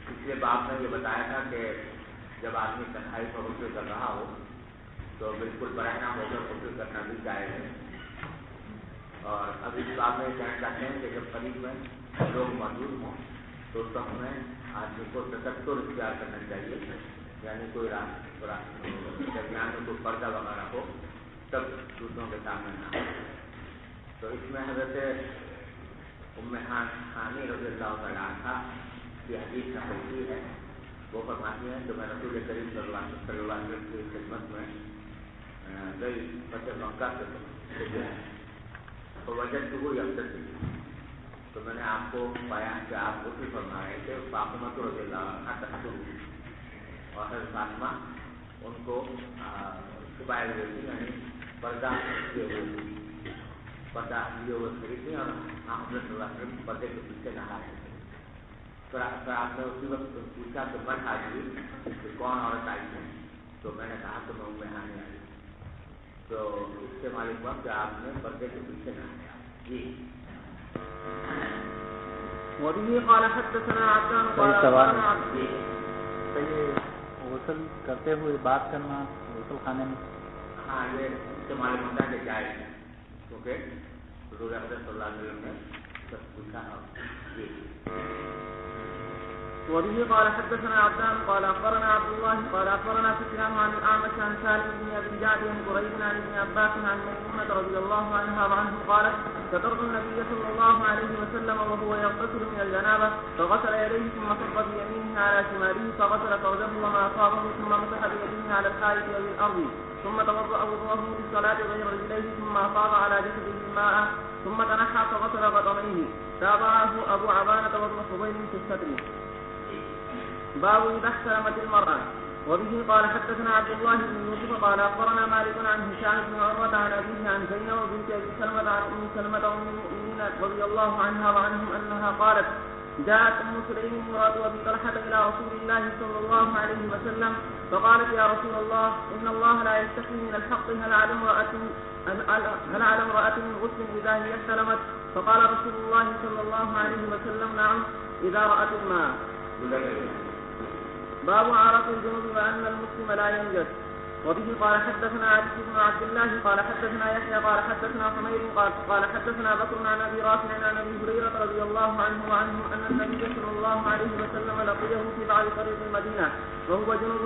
پچھلے باب میں یہ بتایا تھا کہ جب آدمی تنہائی پر غسل کر رہا ہو تو بالکل برہنہ ہو کر غسل کرنا بھی جائز ہے. اور اب اس باب میں کہنا چاہتے ہیں کہ جب قریب میں لوگ موجود ہوں تو اس وقت میں آدمی کو تستر اختیار کرنا چاہیے, یعنی کوئی درمیان میں کوئی پردہ وغیرہ ہو تب دوسروں کے سامنے نہ ہو. تو اس میں حضرت ام ہانی رضی اللہ تعالیٰ عنہا کی حدیث نقل کی ہے. وہ فرماتی ہیں کہ میں رسول کریم صلی اللہ علیہ وسلم کی خدمت میں گئی فتح مکہ سے تو وجدتہ یغتسل, تو میں نے آپ کو پایا کہ آپ غسل فرما رہے تھے. فاطمہ رضی اللہ عنہا تستر, اور حضرت فاطمہ ان کو چھپائے ہوئے تھی, یعنی پردہ لیے ہوئے کھڑی تھی اور حضرت صلی اللہ علیہ وسلم پردے کے پیچھے نہا رہے تھے. پھر آپ نے اسی وقت پوچھا کہ من حاضری کہ کون عورت آئی ہے, تو میں نے کہا کہ میں ام ہانی آئی. تو اس سے معلوم ہوا کہ آپ نے پردے کے پیچھے نہایا. جی وبه قال حدثنا عبدان قال غسل کرتے ہوئے بات کرنا غسل خانے میں, ہاں یہ اس سے معلوم ہوتا ہے کہ جائز ہے, کیونکہ حضور اکرم صلی اللہ علیہ وسلم نے سب پوچھا. جی وبه قال حدثنا عبدان قال اخبرنا عبد الله قال اخبرنا سفيان عن الاعمش عن سالم بن ابي جعد عن قريب عن ابن عباس عن ميمونة رضي الله عنها وعنه قالت سترت النبي صلى الله عليه وسلم وهو يغتسل من الجنابة فغسل يديه ثم صب بيمينه على شماله فغسل فرجه وما اصابه ثم مسح بيمينه على الحائط او الارض ثم توضأ وضوءه للصلاة غير رجليه ثم افاض على جسده الماء ثم تنحى فغسل قدميه. تابعه ابو عوانة وابن فضيل في الستر. باب إذا احتلمت المرأة. وبه قال حدثنا عبد الله بن يوسف قال أخبرنا مالك عن هشام بن عروة عن أبيه عن زينب بنت أبي سلمة عن أم سلمة أم المؤمنين رضي الله عنها وعنهم أنها قالت جاءت أم سليم مراد أبي طلحة إلى رسول الله صلى الله عليه وسلم فقالت يا رسول الله إن الله لا يستحي من الحق هل على امرأة من غسل إذا هي احتلمت؟ فقال رسول الله صلى الله عليه وسلم نعم إذا رأت الماء. باب عرق الجنوب وأن المسلم لا ينجس. وبه قال حدثنا عبد بن عبد الله قال حدثنا يحيى قال حدثنا حمير قال حدثنا بكر عن ابي رافع عن ابي هريره رضي الله عنه وعنهم ان النبي صلى الله عليه وسلم لقيه في بعض طريق المدينه وهو جنوب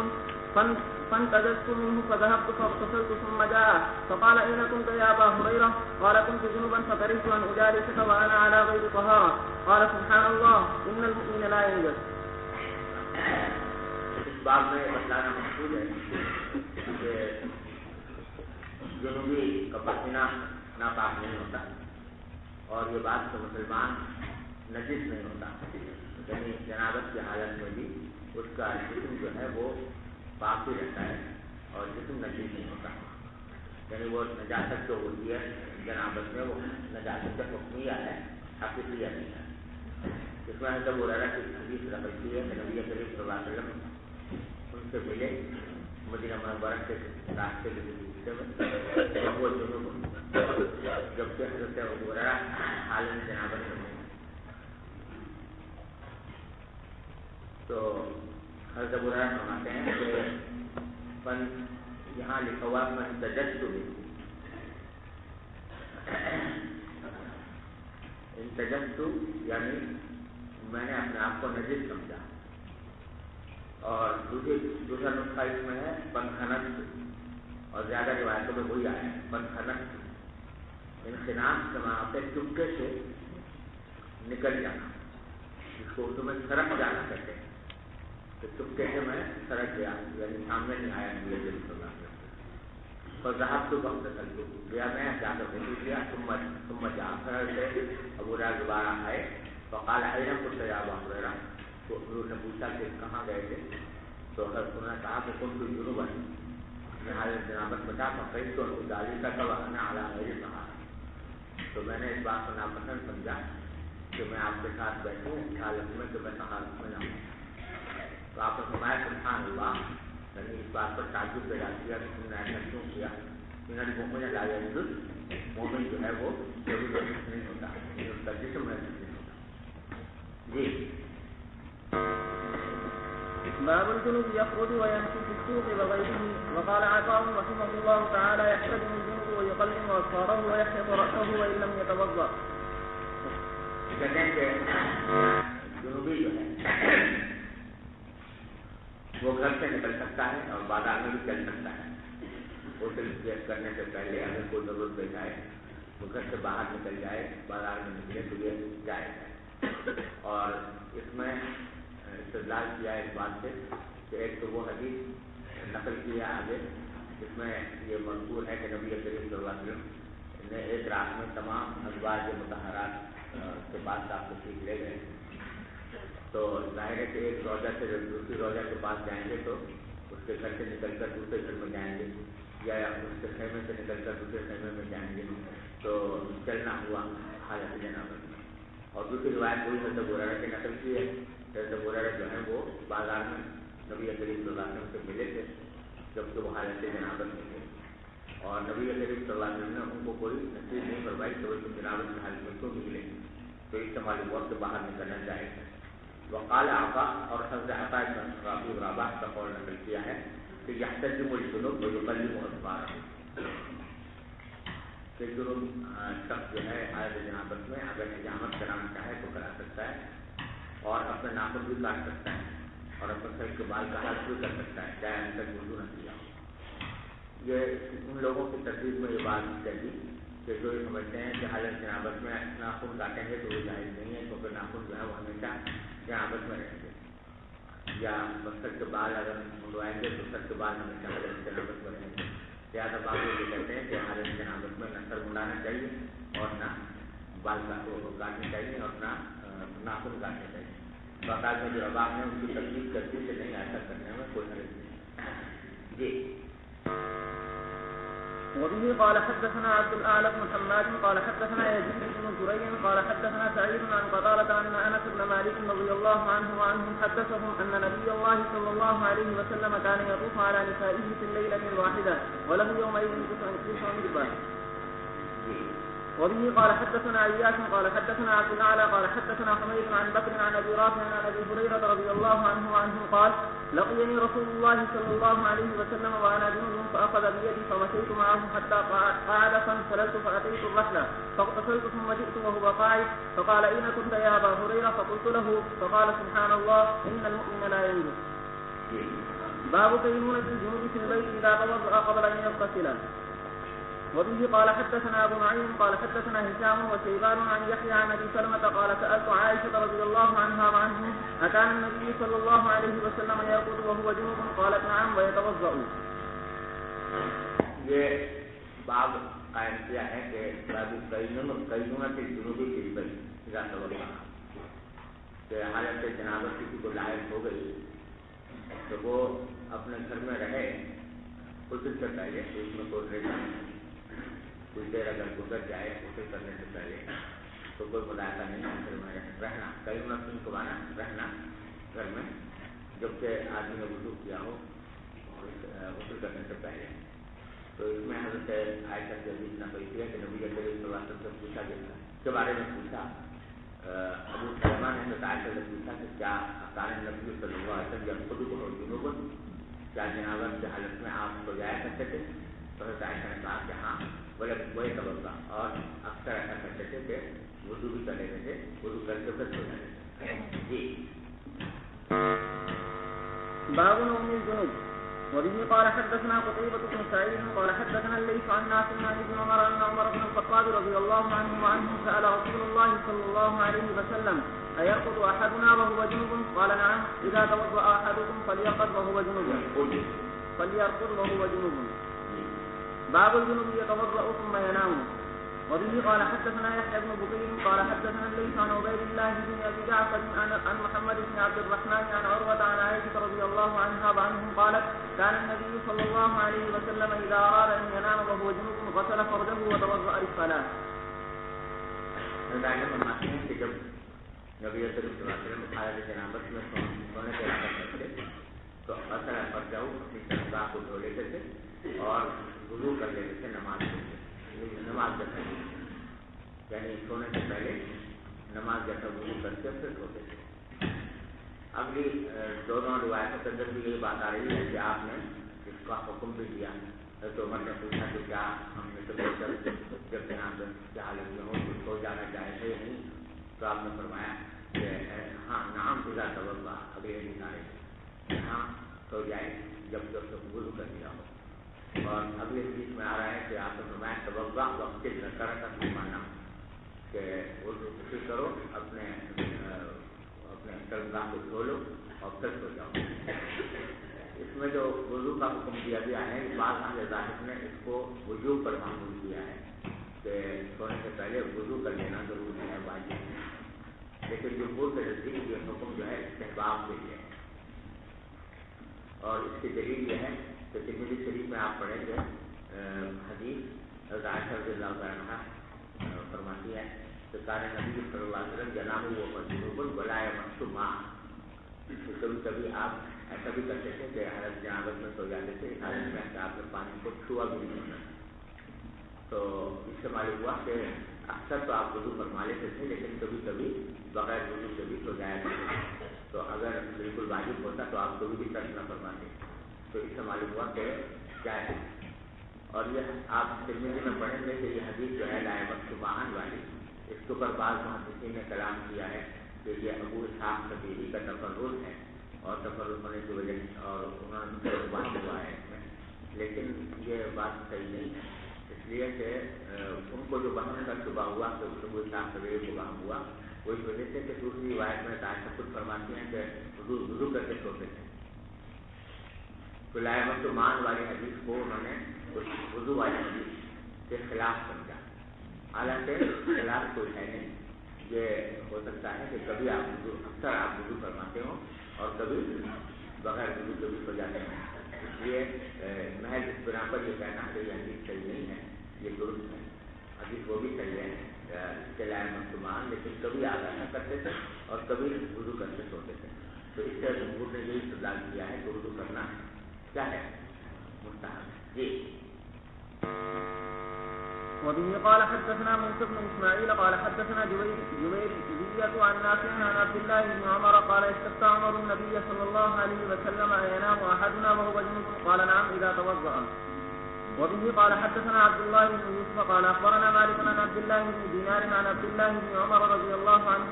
فانتجست منه فذهبت فاغتسلت ثم جاء فقال اين كنت يا ابا هريره؟ قال كنت جنبا فكرهت ان اجالسك وانا على غير طهاره. قال سبحان الله ان المؤمن لا ينجس. اس باب میں بتانا مقصود ہے کہ جنوبی کا پسینہ ناپاک نہیں ہوتا, اور یہ بات کہ مسلمان نجس نہیں ہوتا, یعنی جنابت کی حالت میں بھی اس کا جسم جو ہے وہ پاک ہی رہتا ہے اور جسم نجس نہیں ہوتا. یعنی وہ نجاست جو ہوتی ہے جنابت میں وہ نجاست حکمیہ ہے, حقیقیہ نہیں ہے. اس میں جب وہ رہا کہ حدیث رکھتی ہے کہ نبی کریم صلی اللہ علیہ وسلم ان سے ملے مدینہ منورہ کے راستے میں, وہ جب سے حضرت ابو ہریرہ عالم جنابت میں تو حضرت ابو ہریرہ فرماتے ہیں کہ یہاں لکھا ہوا من تجسس یعنی میں نے اپنے آپ کو نجس سمجھا. اور دوسرا نسخہ اس میں ہے پنکھنت, اور زیادہ روایتوں میں وہی آیا ہے پنکھنت, انخناق کے وہاں پہ چپکے سے نکل جانا, جس کو اردو میں سرک جانا کہتے ہیں. تو چپکے سے میں سرک گیا, یعنی سامنے نہیں آیا نبی صلی اللہ علیہ وسلم. فذهبت فاغتسلت گیا میں جا کر وضو کیا ثم جعفر سے ابو ہریرہ دوبارہ آئے فقال اين كنت يا ابا هريرة تو انہوں نے پوچھا کہ کہاں گئے تھے تو انہوں نے کہا کہ كنت جنوبا میں حالت جنابت میں تھا فقیت تو ذلك وانا على غير طهارة تو میں نے اس بات کو ناپسند سمجھا کہ میں آپ کے ساتھ بیٹھوں حالت میں کہ میں طہارت میں نہ ہوں تو آپ نے فرمایا سبحان اللہ یعنی اس بات پر تعجب پیدا کیا کہ تم نے ایسا کیوں کیا مومن لا يجوز مومن جو ہے وہ کبھی محسوس نہیں ہوتا اس کا جسم محسوس نہیں ہوتا. جی باب الجنوب يخرج ويمشي في السوق وغيره. وقال عطاء رحمه الله تعالى يحتجم الجنوب ويقلم اظفاره ويحلق راسه وان لم يتوضا. کہتے ہیں کہ جنوبی جو ہے وہ گھر سے نکل سکتا ہے اور بازار میں بھی چل سکتا ہے. غسل کرنے سے پہلے اگر کوئی ضرورت پیش آئے تو گھر سے باہر نکل جائے بازار میں نکلے تو یہ جائز ہے. اور اس میں استدلال کیا اس بات سے کہ ایک تو وہ حدیث نقل کیا آگے جس میں یہ مذکور ہے کہ نبی کریم صلی اللہ علیہ وسلم نے ایک رات میں تمام ازواج مطہرات کے بعد صاحب تشریف لے گئے. تو ظاہر ہے کہ ایک روزہ سے دوسری روزہ کے پاس جائیں گے تو اس کے گھر سے نکل کر دوسرے گھر میں جائیں گے یا اس کے خیمے سے نکل کر دوسرے خیمے میں جائیں گے تو چلنا ہوا حالت جنابت میں. اور دوسری روایت وہی حضرت ابو ہریرہ کی نقل کی ہے. حضرت ابو ہریرہ جو ہے وہ بازار میں نبی کریم صلی اللہ علیہ وسلم سے ملے تھے جبکہ وہ حالت جنابت میں تھے اور نبی کریم صلی اللہ علیہ وسلم نے ان کو کوئی نصیحت نہیں فرمائی کہ وہ جنابت کی حالت میں کیوں نکلے. تو اس سے معلوم ہوا کہ باہر نکلنا چاہیے. وقال عطاء اور حضرت عطاء بن ربیع رباح کا قول نقل کیا ہے کہ يحتجم الجنوب ويقلم اظفاره کہ جنوب شخص جو ہے حالت جنابت میں اگر حجامت کرانا چاہے تو کرا سکتا ہے اور اپنے ناخن بھی کاٹ سکتا ہے اور اپنے سر کے بال کا حل بھی کر سکتا ہے چاہے ان تک وضو نہ کیا ہو. یہ ان لوگوں کی ترتیب میں یہ بات کہی کہ جو یہ سمجھتے ہیں کہ حالت جنابت میں ناخن کاٹیں گے تو وہ جائز نہیں ہے کیونکہ ناخن جو ہے وہ ہمیشہ جنابت میں رہیں گے یا سر کے بال اگر منڈوائیں گے تو سر کے بال ہمیشہ حالت جنابت میں رہیں گے. زیادہ بات یہ کہتے ہیں کہ حالت جنابت میں نہ سر منڈانا چاہیے اور نہ بال کاٹنے چاہیے اور نہ ناخن کاٹنے چاہیے. باقاعدہ جو رباح نے ان کی تکلیف کرتی کہ نہیں ایسا کرنے میں کوئی حرج نہیں. جی وبه قال حدثنا عبد الأعلى بن حماد قال حدثنا يزيد بن زريع قال حدثنا سعيد عن قتادة عن أنس بن مالك رضي الله عنه وعنهم حدثهم أن نبي الله صلى الله عليه وسلم كان يطوف على نسائه في الليلة الواحدة وله يومئذ 9 رباط. وبه قال حدثنا عياش قال حدثنا عبد الأعلى قال حدثنا حميد عن بكر عن أبي رافع عن أبي هريرة رضي الله عنه وعنه قال لقيني رسول الله صلى الله عليه وسلم وأنا جنوب فأخذ بيدي فمشيت معه حتى قعد فانسللت فأتيت الرحلة فاغتسلت ثم جئت وهو قاعد فقال أين كنت يا أبا هريرة فقلت له فقال سبحان الله إن المؤمن لا ينجس. باب كينونة الجنوب في البيت إذا توضأ قبل أن يغتسل. وبه قال حدثنا أبو نعيم قال حدثنا هشام وشيبان عن يحيى عن أبي سلمة قال سألت عائشة رضي الله عنها وعنه أكان النبي صلى الله عليه وسلم يرقد وهو جنوب قالت نعم ويتوضأ. یہ باب قائم کیا ہے کہ باب قیدونۃ الجنوب فی البیت اذا توضأ کہ حالت جنابت کسی کو لاحق ہو گئی تو وہ اپنے گھر میں رہے غسل سے پہلے اس میں کوئی ریٹ نہیں. کچھ دیر اگر گزر جائے غسل کرنے سے پہلے تو کوئی مداخلہ نہیں گھر میں رہنا. کئی منٹ کو بانا رہنا گھر میں جبکہ آدمی نے وضو کیا ہو غسل کرنے سے پہلے. تو اس میں حضرت عائشہ سے حدیث نقل کیا کہ نبی کریم صلی اللہ علیہ وسلم سے پوچھا گیا کے بارے میں پوچھا ابو سلمہ نے حضرت عائشہ سے پوچھا کہ کیا کان نبی صلی اللہ علیہ وسلم جب خود کو جنوب کیا جنابت کی حالت میں آپ کو جایا کرتے تھے. تو حضرت عائشہ نے کہا کہ ہاں بولے وہی توقع اور اکثر ایسا کرتے تھے کہ وضو بھی کر لیتے تھے وضو کر کے پھر سو جاتے تھے. جی باب نوم الجنوب. وبه قال حدثنا قتيبة بن سعيد قال حدثنا الليث عن نافع عن ابن عمر أن عمر بن الخطاب رضي الله عنه وعنه سأل رسول الله صلى الله عليه وسلم أيرقد أحدنا وهو جنوب قال نعم إذا توضأ أحدكم فليرقد وهو جنوب. باب الجنوب يتوضأ ثم ينام. وبه قال حدثنا يحيى بن بكير قال حدثنا الليث عن عبيد الله بن ابي جعفر عن محمد بن عبد الرحمن عن عروة عن عائشة رضي الله عنها وعنهم قالت كان النبي صلى الله عليه وسلم اذا اراد ان ينام وهو جنوب غسل فرجه وتوضأ للصلاة. نبی صلی اللہ علیہ وسلم حالت جنابت میں سونے کے علاقہ کرتے تو اثر فرجہ اپنی تنخواہ کو دھو لیتے تھے اور وضو کر لیتے تھے نماز جیسا یعنی سونے سے پہلے نماز جیسا وضو کر کے پھر سوتے تھے. اگلی دونوں روایتوں کے اندر بھی یہی بات آ رہی ہے کہ آپ نے اس کا حکم بھی دیا. تو عمر نے پوچھا کہ کیا ہم نے تو جب جنابت کی حالت میں ہو تو سو جانا چاہے تھے نہیں, تو آپ نے فرمایا کہ ہاں نام خدا توبہ اگلے دن آئے کہ ہاں سو جائے جب تک وضو کر دیا ہو. اور اگلے حدیث میں آ رہا ہے کہ آپ نے فرمایا توبہ وقت کرا کا مانا کہ وضو کوشش کرو اپنے قلبہ کو دھو لو اور پھر سو جاؤ. اس میں جو وضو کا حکم دیا گیا ہے بعض اہل ظاہر نے اس کو وجوب پر معمول کیا ہے کہ سونے سے پہلے وضو کر لینا ضروری ہے, واجب ہے. لیکن جمہور کے نزدیک یہ حکم جو ہے استحباب کے لیے ہے. اور اس کی دلیل یہ ہے کہ ترمذی شریف میں آپ پڑھیں گے حدیث عائشہ رضی اللہ عنہا فرماتی ہے کہ کان نبی صلی اللہ علیہ وسلم جنابہ و مجنوب ولا یمس ماء. کبھی کبھی آپ ایسا بھی کرتے تھے کہ حالت جنابت میں سو جاتے تھے, اس حالت میں کہ آپ نے پانی کو چھوا بھی نہیں ہونا. تو اس سے معلوم ہوا کہ اکثر تو آپ وضو فرما لیتے تھے لیکن کبھی کبھی بغیر وضو سے بھی سو جایا کرتے تھے. تو اگر بالکل واجب ہوتا تو آپ کبھی بھی ترک نہ فرماتے. تو اس سے معلوم ہوا کہ کیا ہے. اور یہ آپ ترمذی میں پڑھیں گے کہ یہ حدیث جو ہے لا یمس ماء والی, اس کے اوپر بعض محدثین نے کلام کیا ہے کہ یہ ابو اسحاق سبیلی کا تفرد ہے اور تفرد ہونے کی وجہ سے اور انہوں نے بات ہوا ہے اس میں, لیکن یہ بات صحیح نہیں ہے. اس لیے کہ ان کو جو بہانے کا شبہ ہوا کہ ابو اسحاق سبیلی کو بہم ہوا وہ اس وجہ سے کہ دوسری روایت میں عائشہ خود فرماتی ہیں کہ وضو کر کے سوتے تھے. تو لا یمس ماء والی حدیث کو انہوں نے وضو والی حدیث کے خلاف سمجھا. حالانکہ خلاف کوئی ہے نہیں, یہ ہو سکتا ہے کہ کبھی اکثر آپ وضو فرماتے ہوں اور کبھی بغیر وضو کبھی سو جاتے ہیں. اس لیے محض اس بنا پر یہ کہنا کہ یہ حدیث صحیح نہیں ہے یہ درست ہے. حدیث وہ بھی صحیح ہے اس کے لائے مسلمان, لیکن کبھی آپ ایسا کرتے تھے اور کبھی وضو کر کے سوتے تھے. تو اس سے جمہور نے یہی استدلال کیا ہے کہ وضو کرنا کیا ہے مستحب. جی وبه قال حدثنا موسى بن اسماعيل قال حدثنا جويرية عن نافع عن عبد الله بن عمر قال استفتى عمر النبي صلى الله عليه وسلم أينام أحدنا وهو جنوب قال نعم إذا توضأ. وبه قال حدثنا عبد الله بن يوسف قال أخبرنا مالك عن عبد الله بن دينار عن عبد الله بن عمر رضي الله عنه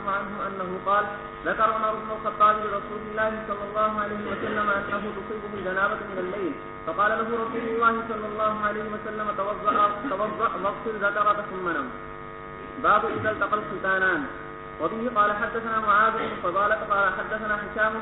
أنه قال ذكر عمر بن الخطاب لرسول الله صلى الله عليه وسلم أنه تصيبه الجنابة من الليل فقال له رسول الله صلى الله عليه وسلم توضأ واغسل ذكرك ثم نم. باب إذا التقى الختانان. وبه قال حدثنا معاذ بن فضالة قال حدثنا هشام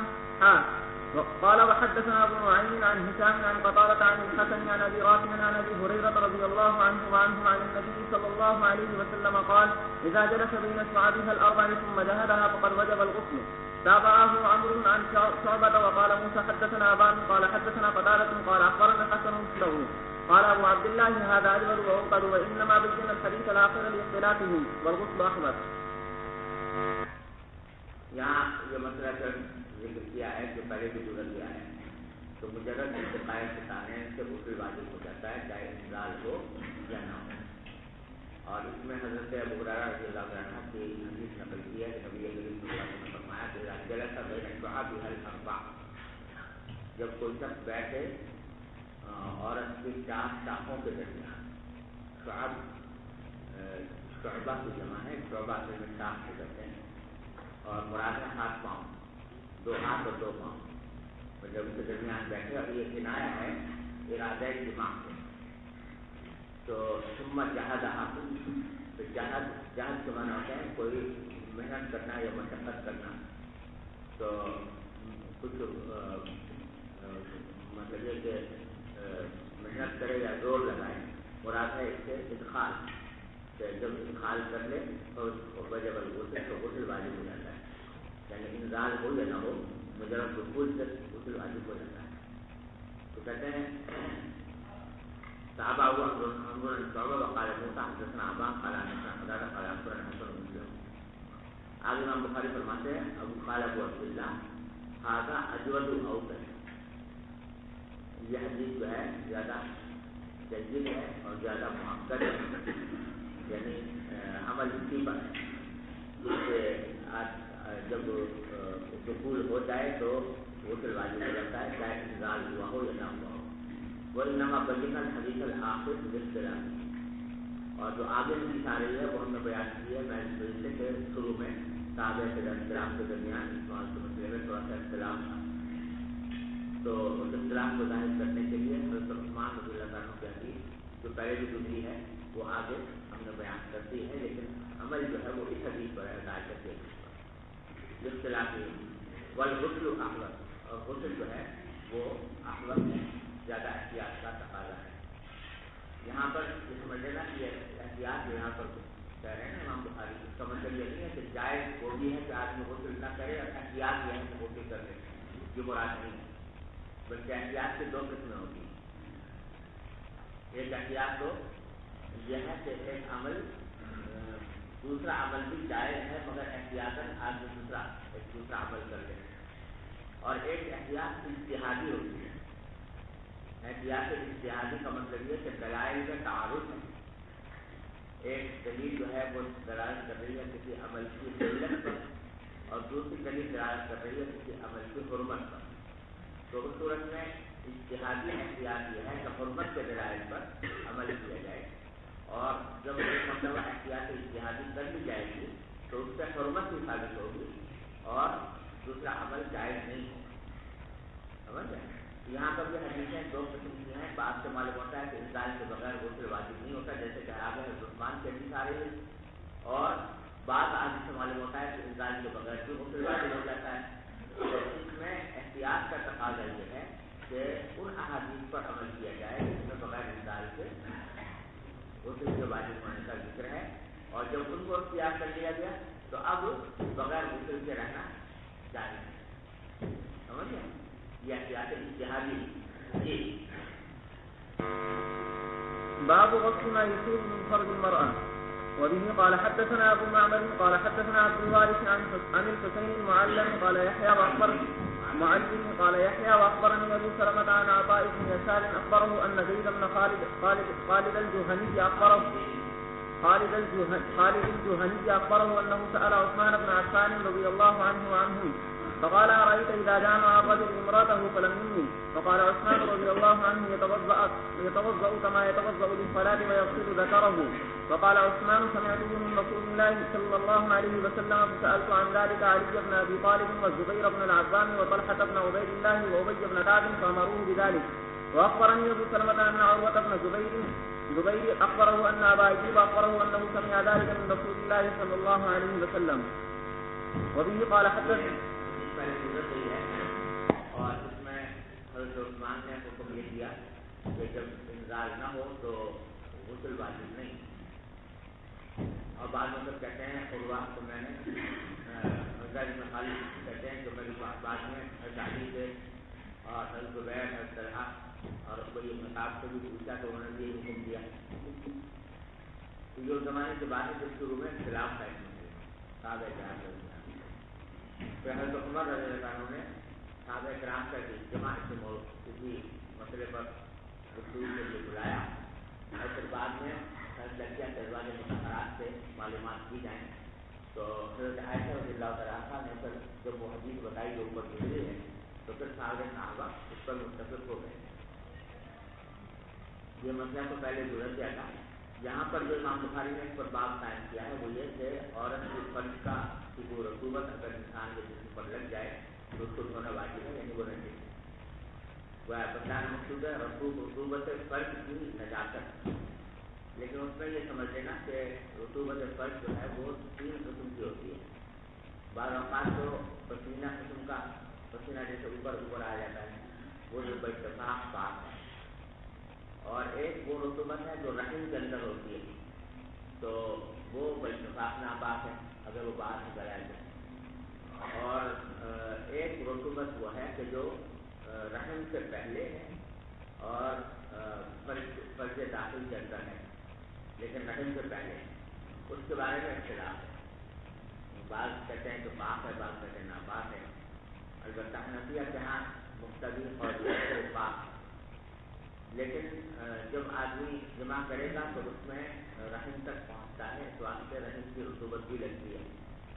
قال وحدثنا ابو نعيم عن هشام عن قتادة عن الحسن عن ابي رافع عن ابي هريرة رضي الله عنه وعنه عن النبي صلى الله عليه وسلم قال اذا جلس بين شعبها الاربع ثم جهدها فقد وجب الغسل. تابعه عمرو عن شعبة وقال موسى حدثنا ابان قال حدثنا قتادة قال اخبرنا الحسن مثله قال ابو عبد الله هذا اجود وانقذ وانما بين الحديث الاخر لاختلافهم والغسل احمد. یہاں یہ مسئلہ ذکر کیا ہے جو پہلے بھی گزر گیا ہے. تو مجرد ارتقاء ختانے سے غسل واجب ہو جاتا ہے چاہے انزال ہو یا نہ ہو. اور اس میں حضرت ابو ہریرہ رضی اللہ عنہ کی حدیث نقل کی ہے کہ نبی کریم صلی اللہ علیہ وسلم نے فرمایا کہ جلس بین شعبها الاربع, جب کوئی شخص بیٹھے عورت کی 4 شاخوں کے درمیان. شعبہ کی جمع ہے, شعبہ سے میں شاخ سے کرتے ہیں اور مراد ہے ہاتھ پاؤں, 2 ہاتھ اور 2 پاؤں. جب اس کے درمیان بیٹھے اور یہ کنایا ہے ارادہ دماغ سے. تو ثم جہدہا, تو جہد کے معنی ہوتا ہے کوئی محنت کرنا یا مشقت کرنا. تو کچھ مطلب یہ کہ محنت کرے یا زور لگائے مراد ہے اس سے ادخال، کہ جب ادخال کر لے تو وجب الغسل تو غسل واجب ہو جاتا ہے، یعنی انزال ہو یا نہ ہو مجرد دخول سے غسل واجب ہو جاتا ہے۔ تو کہتے ہیں صحابہ ابو عمرو الشعبہ وقال موسیٰ حدثنا ابان قال حدثنا قتادہ قال اخبرنا حسن بن مسلم۔ آگے امام بخاری فرماتے ہیں ابو قال ابو عبداللہ ھذا اجود اوسط، یہ حدیث جو ہے زیادہ جید ہے اور زیادہ مؤکد ہے، یعنی عمل اسی پر ہے جس سے جب دخول ہو جائے تو غسل واجب ہو جاتا ہے، چاہے انزال ہوا ہو یا نہ ہوا ہو۔ وإنما بينا الحديث الآخر بالاختلاف، اور جو آگے حدیث آ رہی ہے وہ ہم نے بیان کی ہے میں اس وجہ سے کہ شروع میں تابع کے اختلاف کے درمیان اس مسئلے میں تھوڑا سا اختلاف تھا، تو اس اختلاف کو ظاہر کرنے کے لیے حضرت عثمان رضی اللہ عنہ کی حدیث جو پہلے بھی گزری ہے وہ آگے ہم نے بیان کرتی ہے، لیکن عمل جو ہے وہ اس حدیث پر ہے، عائشہ کے اختلاف ہی والغسل احوط، اور غسل جو ہے وہ احوط ہے، زیادہ احتیاط کا تقاضا ہے۔ یہاں پر یہ سمجھ لینا کہ احتیاط یہاں پر کہہ رہے ہیں امام بخاری، اس کا مطلب یہ نہیں ہے کہ جائز وہ بھی ہے کہ آدمی غسل نہ کرے اور احتیاط یہ ہے کہ غسل کر لے، یہ مراد نہیں ہے، بلکہ احتیاط کی دو قسمیں ہوتی ہیں۔ ایک احتیاط تو یہ ہے کہ ایک عمل دوسرا عمل بھی جائز ہے مگر احتیاطاً آدمی ایک دوسرا عمل کر لے، اور ایک احتیاط اجتہادی ہوتی ہے۔ احتیاط اجتہادی کا مطلب یہ کہ دلائل کا تعارف ہے، ایک دلیل جو ہے وہ دلالت کر رہی ہے کسی عمل کی علت پر اور دوسری دلیل دلالت کر رہی ہے کسی عمل کی حرمت پر، تو اس صورت میں اجتہادی احتیاط یہ ہے کہ حرمت کے دلائل پر عمل کیا جائے، اور جب ایک مرتبہ احتیاط اجتہادی کر لی جائے گی تو اس سے حرمت بھی ثابت ہوگی اور دوسرا عمل جائز نہیں ہوگا، سمجھ گئے؟ یہاں پر یہ حدیثیں دو قسم کی ہیں، بعض سے معلوم ہوتا ہے کہ انزال کے بغیر غسل واجب نہیں ہوتا، جیسے کہ آگے عثمان کی حدیث آ رہی ہے، اور بعض حدیث سے معلوم ہوتا ہے کہ انزال کے بغیر بھی غسل واجب ہو جاتا ہے۔ تو اس میں احتیاط کا تقاضا یہ ہے کہ ان احادیث پر عمل کیا جائے جس میں بغیر انزال کے غسل کے واجب ہونے کا ذکر ہے، اور جب ان کو اختیار کر لیا گیا تو اب بغیر غسل کے رہنا جائز ہے، سمجھ گئے؟ یہ احتیاط اجتہادی جی۔ باب غسل ما يصيب من فرج المرأة. وبه قال حدثنا أبو معمر قال حدثنا عبد الوارث عن الحسين المعلم قال يحيى وأخبرني أبو سلمة عن عطاء بن يسار أخبره أن زيد بن خالد الجهني أخبره أنه سأل عثمان بن عفان رضي الله عنه فقال أرأيت إذا جامع الرجل امرأته فلم ينوي؟ فقال عثمان رضي الله عنه يتوضأ كما يتوضأ للصلاة ويغسل ذكره. فقال عثمان سمعته من رسول الله صلى الله عليه وسلم فسألت عن ذلك علي بن أبي طالب والزبير بن العوام وطلحة بن عبيد الله وأبي بن كعب فأمروه بذلك. وأخبرني أبو سلمة أن عروة بن زبير أخبره أن أبا أيوب أخبره أنه سمع ذلك من رسول الله صلى الله عليه وسلم. وبه قال حدثنا اور اس میں حضرت عثمان نے حکم یہ دیا کہ جب انزال نہ ہو تو غسل واجب نہیں، اور بعض مطلب کہتے ہیں عروہ کو میں نے خالد کہتے ہیں کہ میری بعد میں شادی سے اور حضرت زبیر حضرت طلحہ اور کوئی مطاب سے بھی پوچھا تو انہوں نے یہ حکم دیا، تو یہ زمانے کے بعد جب شروع میں خلاف تھا تابع جہاں پھر حضرت عمر رضی اللہ عنہ نے صحابہ کرام کا اجتماع کسی مسئلے پر گفتگو کے لیے بلایا، اور پھر بعد میں لڑکیاں طلباء کے مقررات سے معلومات کی جائیں، تو حضرت عائشہ رضی اللہ تعالیٰ عنہ نے پھر جب وہ حدیث بتائی جو اوپر گزری ہے تو پھر صحابہ اس پر متفق ہو گئے۔ یہ مسئلہ تو پہلے گزر گیا تھا، یہاں پر جو امام بخاری نے اس پر باب قائم کیا ہے وہ یہ کہ عورت کی فرج کا وہ رطوبت اگر انسان کے جسم پر لگ جائے تو اس کو دھونا واجب ہے، یعنی وہ رنجش وہ بتانا مقصود ہے رطوبت فرج کی نجاست، لیکن اس میں یہ سمجھ لینا کہ رطوبت فرج جو ہے وہ 3 قسم کی ہوتی ہے۔ بعض اوقات تو پسینہ قسم کا پسینہ جیسے اوپر آ جاتا ہے وہ جو باتفاق پاک ہے، اور ایک وہ رطوبت ہے جو رحم کے اندر ہوتی ہے تو وہ باتفاق ناپاک ہے اگر وہ باہر نکل آئے تو، اور ایک رطوبت وہ ہے کہ جو رحم سے پہلے ہے اور فرج داخل کے اندر ہے لیکن رحم سے پہلے، اس کے بارے میں اختلاف ہے، بعض کہتے ہیں کہ پاک ہے، بعض کہتے ہیں ناپاک ہے۔ البتہ حنفیہ کے ہاں مقتدی اور پاک، لیکن جب آدمی جمع کرے گا تو اس میں رحم تک پہنچتا ہے، اس واسطے رحم کی رطوبت بھی لگتی ہے،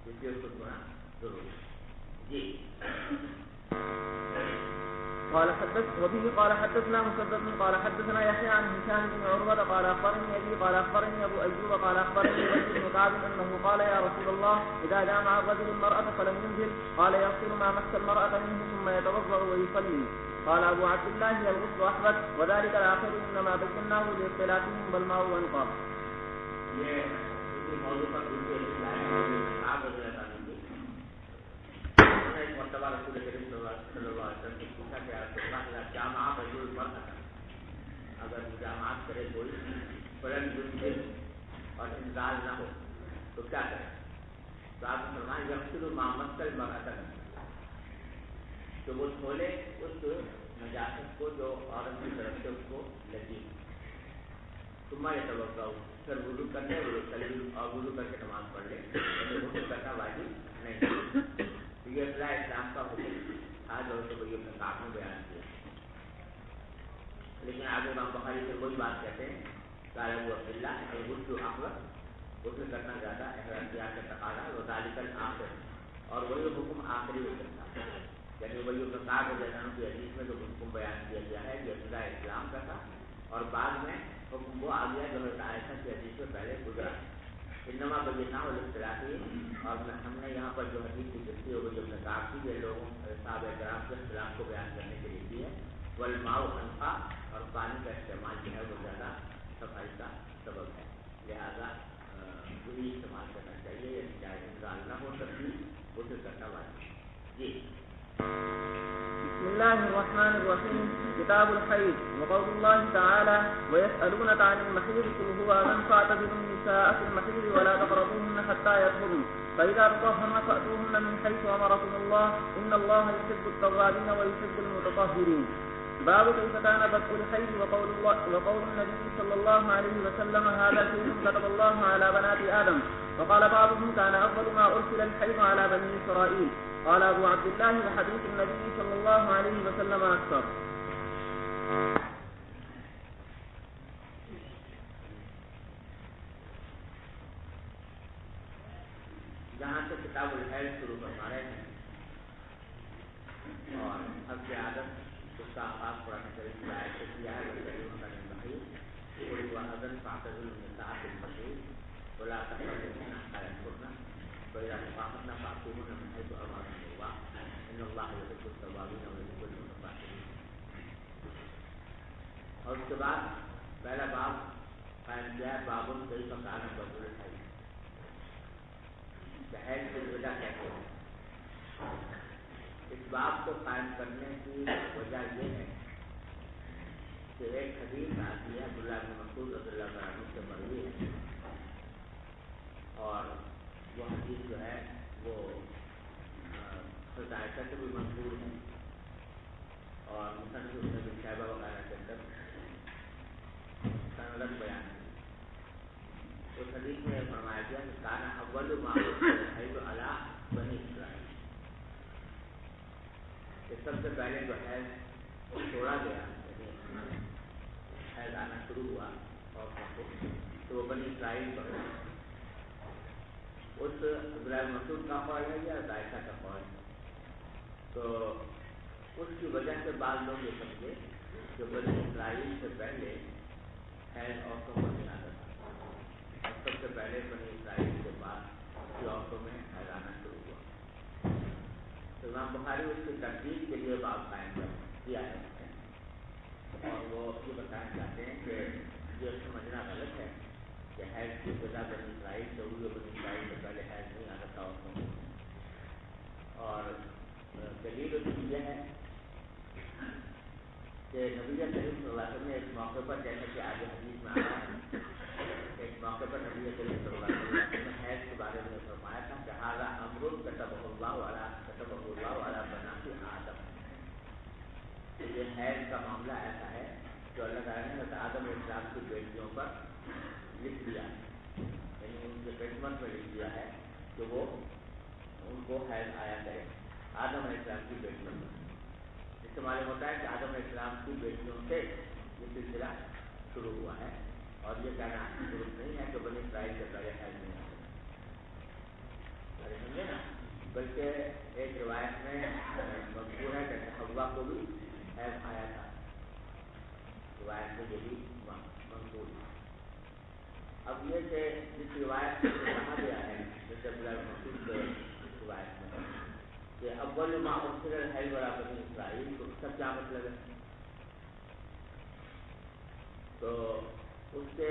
اس لیے اس کو دھونا ضروری ہے۔ جی وبه قال حدثنا مسدد قال حدثنا يحيى عن هشام بن عروة قال أخبرني أبي قال أخبرني أبو أيوب قال أخبرني أبي بن كعب أنه قال يا رسول الله إذا جامع الرجل المرأة فلم ينزل قال يغسل ما مس المرأة منه ثم يتوضأ ويصلي. قال أبو عبد الله الغسل أحمد وذلك الآخر إنما بيناه لاختلافهم بالماء والنقاب. ایک مرتبہ رسول کریم صلی اللہ علیہ وسلم سے پوچھا کہ جامع رجل المرأة، اگر جامعات کرے کوئی فلم ينزل اور انزال نہ ہو تو کیا کرے؟ تو آپ نے فرمایا یغسل ما مس المرأة، تو وہ دھولے اس نجاست کو جو عورت کی طرف سے اس کو لگی، ثم يتوضأ، پھر وضو کرنے اور وضو کر کے نماز پڑھ لے، وضو کرنا واجب نہیں۔ یہ اصلاح اسلام کا حکم آج اور تو بھائی اپنے کام میں بیان کیا، لیکن آگے امام بخاری سے کوئی بات کہتے ہیں قال ابو عبد اللہ الغسل احوط، غسل کرنا زیادہ احتیاط کا تقاضا، وذالک الآخر، اور وہی حکم آخری ہو سکتا ہے، یعنی وہی کعب رضی اللہ عنہ کی حدیث میں جو حکم بیان کیا گیا ہے یہ ابتداء اسلام کا تھا، اور بعد میں حکم وہ آ گیا جو عائشہ کی حدیث میں پہلے گزرا۔ انما بینہ والاختلافی، اور ہم نے یہاں پر جو حدیث کی تصریح ہوگی جو نکاح کی یہ لوگوں صحابہ کرام کے اختلاف کو بیان کرنے کے لیے کی ہے، والماء انفا، اور پانی کا استعمال جو ہے وہ زیادہ صفائی کا سبب ہے، لہذا وہی استعمال کرنا چاہیے، یعنی چاہے انزال نہ ہو سکتی اسے کرنا واجب۔ جی بسم الله الرحمن الرحيم. كتاب الحيض. وقول الله تعالى ويسألونك عن المحيض قل هو أذى فاعتزلوا النساء في المحيض ولا تقربوهن حتى يطهرن فإذا تطهرن فأتوهن من حيث أمركم الله إن الله يحب التوابين ويحب المتطهرين. باب كيف كان بدء الحيض. وقول النبي صلى الله عليه وسلم هذا شيء كتب الله على بنات آدم. وقال بعضهم كان أفضل ما أرسل الحيض على بني إسرائيل. قال أبو عبد الله وحديث النبي صلى الله عليه وسلم أكثر. جہاں سے کتاب الحیض شروع فرما رہے ہیں اور حق عادت اس کا آغاز قرآن کریم کی آیت سے کیا ہے، وَأَذًا فَاعْتَزِلُوا النِّسَاءَ فِي الْمَحِيضِ وَلَا تَقْرَبُوهُنَّ حَتَّىٰ يَطْهُرْنَ فَإِذَا تَطَهَّرْنَ فَأْتُوهُنَّ مِنْ حَيْثُ أَمَرَكُمُ اللَّهُ إِنَّ اللَّهَ يُحِبُّ التَّوَّابِينَ وَيُحِبُّ الْمُتَطَّهِّرِينَ۔ اور اس کے بعد پہلا باب قائم کیا ہے، باب کیف کان بدء الحیض، حیض کی وجہ کہتے ہیں۔ اس باب کو قائم کرنے کی وجہ یہ ہے کہ ایک حدیث آتی ہے عبداللہ بن مسعود رضی اللہ عنہ سے مروی ہے، اور وہ حدیث جو ہے وہ عائشہ سے بھی منقول ہے، اور مصنف ابن ابی شیبہ وغیرہ کے اندر سند بیان ہے۔ اس حدیث میں فرمایا گیا کہ کان اول ما حیض علی بنی اسرائیل، کہ سب سے پہلے جو حیض چھوڑا گیا، حیض آنا شروع ہوا عورتوں کو، تو وہ بنی اسرائیل پر ہوا۔ اس عبداللہ مسعود کا قول ہے یا عائشہ کا قول ہے؟ تو اس کی وجہ سے بعض لوگ یہ سمجھے کہ بنی اسرائیل سے پہلے حیض عورتوں کو نہیں آتا تھا، اور سب سے پہلے بنی اسرائیل کے بعد کی عورتوں میں حیض آنا شروع ہوا۔ تو امام بخاری اس کی ترتیب کے لیے باب قائم کیا ہے، اور وہ یہ بتانا چاہتے ہیں کہ یہ سمجھنا غلط ہے کہ حیض کی وجہ بنی اسرائیل سے ہوئی، بنی اسرائیل سے پہلے حیض نہیں آتا تھا عورتوں کو۔ اور دلیل اس کی یہ ہے کہ نبی کریم صلی اللہ علیہ وسلم نے ایک موقع پر، جیسا کہ آگے حدیث میں آیا ہے، ایک موقع پر نبی کریم صلی اللہ علیہ وسلم نے حیض کے بارے میں فرمایا تھا کہ ھذا امر کتبہ اللہ علی بنات آدم، کہ یہ حیض کا معاملہ ایسا ہے جو اللہ تعالیٰ نے حضرت آدم علیہ السلام کی بیٹیوں پر لکھ دیا، یعنی ان کے قسمت میں لکھ دیا ہے کہ وہ ان کو حیض آیا کرے آدم علیہ السلام کی بیٹیوں پر۔ اس سے معلوم ہوتا ہے کہ آدم علیہ السلام کی بیٹیوں سے یہ سلسلہ شروع ہوا ہے، اور یہ کہنا درست نہیں ہے کہ بنی اسرائیل سے پہلے حیض نہیں آیا، سمجھے نا، بلکہ ایک روایت میں مذکور ہے کہ حوا کو بھی حیض آیا تھا، روایت میں یہ بھی منقول ہے۔ اب یہ کہ جس روایت میں کہا گیا ہے، جیسے مسعود کے روایت میں کہ اول ما ارسل الحیض علی بنی اسرائیل، تو اس کا کیا مطلب ہے؟ تو اس کے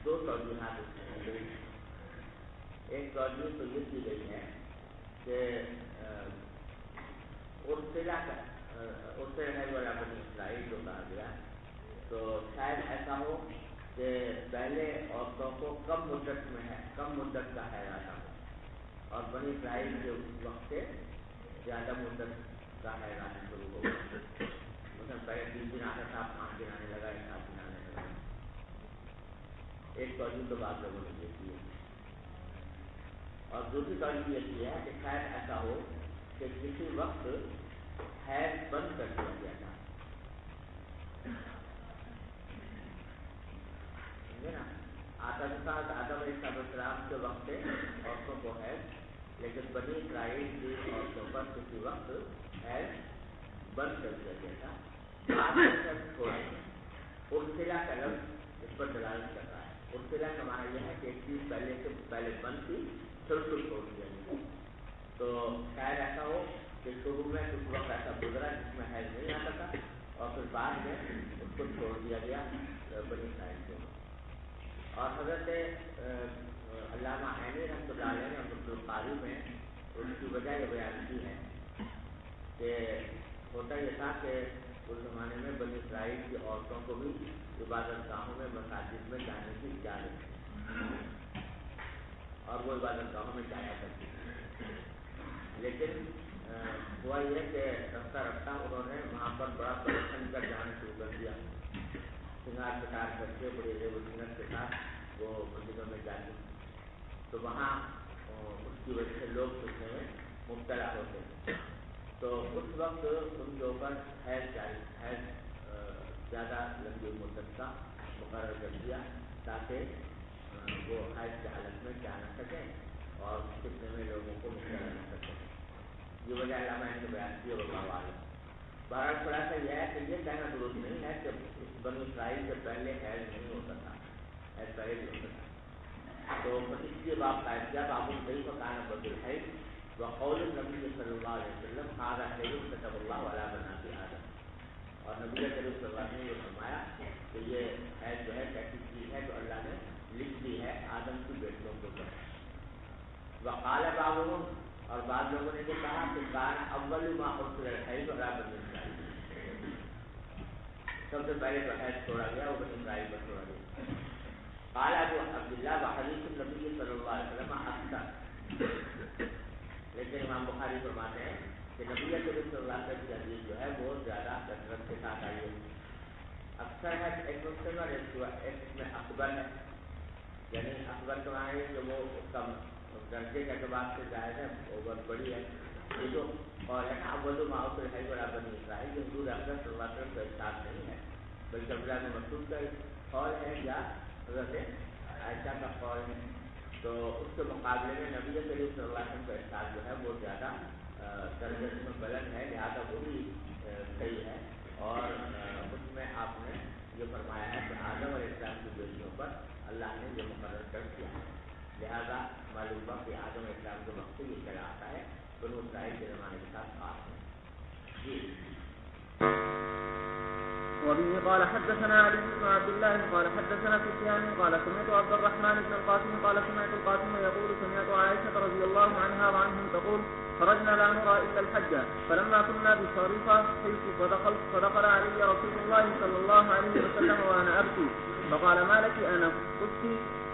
دو توجیحات اس میں ہیں۔ ایک توجہ تو یہ کی گئی ہے کہ ارسل الحیض علی بنی اسرائیل جو کہا گیا تو شاید ایسا ہو کہ پہلے عورتوں کو کم مدت کا حیض آتا ہو، اور بنی اسرائیل کے وقت سے زیادہ مدت کا حیض آنا شروع ہو گیا، مثلا پہلے 3 دن آتا تھا، 5 دن آنے لگا، 7 دن آنے لگا۔ ایک توجہ تو بعض لوگوں نے یہ کی ہے، اور دوسری توجہ یہ کی ہے کہ شاید ایسا ہو کہ کسی وقت حیض بند کر دیا گیا تھا، سمجھے نا، آدم علیہ السلام کے وقت سے عورتوں کو حیض، لیکن بنی اسرائیل کی عورتوں پر کسی وقت حیض بند کر دیا گیا تھا، چھوڑا گیا۔ ارسلا کا لفظ اس پر دلالت کرتا ہے۔ ارسلا کا معنی یہ ہے کہ ایک چیز پہلے بند تھی، پھر اس کو چھوڑ دیا گیا، تو شاید ایسا ہو کہ شروع میں کچھ وقت ایسا گزرا جس میں حیض نہیں آتا تھا، اور پھر بعد میں اس کو چھوڑ دیا گیا بنی اسرائیل کے۔ اور حضرت علامہ عینی رحمۃ اللہ علیہ نے عبد القاری میں اس کی وجہ یہ بیان کی ہے کہ ہوتا یہ تھا کہ اس زمانے میں بنی اسرائیل کی عورتوں کو بھی عبادت گاہوں میں، مساجد میں جانے کی اجازت تھی، اور وہ عبادت گاہوں میں جایا کرتی تھی، لیکن ہوا یہ کہ رفتہ رفتہ انہوں نے وہاں پر بڑا پریشان کر جانا شروع کر دیا، سنگار پٹار کر کے بڑی ریو زینت کے ساتھ وہ مسجدوں میں جاتی، تو وہاں اس کی وجہ سے لوگ سننے میں مبتلا ہوتے، تو اس وقت ان کے اوپر حیض زیادہ لمبی مدت کا مقرر کر دیا تاکہ وہ حیض کی حالت میں جا نہ سکیں اور فتنے میں لوگوں کو مبتلا نہ سکیں۔ یہ وجہ علامہ نے بیان کی اور اللہ عالم۔ بہرحال خلاصہ یہ ہے کہ یہ کہنا درست نہیں ہے کہ بنی اسرائیل سے پہلے حیض نہیں ہوتا تھا، حیض پہلے بھی ہوتا تھا، تو اس لیے باب قائم کیا باب کئی فقان بدل حیض وقول نبی صلی اللہ علیہ وسلم ھذا حیض کتب اللہ علی بنات آدم، اور نبی کریم صلی اللہ علیہ وسلم نے یہ فرمایا کہ یہ حیض جو ہے ایسی چیز ہے جو اللہ نے لکھ دی ہے آدم کی بیٹیوں کے اوپر۔ وقال بعضهم، اور بعض لوگوں نے یہ کہا کہ کان اول ما ارسل الحیض علی بنی اسرائیل، سب سے پہلے جو حیض چھوڑا گیا وہ بنی اسرائیل پر چھوڑا گیا۔ قال ابو عبداللہ وحدیث النبی صلی اللہ علیہ وسلم اکثر، لیکن امام بخاری فرماتے ہیں کہ نبی کریم صلی اللہ علیہ وسلم کی حدیث جو ہے وہ زیادہ کثرت کے ساتھ آئی ہے، اکثر ہے ایک نقطے میں، ایک اس میں اکبر ہے، یعنی اکبر کا معنی ہے کہ وہ کم درجے کے اعتبار سے جائز ہے، وہ بہت بڑی ہے، یہ جو اور ہے نا اول ما ارسل الحیض علی بنی اسرائیل، یہ حضور اکرم صلی اللہ علیہ وسلم کا ارشاد نہیں ہے، بلکہ عبداللہ بن مسعود کا قول ہے یا حضرت عائشہ کا قول ہے، تو اس کے مقابلے میں نبی کریم صلی اللہ علیہ وسلم کا ارشاد جو ہے وہ زیادہ درجے میں بلند ہے، لہٰذا وہ بھی صحیح ہے، اور اس میں آپ نے یہ فرمایا ہے کہ آدم علیہ السلام کی بیٹیوں پر اللہ نے یہ مقرر کر دیا ہے، لہذا معلوم ہوا کہ آدم علیہ السلام کے وقت سے یہ چلا آتا ہے، بنو اسرائیل کے زمانے کے ساتھ خاص ہے۔ جی وبه قال حدثنا علي بن عبد الله قال حدثنا سفيان قال سمعت عبد الرحمن بن القاسم قال سمعت القاسم يقول سمعت عائشة رضي الله عنها وعنهم تقول خرجنا لا نرى إلا الحج فلما كنا بصريفة حيث فدخل علي رسول الله صلى الله عليه وسلم وأنا أبكي فقال ما لك أنا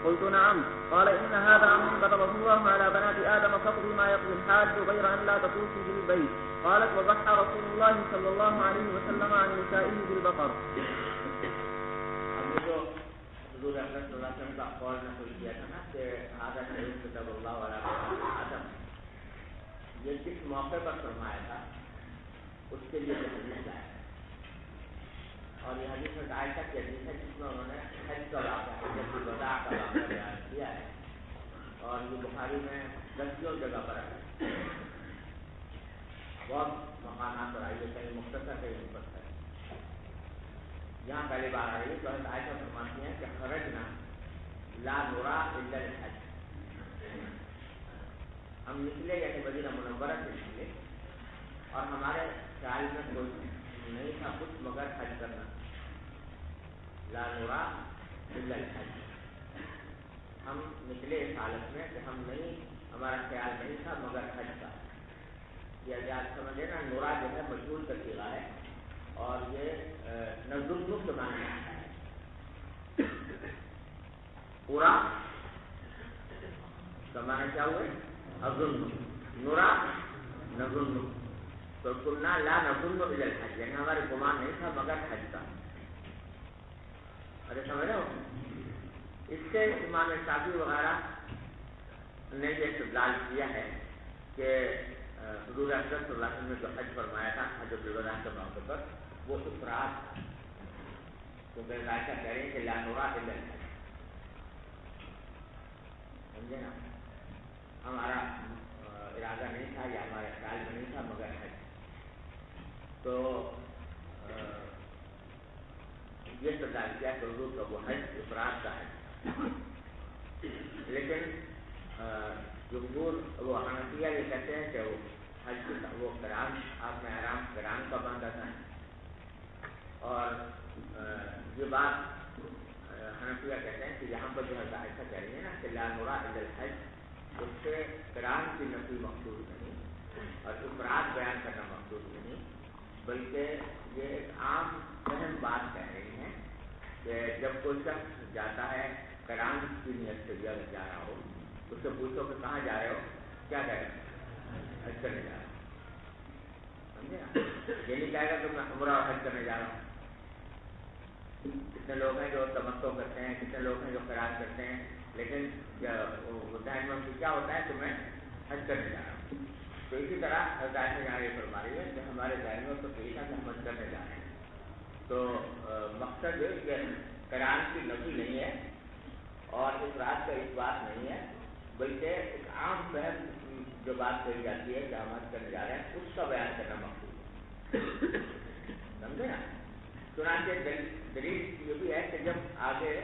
قلت نعم قال إن هذا أمر كتبه الله على بنات آدم فاقضي ما يقضي الحاج غير أن لا تطوفي بالبيت قالت وضحى رسول الله صلى الله عليه وسلم عن نسائه بالبقر. حضور اکرم صلی اللہ علیہ وسلم کا قول نقل کیا تھا نا کہ هذا أمر كتبه الله على بنات آدم، یہ کس موقع پر فرمایا تھا اس کے لیے حدیث ہے، اور یہ حدیث میں عائشہ کی حدیث ہے جس میں انہوں نے حج کا واقعہ حجۃ الوداع کا واقعہ بیان کیا ہے، اور یہ بخاری میں 10 جگہ پر ہے، بہت مقامات پر آئی ہے، کہیں مختصر کہیں مفصل۔ یہاں پہلی بار آ رہی ہے تو حضرت عائشہ فرماتی ہیں کہ خرجنا لا نرى الا الحج، ہم نکلے یعنی مدینہ منورہ سے نکلے اور ہمارے خیال میں کوئی نہیں تھا کچھ مگر حج کرنا، لا نرى الا الحج، ہم نکلے اس حالت میں کہ ہم نہیں، ہمارا خیال نہیں تھا مگر حج کا۔ یہ آپ سمجھے نا، نورا جو ہے مجہول کا صیغہ ہے اور یہ نظم کے معنی میں آتا ہے، پورا کا معنی کیا ہوئے اظن، نورا نظن، تو قلنا لا نظن الا الحج، یعنی ہمارے گمان نہیں تھا مگر حج کا۔ ارے سمجھ رہے ہو، اس سے امام شافعی وغیرہ نے یہ استدلال کیا ہے کہ حضور اکرم صلی اللہ علیہ وسلم نے جو حج فرمایا تھا حجۃ الوداع کے موقع پر وہ افراد تھا، کیونکہ عائشہ کہہ رہی ہیں کہ لا نرى الا الحج، سمجھے نا، ہمارا ارادہ نہیں تھا یا ہمارے خیال میں نہیں تھا مگر حج، تو یہ استدلال کیا کہ حضور کا وہ حج افراد کا ہے۔ لیکن جمہور وہ حنفیہ یہ کہتے ہیں کہ وہ حج وہ قران، آپ میں احرام قران کا باندھا تھا، اور یہ بات حنفیہ کہتے ہیں کہ یہاں پر جو ہے عائشہ کہہ رہی ہے نا کہ لا نرى الا الحج، اس سے قران کی نفی مقصود نہیں اور افراد بیان کرنا مقصود نہیں، بلکہ یہ ایک عام اہم بات کہہ رہی ہیں کہ جب کوئی شخص جاتا ہے قران کی نیت سے جا رہا ہو، اس سے پوچھو کہ کہاں جا رہے ہو، کیا کہہ رہے ہو، حج کرنے جا رہا ہوں، سمجھے نا، یہ نہیں کہے گا کہ میں عمرہ اور حج کرنے جا رہا ہوں۔ کتنے لوگ ہیں جو تمتع کرتے ہیں، کتنے لوگ ہیں جو قران کرتے ہیں، لیکن ذہن میں کیا ہوتا ہے کہ میں حج کرنے جا رہا ہوں۔ تو اسی طرح عائشہ یہاں یہ فرما رہی ہے کہ ہمارے ذہن میں تو یہی تھا کہ ہم حج کرنے جا رہے ہیں، تو مقصد یہ کہ قران کی نفی نہیں ہے اور افراد کا اس بات نہیں ہے، بلکہ ایک عام فہم جو بات کہی جاتی ہے کہ ہم حج کرنے جا رہے ہیں اس کا بیان کرنا مقصود ہے، سمجھے نا۔ چنانچہ دلیل یہ بھی ہے کہ جب آگے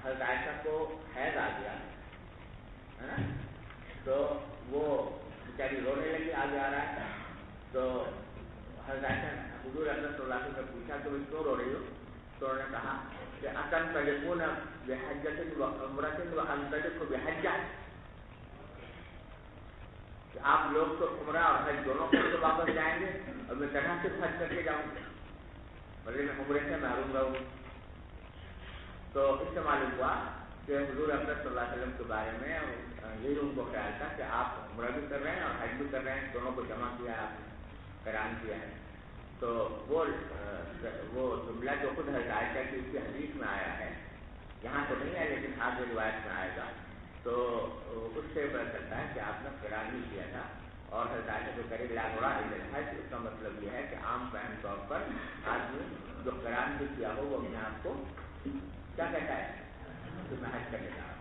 حضرت عائشہ کو حیض آ گیا ہے نا، تو وہ بیچاری رونے لگی، آگے آ رہا ہے، تو حضرت عائشہ حضور اکرم صلی اللہ علیہ وسلم نے پوچھا کہ وہ کیوں رو رہی ہو، تو انہوں نے کہا کہ اتنطلقون بحجۃ وعمرۃ وانطلق بحجہ، کہ آپ لوگ تو عمرہ اور حج دونوں کر کے واپس جائیں گے اور میں طرح سے حج کر کے جاؤں گا، بلکہ میں عمرے سے محروم رہوں گا۔ تو اس سے معلوم ہوا کہ حضور اکرم صلی اللہ علیہ وسلم کے بارے میں یہی ان کو خیال تھا کہ آپ عمرہ بھی کر رہے ہیں اور حج بھی کر رہے ہیں، دونوں کو جمع کیا ہے، آپ نے قران کیا ہے۔ تو وہ جملہ جو خود حضرت عائشہ کی اس کی حدیث میں آیا ہے، یہاں تو نہیں ہے لیکن آگے روایت میں آئے گا، تو اس سے پتہ چلتا ہے کہ آپ نے قران بھی کیا تھا، اور حضرت عائشہ جو کرے لا نرى الا الحج، اس کا مطلب یہ ہے کہ عام فہم طور پر آدمی جو قران بھی کیا ہو وہ اپنے آپ کو کیا کہتا ہے کہ میں حج کرنے جا رہا ہوں۔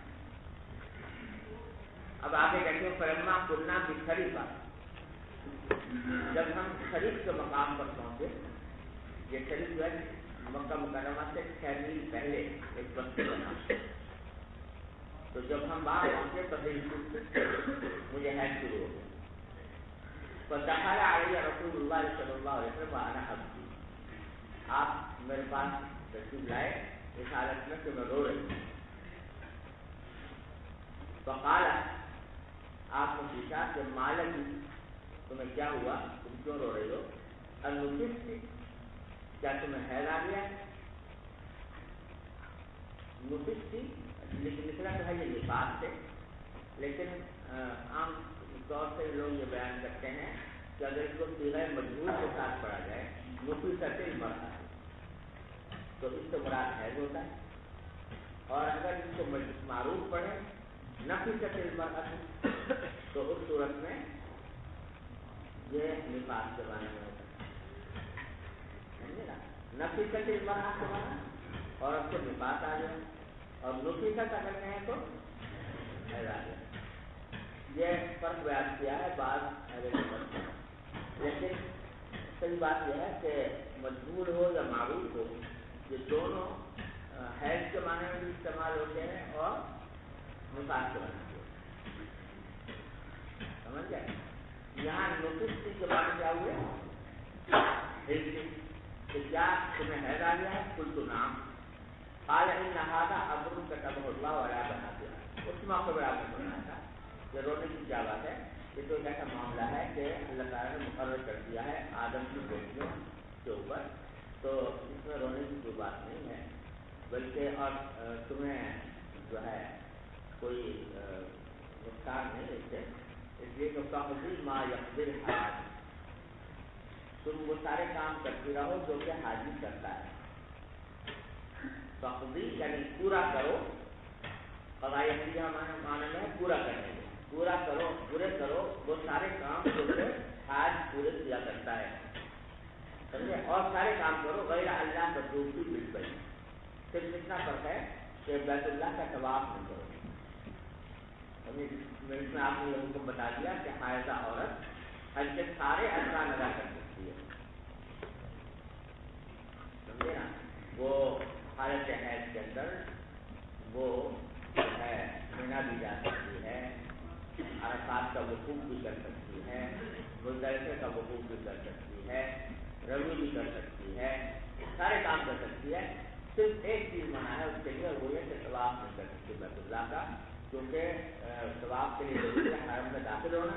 اب آگے کہتے ہیں فلما كنا بخریفہ، جب ہم خریف کے مقام پر پہنچے، یہ خریف جو ہے مکہ مکرمہ سے 6 میل پہلے ایک وقت بنا، تو جب ہم وہاں پہنچے تو مجھے حیض شروع ہو گیا، فدخل علی رسول اللہ صلی اللہ علیہ وسلم وانا ابکی، آپ میرے پاس تشریف لائے اس حالت میں کہ میں رو رہی ہوں. فقال آپ نے پوچھا کہ مالک تمہیں کیا ہوا, تم کیوں رو رہی ہو؟ النفس کیا تمہیں حیض آ گیا؟ نفس تھی لکھنا تو ہے یہ نفاس سے, لیکن عام طور سے لوگ یہ بیان کرتے ہیں کہ اگر اس کو صیغہ مجبور کے ساتھ پڑھا جائے نفست المرأة تو اس سے مراد حیض ہوتا ہے, اور اگر اس کو معروف پڑھے نفست المرأة تو اس صورت میں یہ نفاس کے معنی میں ہوتا ہے. سمجھے نا, نفست المرأة کے معنی اور اب سے نفاس آ گیا, اور نفست اگر کہیں تو حیض آ گیا. یہ فرق بیان کیا ہے بعض لیکن صحیح بات یہ ہے کہ مجبور ہو یا معروف ہو یہ دونوں حیض کے معنی میں بھی استعمال ہوتے ہیں اور نفاس کے معنی میں. سمجھ گئے؟ یہاں نفس کے معنی کیا ہوئے کہ کیا تمہیں حیض آ گیا ہے؟ قلت نعم. قال ان هذا امر كتبه الله ولا بناتها. اس موقع پر آپ نے سنا تھا کہ رونے کی کیا بات ہے, یہ تو ایک ایسا معاملہ ہے کہ اللہ تعالیٰ نے مقرر کر دیا ہے آدم کی بیٹیوں کے اوپر, تو اس میں رونے کی کوئی بات نہیں ہے, بلکہ اور تمہیں جو ہے کوئی نقصان نہیں اس سے, اس لیے کہ تقضی ما یقضی الحاج, تم وہ سارے کام کرتی رہو جو کہ حاجی کرتا ہے. تقضی یعنی پورا کرو, قضاء یقضیہ معنی میں پورا کرنے کے, پورا کرو پورے کرو وہ سارے کام جو کہ حاج پورے کیا کرتا ہے. سمجھے؟ اور سارے کام کرو غیر اللہ مطلوب کی بالکل, صرف اتنا فرق ہے کہ بیت اللہ کا طواف نہیں کرو. اس میں آپ نے لوگوں کو بتا دیا کہ حائضہ عورت حج کے سارے ارکان ادا کر سکتی ہے. سمجھے نا, وہ حالت حیض کے اندر وہ جو ہے مینا بھی جا سکتی ہے, عرفات کا وقوف بھی کر سکتی ہے, مزدلفہ کا وقوف بھی کر سکتی ہے, رمی بھی کر سکتی ہے, سارے کام کر سکتی ہے. صرف ایک چیز منع ہے اس کے لیے, وہ یہ کہ طواف نہیں کر سکتی بیت اللہ کا, کیونکہ طواف کے لیے ضروری ہے حرم میں داخل ہونا,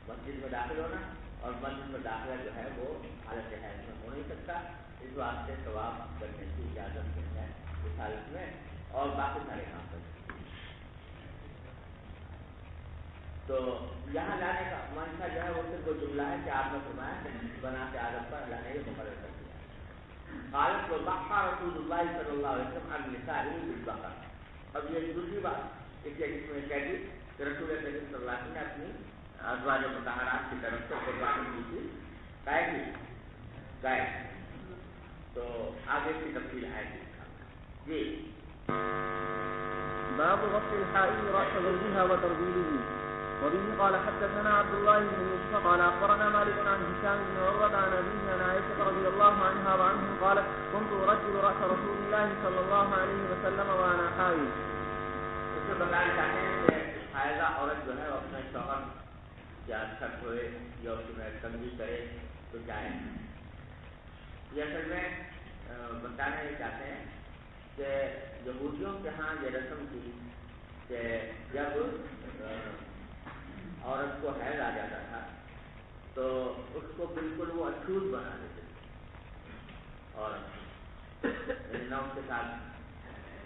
مسجد میں داخل ہونا, اور مسجد میں داخلہ جو ہے وہ حالت حیض میں ہو نہیں سکتا. اس واسطے طواف کرنے کی اجازت نہیں ہے اس حالت میں, اور باقی سارے کام کر سکتے ہیں. تو یہاں لانے کا منشا جو ہے وہ صرف وہ جملہ ہے کہ آپ نے فرمایا کہ بنا کے آدم پر اللہ نے یہ مقرر کر دیا. قالت وضحى رسول اللہ صلی اللہ علیہ وسلم عن نسائه بالبقر. اب یہ دوسری بات اس میں کہہ دی کہ رسول کریم صلی اللہ علیہ وسلم نے اپنی ازواج مطہرات کی طرف سے قربانی کی تھی گائے کی گائے. تو آگے کی تفصیل ہے جی. باب غسل الحائض رأس زوجها وترجيله. وبه قال حدثنا عبد الله بن يوسف قال أخبرنا مالك عن هشام بن عروة عن أبيه عن عائشة رضي الله عنها وعنهم قالت كنت أرجل رأس رسول الله صلى الله عليه وسلم وأنا حائض. اس میں بتانا چاہتے ہیں کہ حائضہ عورت جو ہے وہ اپنے شوہر یا چھٹ ہوئے یا اس میں تنگی کرے تو جائے. یہ اصل میں بتانا یہ چاہتے ہیں کہ یہودیوں کے ہاں یہ رسم تھی کہ جب عورت کو حیض آ جاتا تھا تو اس کو بالکل وہ اچھوت بنا دیتے تھے, اور نہ اس کے ساتھ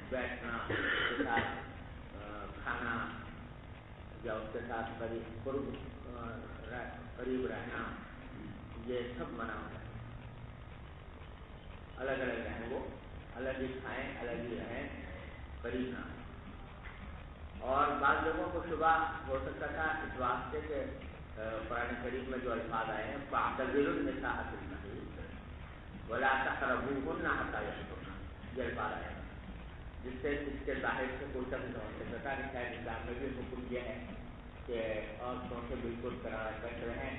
بیٹھنا, اس کے ساتھ کھانا یا اس کے ساتھ قریب رہنا, یہ سب منع ہوتا ہے. الگ الگ رہیں, وہ الگ ہی کھائیں, الگ ہی رہیں, قریب نہ. اور بعض لوگوں کو شبہ ہو سکتا تھا اس واسطے کہ قرآن کریم میں جو الفاظ آئے ہیں فَاعْتَزِلُوا النِّسَاءَ فِي الْمَحِيضِ وَلَا تَقْرَبُوهُنَّ حَتَّىٰ يَطْهُرْنَ, یہ الفاظ آئے ہیں, جس سے اس کے ظاہر سے کوئی شک نہ ہو سکتا تھا. شاید اسلام میں بھی حکم یہ ہے کہ عورتوں سے بالکل کٹ رہیں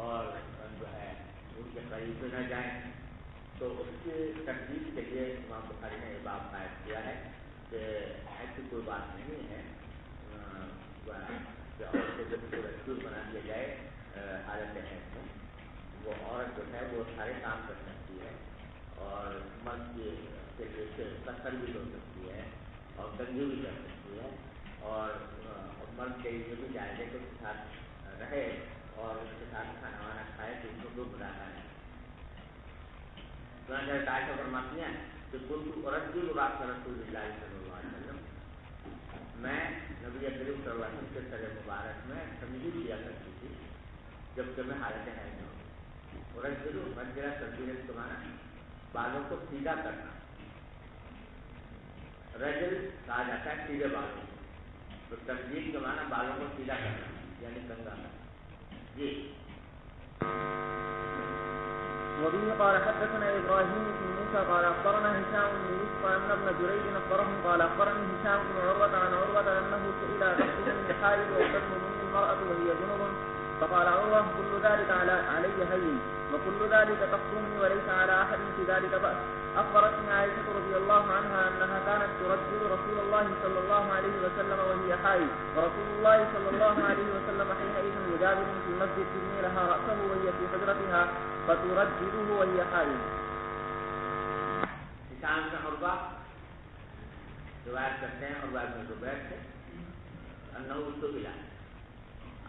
اور جو ہے ان کے قریب نہ جائیں. تو اس کی تردید کے لیے امام بخاری نے یہ باب قائم کیا ہے کہ ایسی کوئی بات نہیں ہے کہ عورت کو بالکل اچھوت بنا دیا جائے حالت حیض میں. وہ عورت جو ہے وہ سارے کام کر سکتی ہے اور مرد کے کثر بھی ہو سکتی ہے اور گندگی بھی کر سکتی ہے، اور مرد کے لیے بھی جائز ہے کہ اس کے ساتھ رہے اور اس کے ساتھ کھانا وانا کھائے تو اس کو بلانا ہے۔ عائشہ فرماتی ہیں کہ کنت ارجل رأس رسول اللہ صلی اللہ علیہ وسلم، میں نبی کریم صلی اللہ علیہ وسلم کے سر مبارک میں تنظیم کیا کرتی تھی جبکہ میں حالت حیض میں ہوں۔ ارجل رجل تنظیم کے معنی بالوں کو سیدھا کرنا، رجل کہا جاتا ہے سیدھے بالوں کو، تو تنظیم کے معنی بالوں کو سیدھا کرنا یعنی کنگا کرنا۔ جی وبه قال حدثنا ابراهيم بن موسى قال اخبرنا هشام بن يوسف ان ابن جريج اخبرهم قال اخبرني هشام بن عروة عن عروة انه سئل تخطب الحائض وتدنو مني المرأة وهي جنب فقال عروة كل ذلك علي هين وكل ذلك تخطبني وليس على احد في ذلك بأس. اخبرتني عائشة رضي الله عنها انها كانت ترجل رسول الله صلى الله عليه وسلم وهي حائض، ورسول الله صلى الله عليه وسلم حينئذ يجابر في المسجد تبني لها رأسه وهي في حجرتها فترجله وهي حائض. ہشام بن عروہ روایت کرتے ہیں عروہ بن زبیر سے انہ سئل،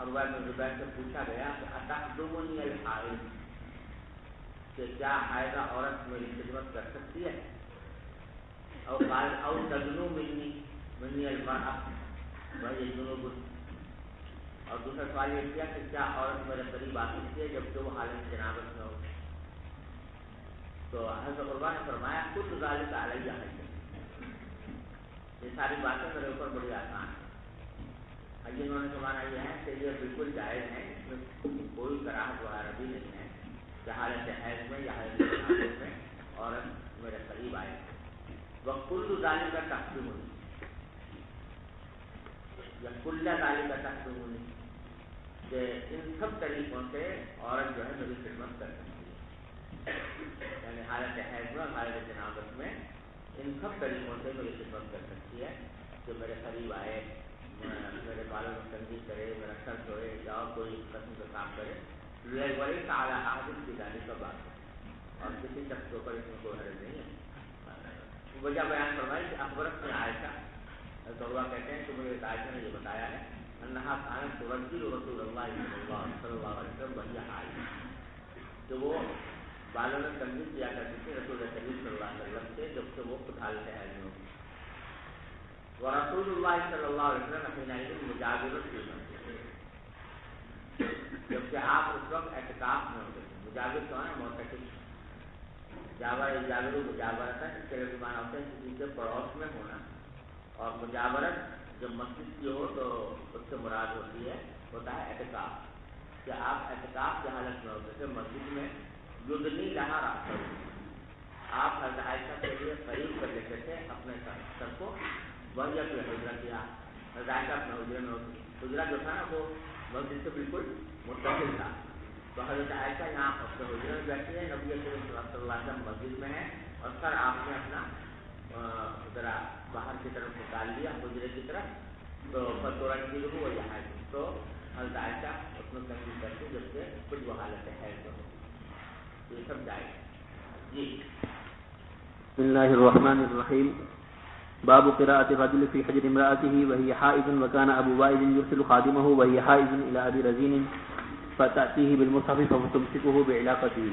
عروہ بن زبیر سے پوچھا گیا کہ اتخدمنی الحائض، کہ کیا حائضہ عورت میری خدمت کر سکتی ہے؟ او قال او تدنو منی المرأة وہی جنوب، اور دوسرا سوال یہ کیا کہ کیا عورت میرے قریب آ سکتی ہے جبکہ وہ حالت جنابت میں ہو؟ تو حضرت عروہ نے فرمایا کل ذالک علیہ حج، یہ ساری باتیں میرے اوپر بڑی آسان ہیں۔ انہوں نے سمانا یہ ہے کہ یہ بالکل جائز ہے، اس میں کوئی کراہت وغیرہ بھی نہیں ہے کہ حالت حیض میں یا حالت جنابت میں عورت میرے قریب آئے۔ وکل ذالک تخدمنی، یا کل ذالک تخدمنی، کہ ان سب طریقوں سے عورت جو ہے میری خدمت کر سکتی ہے، یعنی حالت حیض میں اور حالت جنابت میں ان سب طریقوں سے میری خدمت کر سکتی ہے کہ میرے قریب آئے، میرے بالوں میں تنظیم کرے، میرا سر دھوئے یا کوئی قسم کا کام کرے، یہ بڑی تعالیٰ حاضر کی جانے کا بات ہے اور کسی شخص کے اوپر اس میں کوئی حرج نہیں ہے۔ وجہ بیان فرمائی کہ اخبرت میں عائشہ عروہ کہتے ہیں کہ مجھے عائشہ نے یہ بتایا ہے انہا کانت ترجل رسول اللہ صلی اللہ علیہ وسلم وہی حائض، کہ وہ بالوں میں تنظیم کیا کرتی تھی رسول کریم صلی اللہ علیہ وسلم سے جبکہ وہ خود حالت حیض میں ہوتی، ورسول اللہ صلی اللہ علیہ وسلم حینئذ مجاور فی المسجد، جبکہ آپ اس وقت اعتکاف میں ہوتے تھے۔ مجاور تو ہے معتکف، جاور مجاورت ہے، اس کے لیے معنی ہوتے ہیں کسی کے پڑوس میں ہونا، اور مجاورت جب مسجد کی ہو تو اس سے مراد ہوتا ہے اعتکاف، کہ آپ اعتکاف کی حالت میں ہوتے تھے مسجد میں، یدنی لہا رأسہ، آپ حضرت عائشہ کے لیے قریب کر لیتے تھے اپنے سر کو، وہی اپنے حجرہ کیا، حضرت عائشہ اپنے حجرے میں ہوتی، حجرہ جو تھا نا وہ مسجد سے بالکل متصل تھا، تو حضرت عائشہ یہاں اپنے حجرے میں بیٹھی ہے، نبی کریم صلی اللہ علیہ وسلم مسجد میں ہے، اور سر آپ نے اپنا ذرا باہر کی طرف نکال لیا حجرے کی طرف، تو فترجل ہو یہاں، تو حضرت عائشہ اس میں تنظیم کرتی جبکہ خود وہ حالت حیض میں ہوتی، یہ سب جائے۔ جی بسم اللہ الرحمن الرحیم، باب قراءة الرجل في حجر امرأته وهي حائض، وكان أبو وائل يرسل خادمه وهي حائض إلى أبي رزين فتأتيه بالمصحف فتمسكه بعلاقته.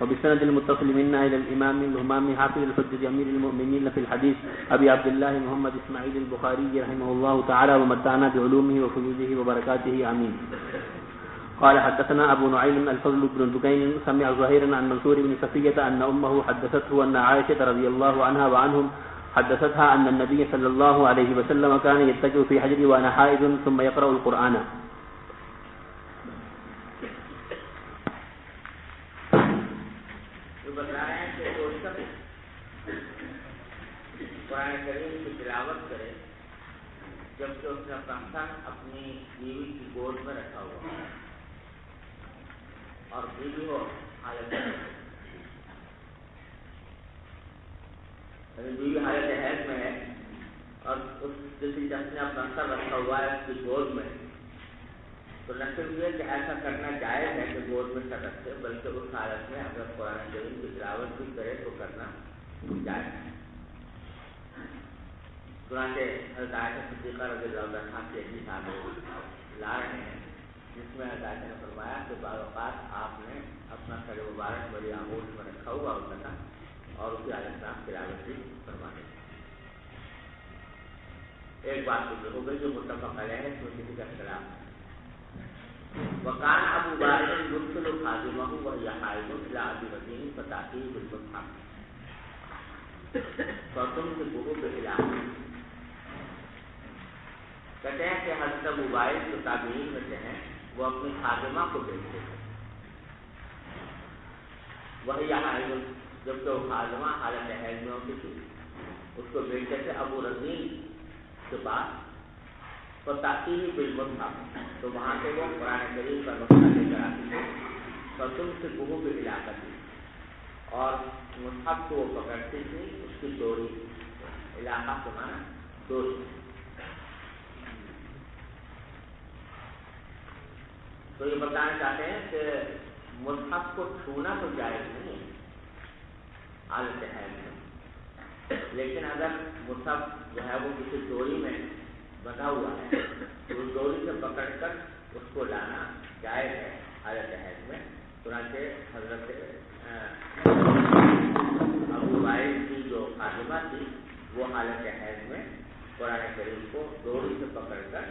وبالسند المتصل منا إلى الإمام الهمام حافظ الحجة أمير المؤمنين في الحديث أبي عبد الله محمد إسماعيل البخاري رحمه الله تعالى ومتعنا بعلومه وفيوزه وبركاته آمين. قال حدثنا أبو نعيم الفضل بن دكين سمع زهيرا عن منصور بن صفية أن أمه حدثته أن عائشة رضي الله عنها وعنهم حدثتها أن النبي صلى الله عليه وسلم كان يتجه في حجري وأنا حائض ثم يقرأ القرآن. قرآن کریم کی تلاوت کرے جبکہ اس نے اپنا سر اپنی بیوی کی گود میں رکھا ہوا ہے اور بیوی ہو حالت بیوی حالت حیض میں ہے اور اس کسی شخص نے اپنا سر رکھا ہوا ہے اس کی گود میں، تو نہ صرف یہ کہ ایسا کرنا جائز ہے کہ گود میں سر رکھے، بلکہ اس حالت میں اگر قرآن کریم کی تلاوت بھی کرے تو کرنا جائز ہے۔ چنانچہ حضرت عائشہ صدیقہ رضی اللہ عنہا کی حدیث آپ لا رہے ہیں، جس میں حضرت عائشہ نے فرمایا کہ بعض اوقات آپ نے اپنا سر مبارک بڑی آغوش میں رکھا ہوا ہوتا تھا اور اسی حالت میں آپ تلاوت بھی فرماتے تھے۔ ایک بات تو یہ ہو گئی جو متفق علیہ ہے، اس میں کسی کا اختلاف ہے۔ وکان ابو بکر یرسل خادمہ وہی حائض الی ابی رزین فتأتیہ بالمصحف فتمسکہ بإلہہ۔ کہتے ہیں کہ حضرت ابو بکر جو تابعین میں سے ہیں وہ اپنی خادمہ کو بھیجتے تھے، وہی حائض، جبکہ وہ خادمہ حالت حیض میں ہوتی تھی، اس کو بھیجتے تھے ابو رزین کے بعد فتأتیہ بالمصحف، تو وہاں سے وہ قرآن کریم کا نسخہ لے کر آتی تھی، فتمسکہ بإلہہ، اور مصحف کو وہ پکڑتی تھی اس کی ڈوری، علاقہ کے معنی ڈوری۔ تو یہ بتانا چاہتے ہیں کہ مصحف کو چھونا تو جائز نہیں ہے حالت حیض میں، لیکن اگر مصحف جو ہے وہ کسی ڈوری میں بندھا ہوا ہے تو اس ڈوری سے پکڑ کر اس کو لانا جائز ہے حالت حیض میں۔ چنانچہ حضرت ابو بکر کی جو خادمہ تھی وہ حالت حیض میں قرآن کریم کو ڈوری سے پکڑ کر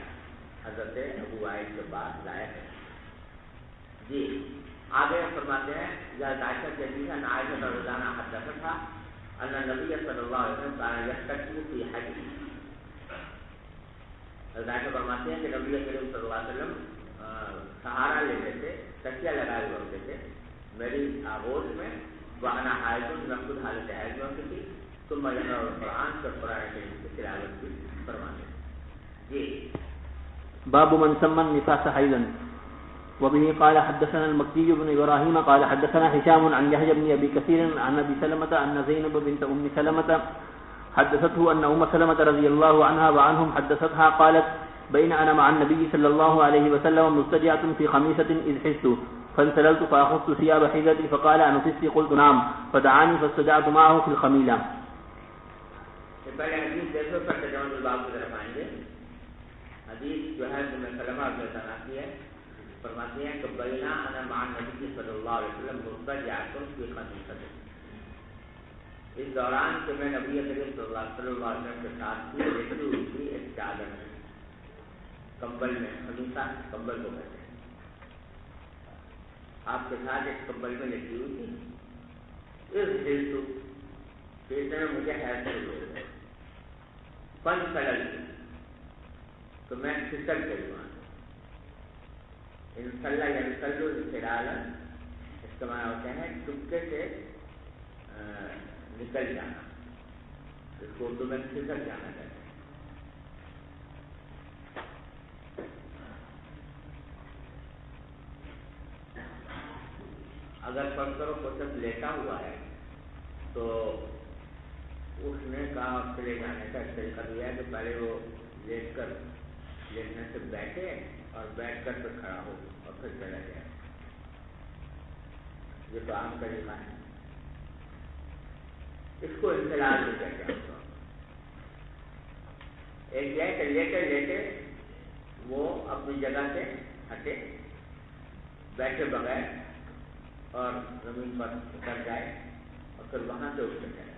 حضرت ابو بکر کے بعد لائے ہیں۔ جی آگے فرماتے ہیں، حضرت عائشہ کہتی ہے، عائشہ رضی اللہ عنہا حدثتھا ان نبی صلی اللہ علیہ وسلم کان یستقی فی حجہ۔ حضرت عائشہ فرماتے ہیں کہ نبی کریم صلی اللہ علیہ وسلم سہارا لیتے تھے، تکیہ لگائے ہوئے ہوتے تھے میری آغوش میں، وانا حائض، میں خود حالت حیض میں ہوتی تھی، ثم یقرأ القرآن، پھر قرآن کریم کی تلاوت بھی فرماتے تھے۔ جی باب من سمى النفاس حيضا. وبه قال حدثنا المكي بن ابراهيم قال حدثنا هشام عن يحيى بن ابي كثير عن ابي سلمة ان زينب بنت ام سلمة حدثته ان ام سلمة رضي الله عنها وعنهم حدثتها قالت بين انا مع النبي صلى الله عليه وسلم مستجعة في خميسة اذ حست فانسللت فاخذت ثياب حيضتي فقال انفستي قلت نعم فدعاني فاستجعت معه في الخميلة. پہلے حدیث دیکھو پھر ترجمہ الباب کی طرف آئیں گے۔ حدیث جو ہے ام سلمہ رضی اللہ عنہا کی ہے، فرماتی ہیں کہ بینا انا مع النبی صلی اللہ علیہ وسلم مستجعۃ فی خمیسۃ، اس دوران کہ میں نبی کریم صلی اللہ علیہ وسلم کے ساتھ لیٹی ہوئی تھی ایک چادر میں، کمبل میں، خمیسہ کمبل کو کہتے ہیں، آپ کے ساتھ ایک کمبل میں لیٹی ہوئی تھی، اس دل میں مجھے حیض شروع ہو گئی، پن سلل، تو میں پھسل گئی وہاں، انسلّا ینسلّ انسلالا، اس کا معنی ہوتے ہیں چپکے سے نکل جانا، اس کو اردو میں پھسل جانا کہتے ہیں۔ اگر فرض کرو کوئی لیٹا ہوا ہے تو اس نے کہا چلے جانے کا اس طریقہ دیا ہے کہ پہلے وہ لیٹ کر لیٹنے سے بیٹھے اور بیٹھ کر پھر کھڑا ہو اور پھر چلا جائے، یہ تو عام طریقہ ہے، اس کو انسلال بھی کہتے ہیں۔ ایک یہ کہ لیٹے لیٹے وہ اپنی جگہ سے ہٹے، بیٹھے بغیر اور زمین پر اتر جائے اور پھر وہاں سے اٹھ جائے،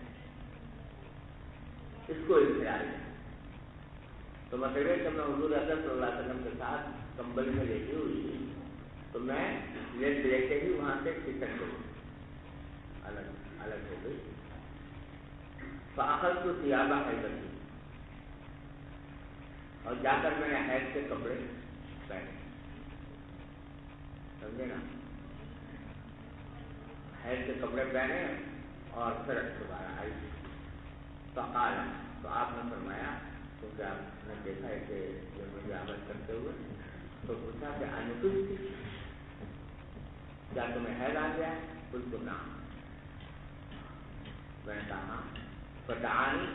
اس کو انسلال ہے۔ تو مطلب ہے کہ میں حضور اکرم صلی اللہ علیہ وسلم کے ساتھ کمبل میں لیٹی ہوئی تھی تو میں لیٹے ہی وہاں سے کھسک گئی، الگ ہو گئی، فاخذت ثیاب حیضتی، اور جا کر میں نے حیض کے کپڑے پہنے، سمجھے نا، حیض کے کپڑے پہنے اور پھر دوبارہ آئی، فقال، تو آپ نے فرمایا، کیونکہ آپ نے دیکھا ہے کہ یہ مجھے عمل کرتے ہوئے، تو پوچھا کہ انفستی، کیا تمہیں حیض آ گیا؟ قلت نعم، میں نے کہا فدعانی،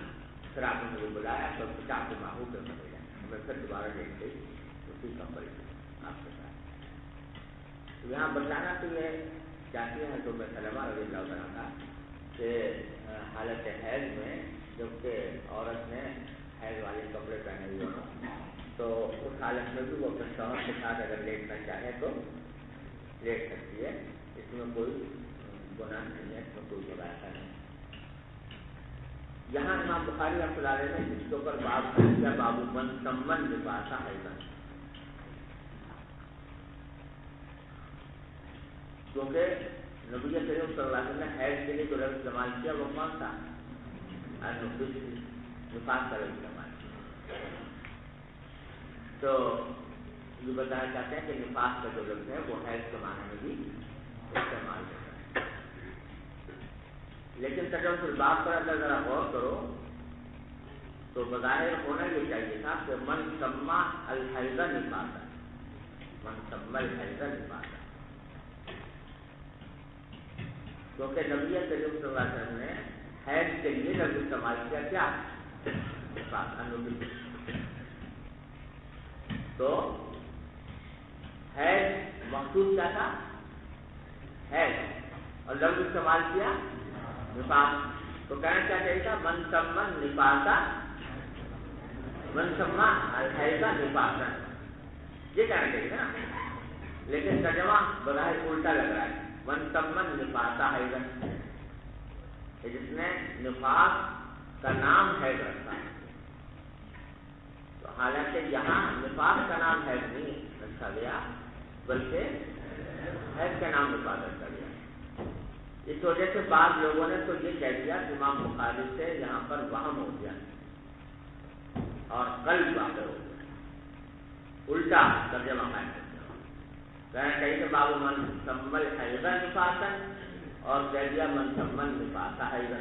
پھر آپ نے مجھے بلایا تو پچاس معہو پہ ملے، میں پھر دوبارہ دیکھ گئی اسی کمبل میں۔ آپ کے ساتھ. یہاں بتلانا تو یہ چاہتی ہیں تو میں سلمہ رضی اللہ عنہ کا کہ حالت حیض میں جبکہ عورت نے حیض والے کپڑے پہنے ہوئے ہوں تو اس حالت میں بھی وہ اپنے شوہر کے ساتھ اگر لیٹنا چاہے تو لیٹ سکتی ہے. اس میں کوئی گناہ نہیں ہے, اس میں کوئی برا ایسا نہیں. یہاں امام بخاری رحمۃ اللہ علیہ نے اس کے اوپر باب کیا, باب من سمن لباسا حیضا, کیونکہ نبی کریم صلی اللہ علیہ وسلم نے حیض کے لیے جو لفظ استعمال کیا وہ کون سا, نفاس کا لفظ استعمال کیا. تو یہ بتانا چاہتے ہیں کہ نفاس کا جو لفظ ہے وہ حیض کے معنی میں بھی استعمال ہوتا ہے. لیکن ترجمہ الباب پر اگر ذرا غور کرو تو بظاہر ہونا یہ چاہیے تھا کہ من سما الحیض نفاسا, من سما الحیض نفاسا, کیونکہ نبی کریم صلی اللہ علیہ وسلم نے حیض کے لیے لفظ استعمال کیا کیا, نفاس. تو حیض مخصوص کیا تھا, حیض, اور لفظ استعمال کیا نفاس. تو کہنا کیا چاہیے تھا, من سمن نفاسا, من سما الحیض نفاسا, یہ کہنا چاہیے نا. لیکن ترجمہ بظاہر الٹا لگ رہا ہے, من سمن نفاسا حیضا, جس نے نفاس کا نام حیض رکھا ہے. تو حالانکہ یہاں نفاس کا نام حیض نہیں رکھا گیا بلکہ حیض کا نام نفاس رکھا گیا. اس وجہ سے بعض لوگوں نے تو یہ کہہ دیا کہ امام بخاری سے یہاں پر وہم ہو گیا اور قلب واقع ہو گیا, الٹا ترجمہ قائم کر دیا. کہنا چاہیے کہ باب من سمل حیضا نفاسا اور کہہ دیا من سمل نفاسا حیضا,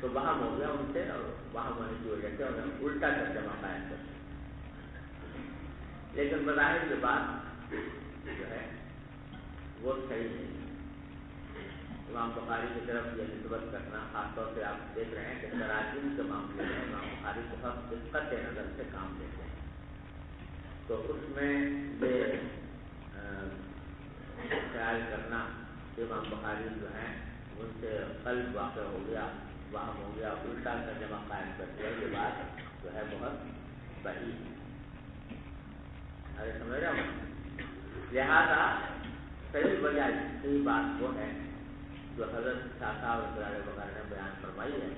تو وہم ہو گیا ان سے, اور وہم ہونے کی وجہ سے انہوں نے الٹا ترجمہ قائم کر دیا. لیکن بظاہر کے بعد جو ہے وہ صحیح نہیں. امام بخاری کی طرف یہ نسبت کرنا, خاص طور سے آپ دیکھ رہے ہیں کہ تراجم کے معاملے میں امام بخاری بہت دقت نظر سے کام لیتے ہیں. تو اس میں یہ خیال کرنا کہ امام بخاری جو ہیں ان سے قلب واقع ہو گیا, وہم ہو گیا, الٹا ترجمہ قائم کر دیا, یہ بات جو ہے بہت صحیح ہے. ارے سمجھ رہے ہو. لہذا صحیح وجہ, صحیح بات وہ ہے جو حضرت شاہ صاحب وغیرہ نے بیان فرمائی ہے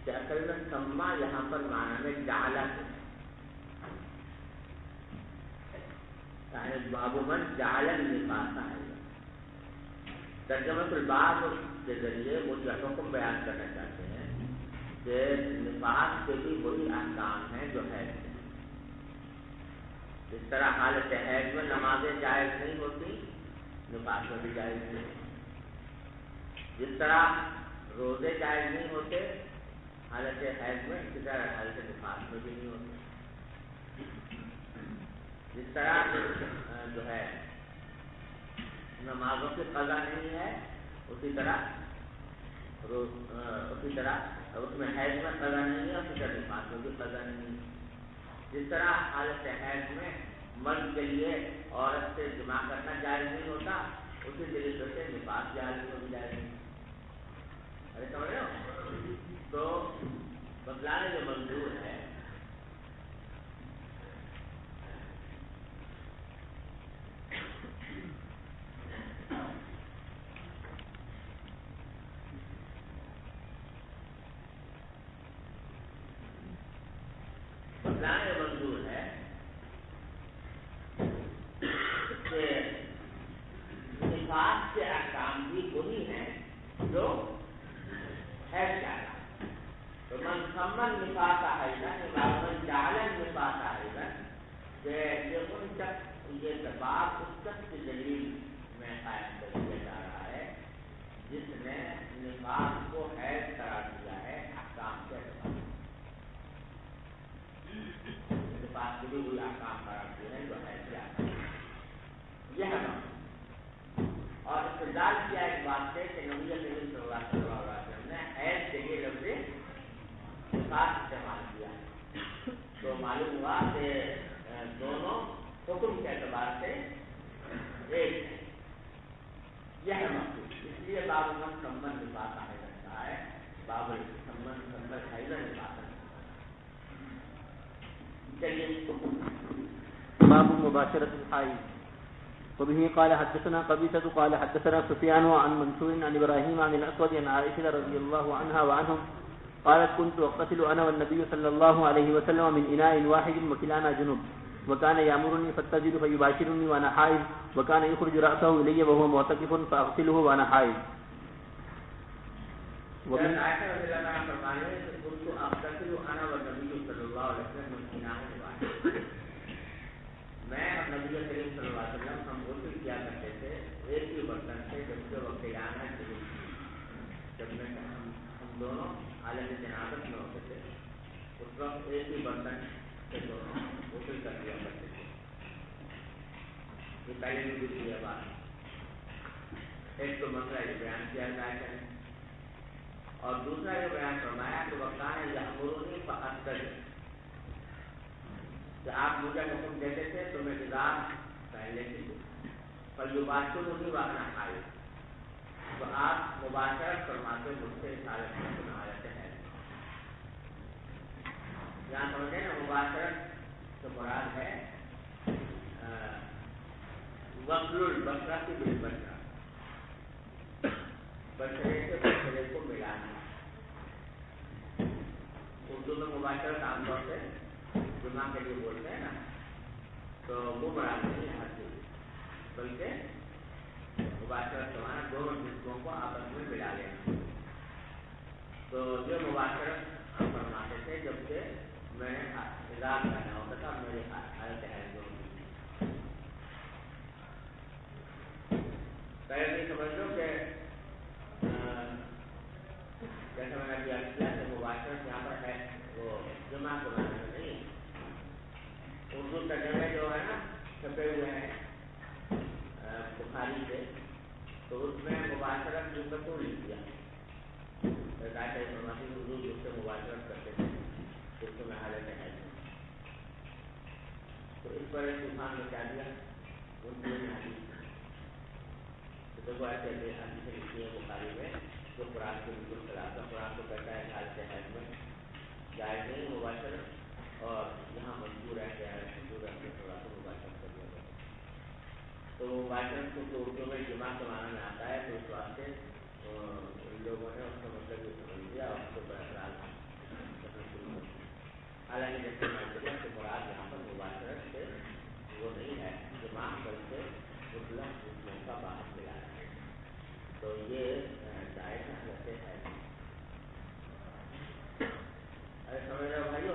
کہ اصل میں سما یہاں پر معنی میں جعلا ہے, باب من جعل النفاس ہے. ترجمہ الباب کے ذریعے وہ یہ حکم بیان کرنا چاہتے ہیں کہ نفاس کے بھی وہی احکام ہیں جو حیض ہیں. اس طرح حالت حیض میں نمازیں جائز نہیں ہوتی, نفاس میں بھی جائز نہیں. جس طرح روزے جائز نہیں ہوتے حالت حیض میں, اسی طرح حالت نفاس میں بھی نہیں ہوتے. جس طرح جو ہے نمازوں کی قضا نہیں ہے, اسی طرح اس میں حیض میں قضا نہیں ہے, اسی طرح نفاس میں بھی قضا نہیں ہے. جس طرح حالت حیض میں مرد کے لیے عورت سے جمع کرنا جائز نہیں ہوتا, اسی طریقے سے نفاس جائز میں بھی جائز نہیں. ارے سمجھ رہے ہو. تو بتلانے جو منظور ہے منظور ہے کہ نفاس کے احکام بھی وہی ہیں جو ہے کیا. تو من سمن نفاس حیضا, من جعل النفاس حیضا, کہ ان تک یہ باب اس تک کی دلیل میں قائم کر دیا جا رہا ہے جس نے نفاس کو حیض قرار دیا ہے احکام کے اعتبار سے. نفاس کے بھی وہی احکام قرار دیے ہیں جو حیض کے احکام. یہ ہے بات. اور استدلال کیا ایک بات سے کہ نبی کریم صلی اللہ علیہ وسلم نے حیض کے لیے لفظ نفاس استعمال کیا. تو معلوم ہوا کہ دونوں حکم کے اعتبار سے ایک ہے، یہ ہے مقصود. اس لیے باب سمبند نفاق آنے لگتا ہے، باب سمبند حیضہ نفاق. چلیے باب مباشرة الحائض. وبه قال حدثنا قبيصة قال حدثنا سفيان عن منصور عن إبراهيم عن الأسود عن عائشة رضي الله عنها وعنهم قالت كنت أغتسل أنا والنبي صلى الله عليه وسلم من إناء واحد وكلانا جنب وكان يأمرني فاتزل فيباشرني وأنا حائض وكان يخرج رأسه إلي وهو معتكف فأغسله وأنا حائض. ومن عائشة رضي الله عنها فرمانے كنت أغتسل أنا والنبي صلى الله عليه وسلم من إناء واحد، میں اور نبی کریم صلی اللہ علیہ وسلم ہم غسل کیا کرتے تھے ایک ہی برتن سے، جب سے وقت آنا شروع جب میں ہم دونوں حالت جنابت میں ہوتے تھے اس وقت ایک ہی برتن سے دونوں غسل کر دیا کرتے تھے. یہ پہلے بھی گزری ہے بات. ایک تو مسئلہ یہ بیان کیا جائے کریں، اور دوسرا یہ بیان فرمایا کہ وقتاً یأمرنی فأغتسل، کہ آپ مجھے حکم دیتے تھے تو میں نظام پہن لیتی تھی. پر جو بات شروع ہوئی واقعہ آئی تو آپ مباشرت فرماتے مجھ سے اس حالت میں سنا لیتے ہیں. یہاں سمجھے نا، مباشرت تو مراد ہے غسل البشرہ کی بالبشرہ، بشرے سے بشرے کو ملانا. اردو میں مباشرت عام طور سے جمعہ کے لیے بولتے ہیں نا، تو وہ مراد نہیں ہے ہر چیز، بلکہ مباشرت سمانا دونوں جسموں کو آپس میں ملا لینا. تو یہ مباشرت ہم فرماتے تھے جب کہ میں نے اظہار کرنا ہوتا تھا میری حالت ہے جو پہلے نہیں سمجھ لو کہ جیسے میں نے ابھی عرض کیا کہ مباشرت یہاں پر ہے وہ جمع کو لانا نہیں. اردو ترجمے جو ہے نا چھپے ہوئے ہیں بخاری سے، تو اس میں مباشرت جو کو نہیں کیا اردو جس سے مباشرت کرتے تھے جس کو میں حالت ہے. تو اس پر ایک طوفان میں کیا دیا ان کو دیکھو ایسے ایسے حدیثیں لکھی ہیں بخاری میں جو قرآن کے بالکل خلاف ہے. قرآن کو کہتا ہے حالت حیض میں جائز نہیں مباشرت، اور یہاں منظور ہے کہ منظور ہے تھوڑا سا مباشرت کر دیا جائے. تو مباشرت کو تو اردو میں جمع کے معنی میں آتا ہے، تو اس واسطے ان لوگوں نے اس کا مطلب یہ سمجھ لیا اور اس کو برقرار کرنا شروع کر دیا. حالانکہ جیسے میں نے کہ مراد یہاں پر مباشرت سے وہ نہیں ہے جمع، بلکہ مطلب جسموں کا باہر ملا ہے. تو یہ جائز حالت ہے. سمجھ رہے ہو بھائیو؟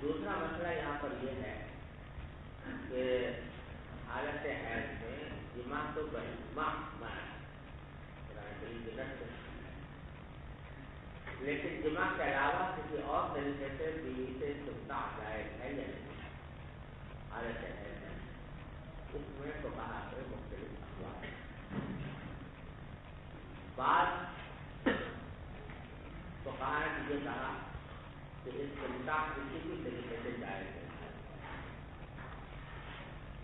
دوسرا مسئلہ یہاں پر یہ ہے کہ حالت حیض میں جمع تو بہما منع ہے، لیکن جمع کے علاوہ کسی اور طریقے سے بیوی سے استمتاع جائز ہے یا نہیں حالت حیض میں. اس میں تو کہا ہے مختلف اقوال. بعض تو کہا ہے کہ یہ کہا کہ استمتاع کسی بھی طریقے سے جائز ہے.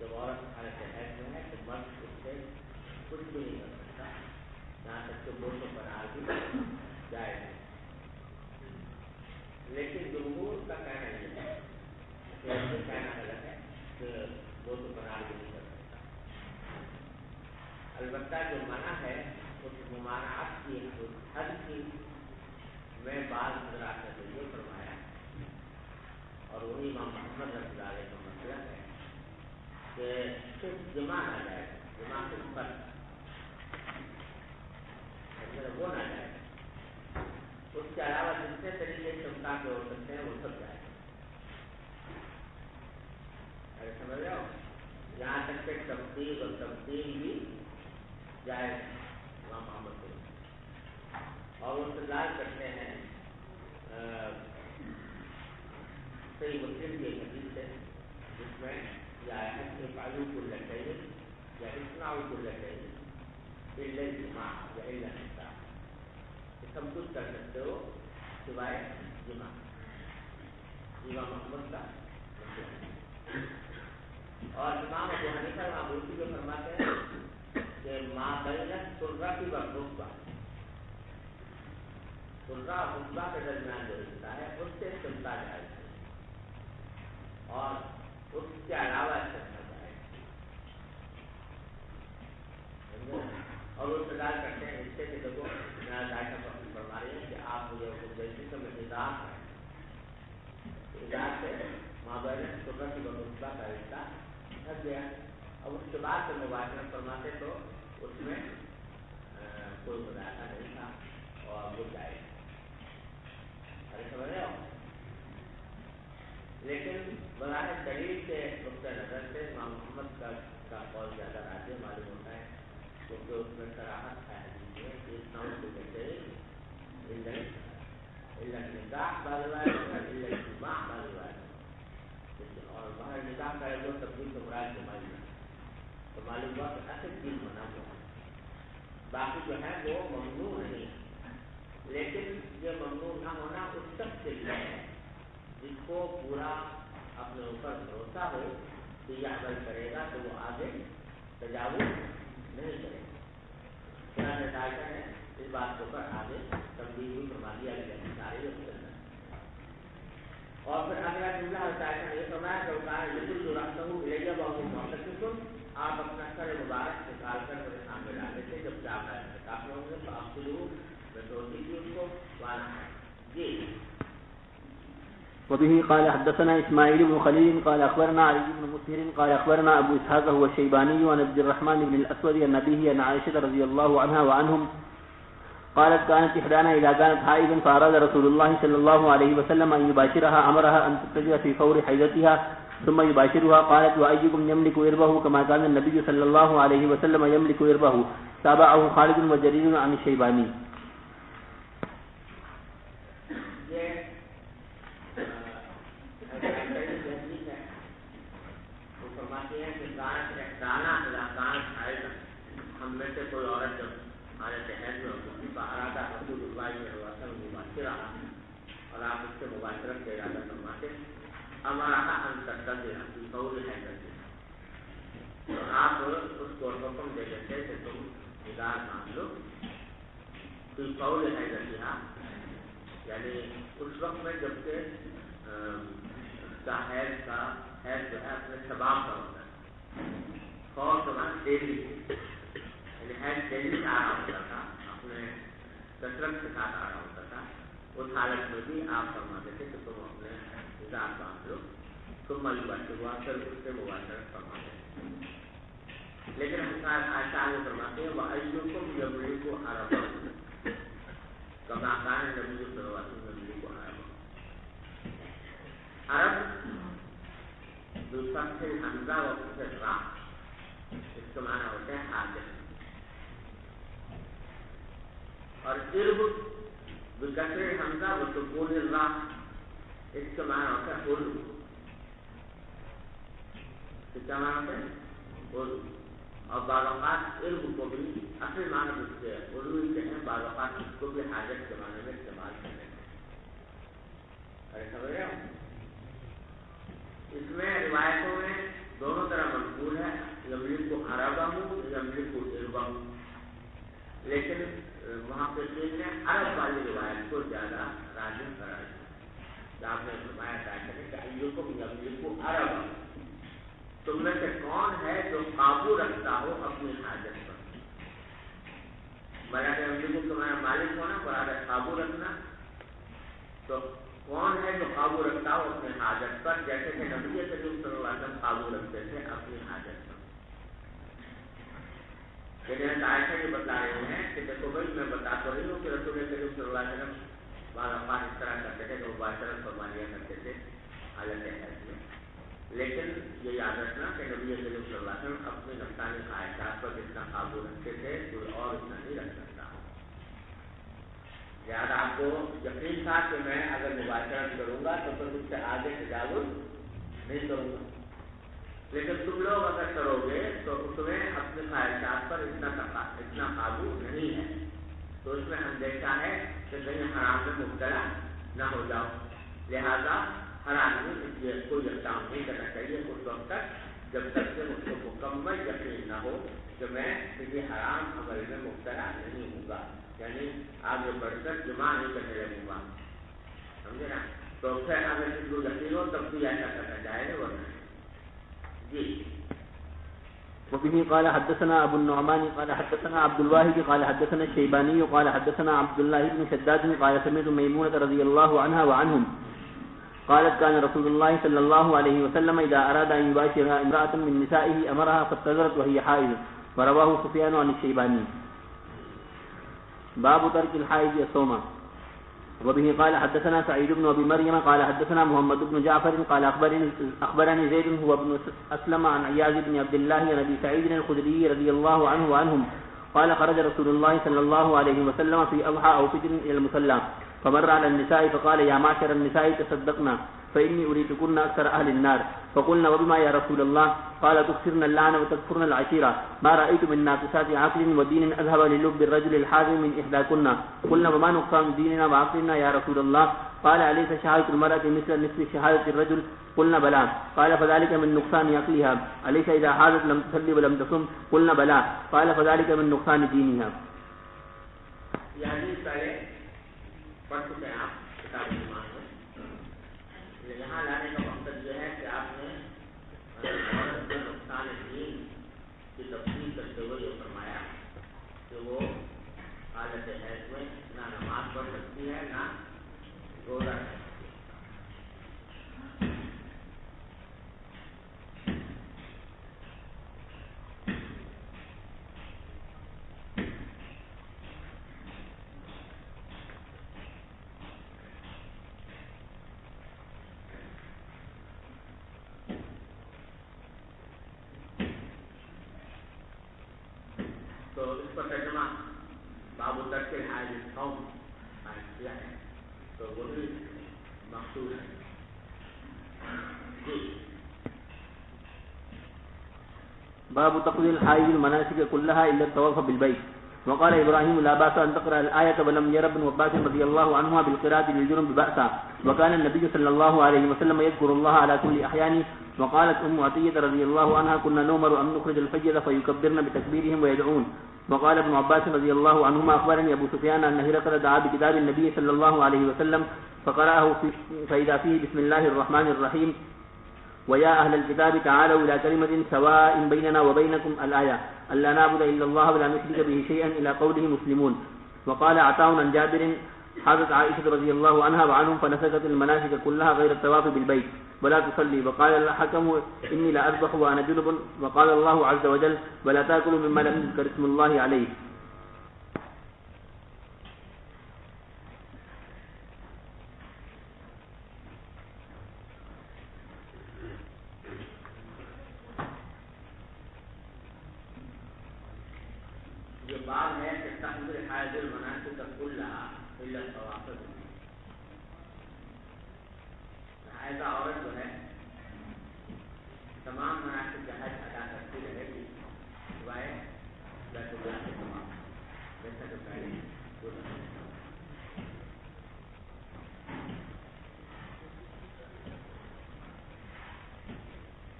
جب عورت حالت حیض میں ہے تو مرد اس سے کچھ بھی نہیں کر سکتا، یہاں تک کہ بوسوں پر آ بھی جائز ہے. لیکن جمہور کا کہنا یہ ہے کہ ایسے کہنا غلط ہے کہ بوسوں پر آ بھی نہیں کر سکتا. البتہ جو منع ہے اس ممانعت کی حد کی میں بعض حضرات نے تو یہ فرمایا، اور وہی امام محمد رحمۃ اللہ علیہ کا مسئلہ ہے کہ صرف جمع نہ جائے، جمع کے اوپر وہ نہ جائے، اس کے علاوہ جتنے طریقے چمتا کے ہو سکتے ہیں وہ سب جائے. سمجھ رہے ہو؟ یہاں تک کہ تبدیل اور تبدیل بھی جائے امام محمد کو. اور وہ استدلال کرتے ہیں صحیح مسلم کی ایک حدیث ہے جس میں یہ آیا ہے کہ فعلوا كل شيء یا اصنعوا كل شيء الا الجماع یا الا النساء، کہ سب کچھ کر سکتے ہو سوائے جماع. امام محمد کا اور امام ابو حنیفہ امام مالک جو فرماتے ہیں کہ ما بین سرہ کی رکبہ، سرہ رکبہ کے درمیان جو رشتہ ہے اس سے استمتاع جائز ہے اور اس کے علاوہ استمتاع جائز ہے۔ اور وہ استدلال کرتے ہیں اس سے کہ دیکھو فرما رہی ہیں کہ آپ مجھے جیسے کہ میں اضاف ہے اضاف سے مابین سرہ کی رکبہ کا رشتہ تھک گیا، اب اس کے بعد سے مباشرت فرماتے تو اس میں کوئی مذاکرہ نہیں تھا اور وہ جائے سمجھ رہے ہو۔ لیکن بظاہر دلیل کے نقطۂ نظر سے امام محمد کا قول زیادہ راجح معلوم ہوتا ہے، کیونکہ اس میں صراحت ہے کہ اس نام کو کہتے ہیں نکاح اجماع اور باہر نکاح کا جو تبدیل سے مراد جمائی ہے تو معلوم ہوا کہ اصل چیز منع ہوا، باقی جو ہے وہ ممنوع نہیں، لیکن یہ ممنوع نہ ہونا اس شخص کے لیے ہے جس کو پورا اپنے اوپر بھروسہ ہو کہ یہ عمل کرے گا تو وہ آگے تجاوز نہیں کرے گا۔ قرآن عائشہ نے اس بات کے اوپر آگے تبدیل ہوئی فرما دیا کہ سارے اور پھر اگلا جملہ عائشہ نے یہ فرمایا کہ جو رکھتا ہوں لے بہت محتسب آپ اپنا سر مبارک نکال کر میرے سامنے ڈالے تھے جب آپ کافی ہوں گے تو آپ سے ضرور میں توڑ دیجیے اس کو وانا ہے جی۔ وبه قال حدثنا اسماعيل بن خليل قال اخبرنا علي بن مسهر قال اخبرنا ابو اسحاق هو الشيباني عن عبد الرحمن بن الاسود عن ابيه عن عائشه رضي الله عنها وعنهم قالت كانت احدانا اذا كانت حائضا فاراد رسول الله صلى الله عليه وسلم ان يباشرها امرها ان تتجه في فور حيضتها ثم يباشرها قالت وايكم يملك اربه كما كان النبي صلى الله عليه وسلم يملك اربه تابعه خالد وجرير عن الشيباني۔ ہم میں سے کوئی عورت جب حالت حیض میں ہوتی ارادہ رسول اللہ صلی اللہ علیہ وسلم مباشرہ اور آپ اس سے مباشرت کا ارادہ فرماتے ہمارا فور حیض تو آپ اس کو حکم دے دیتے کہ تم ادار مان لو فور حیض یعنی اس وقت میں جب کہ اس کا حیض جو ہے اپنے سباب کا ہوتا ہے فور کے بعد ڈیلی یعنی حیض ڈیلی آ رہا ہوتا تھا اپنے کثرت کے ساتھ آ رہا ہوتا تھا، اس حالت میں بھی آپ فرماتے تھے کہ تم اپنے ادار باندھ لو تم مباشر ہوا پھر اس سے مباشرت فرماتے ہیں۔ لیکن ہم عائشہ میں فرماتے ہیں وہ ایوکم یملک عرب کما کان نبی صلی اللہ علیہ وسلم یملک عرب دوسرا سے حمزہ و پھر را اس کا معنی ہوتا ہے حاضر، اور ارب بکسر حمزہ و سکون الرا اس کا معنی ہوتا ہے اردو، اس کا معنی ہوتا ہے اردو، اور بعض اوقات ارب کو بھی اصل معنی اس سے اردو سے ہیں، بعض اوقات اس کو بھی حاجت کے معنی میں استعمال کرتے ہیں۔ سمجھ رہے ہو؟ اس میں روایتوں میں دونوں طرح منقول ہے، یملک کو عربہ ہوں یملک کو اربہ ہوں، لیکن وہاں پہ نے عرب والی روایت کو زیادہ راجح قرار دیا۔ آپ نے فرمایا تھا کہ ایوکم یملک کو عربہ تم میں سے کون ہے جو قابو رکھتا ہو اپنی حاجت پر، برابر یملک کو تمہارا مالک ہونا برابر قابو رکھنا، تو کون ہے جو قابو رکھتا ہو اپنے حاجت پر جیسے کہ نبی کریم صلی اللہ علیہ وسلم قابو رکھتے تھے اپنی حاجت پر۔ لیکن عائشہ یہ بتا رہے ہیں کہ دیکھو بھائی میں بتا تو رہی ہوں کہ رسول کریم صلی اللہ علیہ وسلم بعض اوقات اس طرح کرتے تھے کہ مباشرت فرما لیا کرتے تھے حالت حیض میں، لیکن یہ یاد رکھنا کہ نبی کریم صلی اللہ علیہ وسلم اپنی نفسانی خواہشات پر جتنا قابو رکھتے تھے کوئی اور اتنا نہیں رکھ سکتا۔ لہٰذا آپ کو یقین تھا کہ میں اگر مباشرت کروں گا تو پھر اس سے آگے تجاوز نہیں کروں گا، لیکن تم لوگ اگر کرو گے تو تمہیں اپنے خواہشات پر اتنا قابو نہیں ہے، تو اس میں اندیشہ ہے کہ کہیں حرام میں مبتلا نہ ہو جاؤ، لہذا ہر آدمی اس لیے کوئی اقدام نہیں کرنا چاہیے اس وقت تک جب تک کہ مجھ کو مکمل یقین نہ ہو کہ میں کسی حرام عمل میں مبتلا نہیں ہوں گا، یعنی آگے بڑھ کر جمع نہیں کرنے لگوں گا، سمجھے نا؟ تو پھر اگر کسی کو یقین ہو تب بھی ایسا کرنا چاہے ورنہ جی. وبه قال حدثنا ابو النعمان قال حدثنا عبد الواحد قال حدثنا الشيباني قال حدثنا عبد الله بن شداد قال سمعت ميمونة رضي الله عنها وعنهم قالت كان رسول الله صلى الله عليه وسلم إذا أراد أن يباشر امرأة من نسائه أمرها فاعتذرت وهي حائض. ورواه سفيان عن الشيباني. باب ترك الحائض الصوم. وبه قال حدثنا سعيد بن ابي مريم قال حدثنا محمد بن جعفر قال اخبرني زيد هو ابن اسلم عن عياذ بن عبد الله عن ابي سعيد الخدري رضي الله عنه وعنهم قال خرج رسول الله صلى الله عليه وسلم في اضحى او فجر الى المصلى فمر على النساء فقال يا معشر النساء تصدقنا فاني اريدكن اكثر اهل النار. فقلنا وبما يا رسول الله؟ قال تكثرن اللعن وتكفرن العشيره ما رايت من ناقصات عقل ودين اذهب للب الرجل الحاذر من احداكن. قلنا وما نقصان ديننا وعقلنا يا رسول الله؟ قال اليس شهاده المراه مثل نصف شهاده الرجل؟ قلنا بلى. قال فذلك من نقصان عقلها. اليس اذا حاذت لم تصلي ولم تصم؟ قلنا بلى. قال فذلك من نقصان دينها. يعني پہلے پڑھ چکے ہیں آپ کتاب ایمان میں. یہاں لانے کا مقصد یہ ہے کہ آپ نے عورت کے نقصان دین کی تفصیل کرتے ہوئے یہ فرمایا کہ وہ حالت حیض میں نہ نماز پڑھ سکتی ہے نہ روزہ رکھ سکتی ہے. تو اس پر ترجمہ باب ترک الحائض الصوم کیا ہے تو وہی مقصود ہے. جی. باب تقضي الحائض المناسك كلها الا الطواف بالبيت. وقال ابراهيم لا باس ان تقرا الايه ولم ير ابن عباس رضي الله عنهما بالقراءه للجنب باسا وكان النبي صلى الله عليه وسلم يذكر الله على كل احيانه. وقالت ام عطيه رضي الله عنها كنا نؤمر ان نخرج الفجر فيكبرن بتكبيرهم ويدعون. وقال ابن عباس رضي الله عنهما اخبرني ابو سفيان ان هرقل دعا بكتاب النبي صلى الله عليه وسلم فقرأه فاذا فيه بسم الله الرحمن الرحيم ويا أهل الكتاب تعالوا إلى كلمة سواء بيننا وبينكم الآية ألا نعبد إلا الله ولا نشرك به شيئا إلى قوله مسلمون. وقال عطاء عن جابر حضرت عائشة رضي الله عنها وعنهم فنسكت المناسك كلها غير الطواف بالبيت ولا تصلي. وقال الحكم إني لا أذبح وأنا جنب. وقال الله عز وجل ولا تأكلوا مما لم يذكر اسم الله عليه. باب ہے کہ تحمل حائض المناسک کلها الا الطواف. حائضہ عورت جو ہے تمام مناسک کا حج ادا کرتی رہے گی سوائے بیت اللہ کے طواف جیسا کہ پہلے گزرا.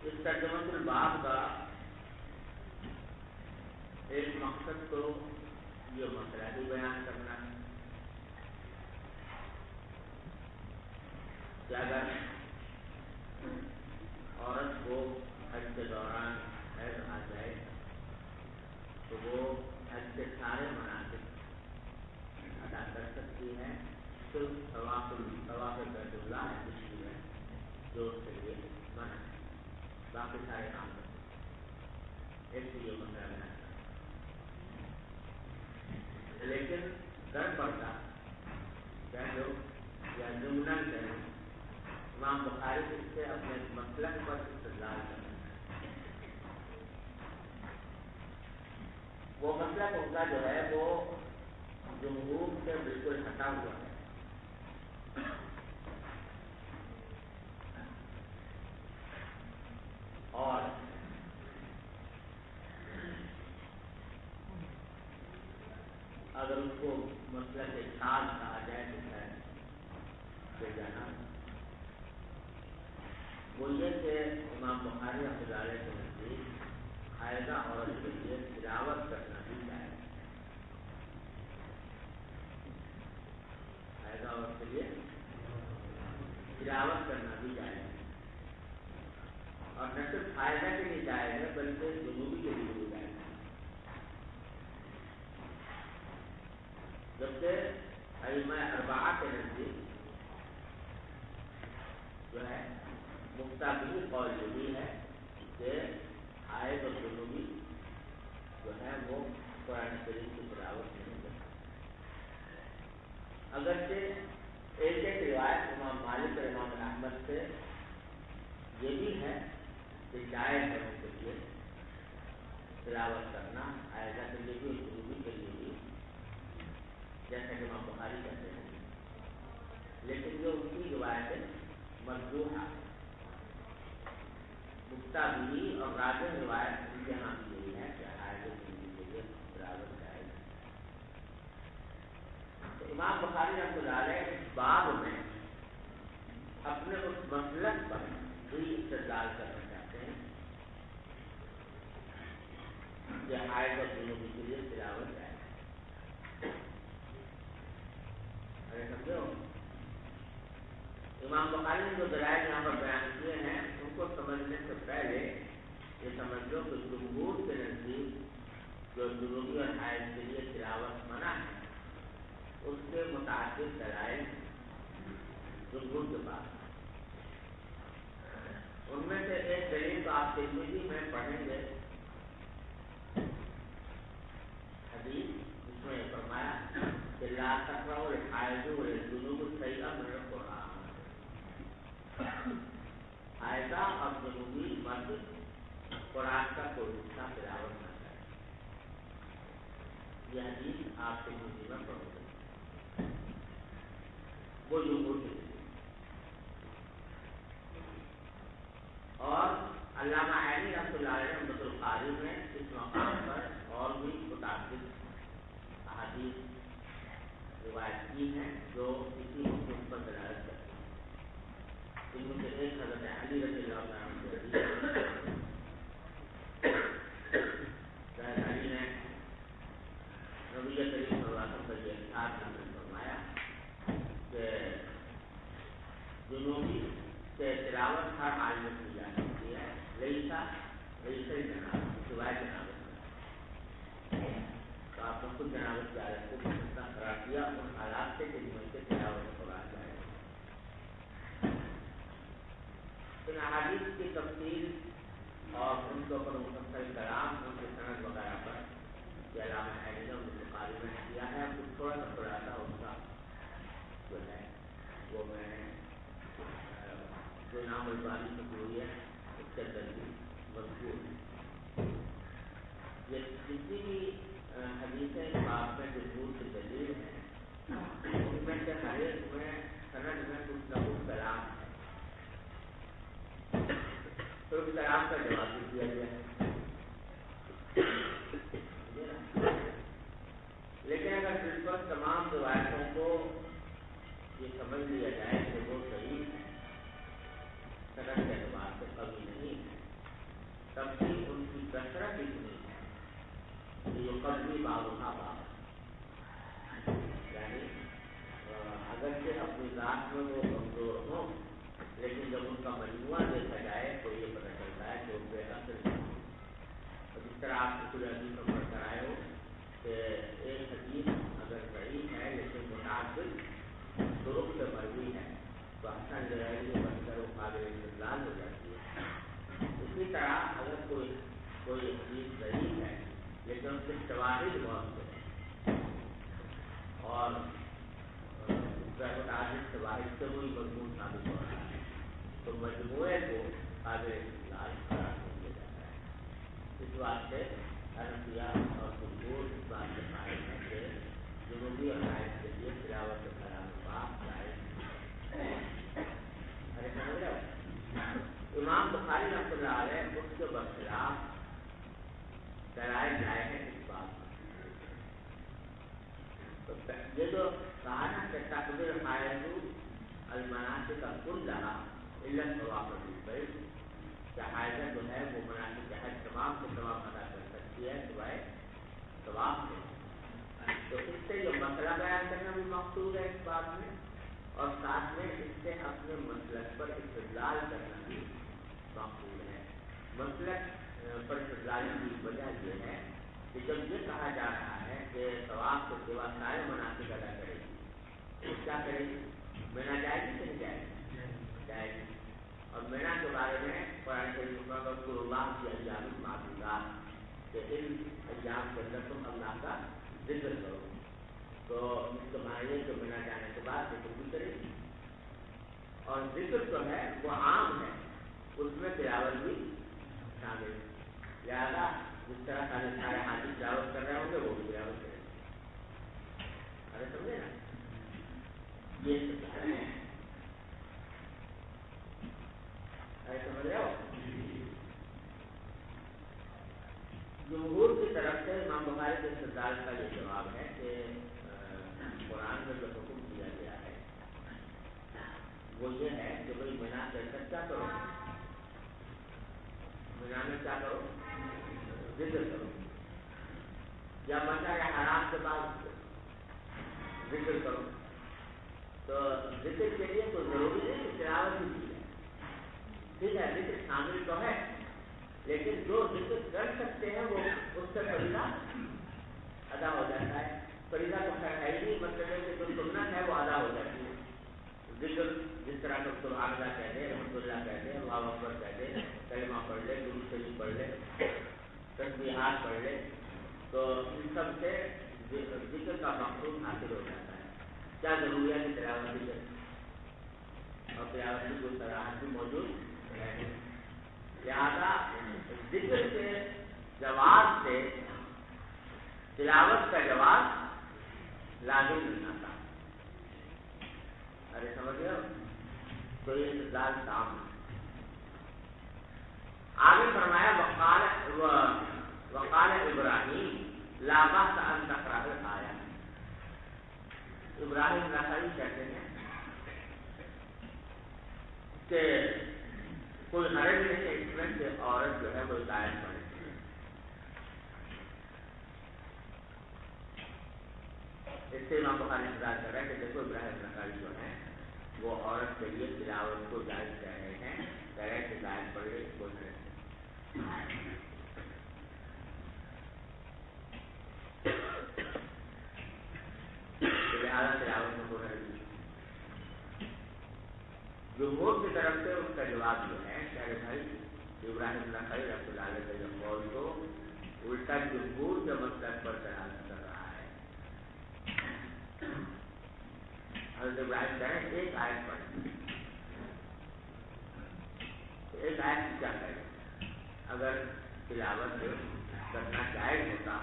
اس ترجمۃ الباب کا ایک مقصد تو یہ مسئلہ بھی بیان کرنا ہے کہ اگر عورت کو حج کے دوران حیض آ جائے تو وہ حج کے سارے مناسک ادا کر سکتی ہے، صرف طواف بیت اللہ ایسی ہے جو اس کے لیے منع ہے، باقی سارے کام کر سکتے. ایک یہ مسئلہ بیان کرنا. لیکن ڈر پڑتا کیا لوگ یا جملن کریں امام بخاری اس سے اپنے مسلک پر استدلال کرنا ہے. وہ مسلک ان کا جو ہے وہ جمہور سے بالکل ہٹا ہوا ہے. اور اگر ان کو مسئلہ کے ساتھ کہا جائے تو ہے لے جانا وہ یہ کہ امام بخاری رحمۃ اللہ علیہ کے نزدیک حائضہ عورت کے لیے تلاوت کرنا بھی جائز ہے. حائضہ عورت کے لیے تلاوت کرنا بھی جائز ہے، اور نہ صرف حائضہ کے لیے جائز ہے بلکہ جنوبی کے لیے بھی جائز ہے. جبکہ ائمہ اربعہ کے نزدیک جو ہے مفتابی قول یہ بھی ہے کہ حائض اور جنوبی جو ہے وہ قرآن کریم کی تلاوت نہیں کرتے. اگرچہ ایک روایت امام مالک اور امام احمد سے یہ بھی ہے کہ جائز ہے ان کے لیے تلاوت کرنا، حائضہ کے لیے بھی اور جنوبی کے لیے بھی، جیسا کہ امام بخاری کہتے ہیں. لیکن جو ان کی روایت ہے مرجوح ہے، مفتابی اور راجح روایت ان کے یہاں بھی یہی ہے کہ حائض اور جنوبی کے لیے تلاوت جائز ہے. تو امام بخاری رحمۃ اللہ علیہ اس باب میں اپنے اس مسلک پر بھی استدلال کرنا چاہتے ہیں کہ حائض اور جنوبی کے لیے تلاوت جائز ہے. ارے سمجھو، امام بخاری نے جو دلائل یہاں پر بیان کیے ہیں ان کو سمجھنے سے پہلے یہ سمجھ لو کہ جمہور کے نزدیک جو جنوبی اور حائض کے لیے تلاوت منع ہے اس کے متعدد دلائل جمہور کے پاس. ان میں سے ایک دلیل تو آپ ترمذی میں پڑھیں گے حدیث جس میں یہ فرمایا کہ لا تقرؤوا الحائض والجنوب شیئا من القرآن. حائضہ اور جنوبی مرد قرآن کا کوئی حصہ تلاوت نہ کرے. یہ حدیث آپ ترمذی میں پڑھو گے، وہ جمہور کے لیے. اور علامہ عینی رحمۃ اللہ علیہ نے عمدۃ القاری میں اس مقام پر اور بھی متعدد احادیث روایت کی ہیں جو اسی حکم پر دلالت کرتی ہیں. ان میں سے ایک حضرت علی رضی اللہ عنہ سے حدیث علی نے نبی کریم صلی اللہ علیہ وسلم کا یہ ارشاد نقل فرمایا کہ جنوبی سے تلاوت ہر حال میں کی جا سکتی ہے، ریسا جناب سوائے جنابت. تو آپ نے خود جنابت کی حالت کو مستثنی قرار دیا ان حالات سے کہ جن سے تلاوت قرآن جائے. ان احادیث کی تفصیل اور ان کے اوپر مفصل کلام ان کے سند وغیرہ پر یہ علامہ عینی بخاری میں کیا ہے. کچھ تھوڑا سا خلاصہ اس کا جو ہے وہ میں نے جو نام البانی کی ہوئی ہے اس کے اندر بھی مذکور ہے. یہ جتنی بھی حدیثیں باب میں جمہور کی دلیل ہیں ان میں سے ہر ایک میں سند میں کچھ نہ کچھ کلام ہے. تو اس کلام کا جواب بھی دیا گیا ہے. لیکن اگر جس پر تمام روایتوں کو یہ سمجھ لیا جائے کہ وہ صحیح ہے، سند کے اعتبار سے کمی نہیں ہے، تب بھی ان کی کثرت اتنی ہے کہ یہ قبلی بابا باب، یعنی اگرچہ اپنی ذات میں وہ کمزور ہوں لیکن جب ان کا مجموعہ دیکھا جائے تو یہ پتہ چلتا ہے کہ وہ بے اثر نہیں. اور جس طرح آپ کسی حدیث میں پڑھ کر آئے ہو کہ ایک حدیث اگر صحیح ہے لیکن متعدد طرق سے مروی ہے تو حسن غیری بن کر وہ قابل استدلال ہو جاتی ہے. اسی طرح اگر کوئی حدیث صحیح ہے لیکن اس کے شواہد بہت سے ہیں اور متعدد شواہد سے وہی مضمون ثابت ہو رہا ہے تو مجموعے کو قابل استدلال قرار دیا جاتا ہے. اس واسطے حنفیہ اور جمہور اس بات کے قائل ہے کہ جنوبی اور حائض کے لیے تلاوت کلام پاک جائز ہے. ارے سمجھ رہے ہو، امام بخاری رحمۃ اللہ علیہ اس کے برخلاف دلائل لائے ہیں اس بات میں. تو یہ جو کہا نا کہ تقبیر حائض المناسک کلھا علت طواف البیت کہ حائضہ جو ہے وہ مناسک حج تمام سے تمام ادا کر سکتی ہے سوائے طواف سے. تو اس سے جو مسئلہ بیان کرنا بھی مقصود ہے اس بات میں، اور ساتھ میں اس سے اپنے مسلک پر استدلال کرنا بھی مقصود ہے. مسلک پر استدلال کی وجہ یہ ہے کہ جب یہ کہا جا رہا ہے کہ طواف کے سوا سارے مناسک ادا کرے گی، تو کیا کرے گی؟ مینا جائے گی کہ نہیں جائے گی؟ جائے گی. اور مینا کے بارے میں قرآن شریف میں رسول اللہ کی ایام معدودات کہ ان ایام کے اندر تم اللہ کا ذکر کرو. تو اس کے معنی کہ مینا جانے کے بعد ذکر بھی کرے گی، اور ذکر جو ہے وہ عام ہے، اس میں تلاوت بھی شامل ہے. لہٰذا جس طرح سارے حاجی تلاوت کر رہے ہوں گے وہ بھی تلاوت کریں گے. ارے سمجھے نا، یہ سمجھ رہے ہو؟ جمہور کی طرف سے امام بخاری کے استدلال کا یہ جواب ہے کہ قرآن میں جو حکم دیا گیا ہے وہ یہ ہے کہ بھائی مینا کر کر کیا کرو؟ مینا میں کیا کرو؟ ذکر کرو. یا مشعر حرام کے بعد ذکر کرو. تو ذکر کے لیے تو ضروری ہے کہ تلاوت بھی کی جائے. ٹھیک ہے، ذکر شامل تو ہے، لیکن جو ذکر کر سکتے ہیں وہ اس سے فریضہ ادا ہو جاتا ہے. فریضہ تو خیر ہے ہی، مطلب ہے کہ جو سنت ہے وہ ادا ہو جاتی ہے. ذکر جس طرح کا سبحان اللہ کہہ دے، الحمد للہ کہہ دے، اللہ اکبر کہہ دے، کلمہ پڑھ لے، درود شریف پڑھ لے، تسبیحات پڑھ لے، تو ان سب سے ذکر کا مقصود حاصل ہو جاتا ہے. کیا ضروری ہے کہ تلاوت بھی کرے، اور تلاوت کی کوئی صلاحیت بھی موجود ہے. لہٰذا ذکر کے جواز سے تلاوت کا جواز لازم نہیں آتا. ارے سمجھ گئے؟ تو یہ استدلال کام ہے. آگے فرمایا وقال ابراہیم لا بأس ان تقرأ الآیہ. ابراہیم نخعی کہتے ہیں کہ کوئی حرج نہیں ہے اس میں کہ عورت جو ہے وہ ہدایت پڑھے. اس سے امام بخاری انتظار کر رہے ہیں کہ دیکھو ابراہیم نخعی جو ہے وہ عورت کے لیے تلاوت کو جائز کہہ رہے ہیں، کہہ رہے ہیں کہ ہدایت پڑھے کوئی حرج نہیں. لہٰذا تلاوت میں کوئی حرج نہیں. جمہور کی طرف سے اس کا جواب یہ ہے کہ بھائی ابراہیم نخعی رحمۃ اللہ علیہ کا یہ قول تو الٹا جمہور کے مسلک پر دلالت کر رہا ہے. حضرت ابراہیم کہہ رہے ہیں ایک آیت پڑھ، ایک آیت کیا کرے؟ اگر تلاوت کرنا جائز ہوتا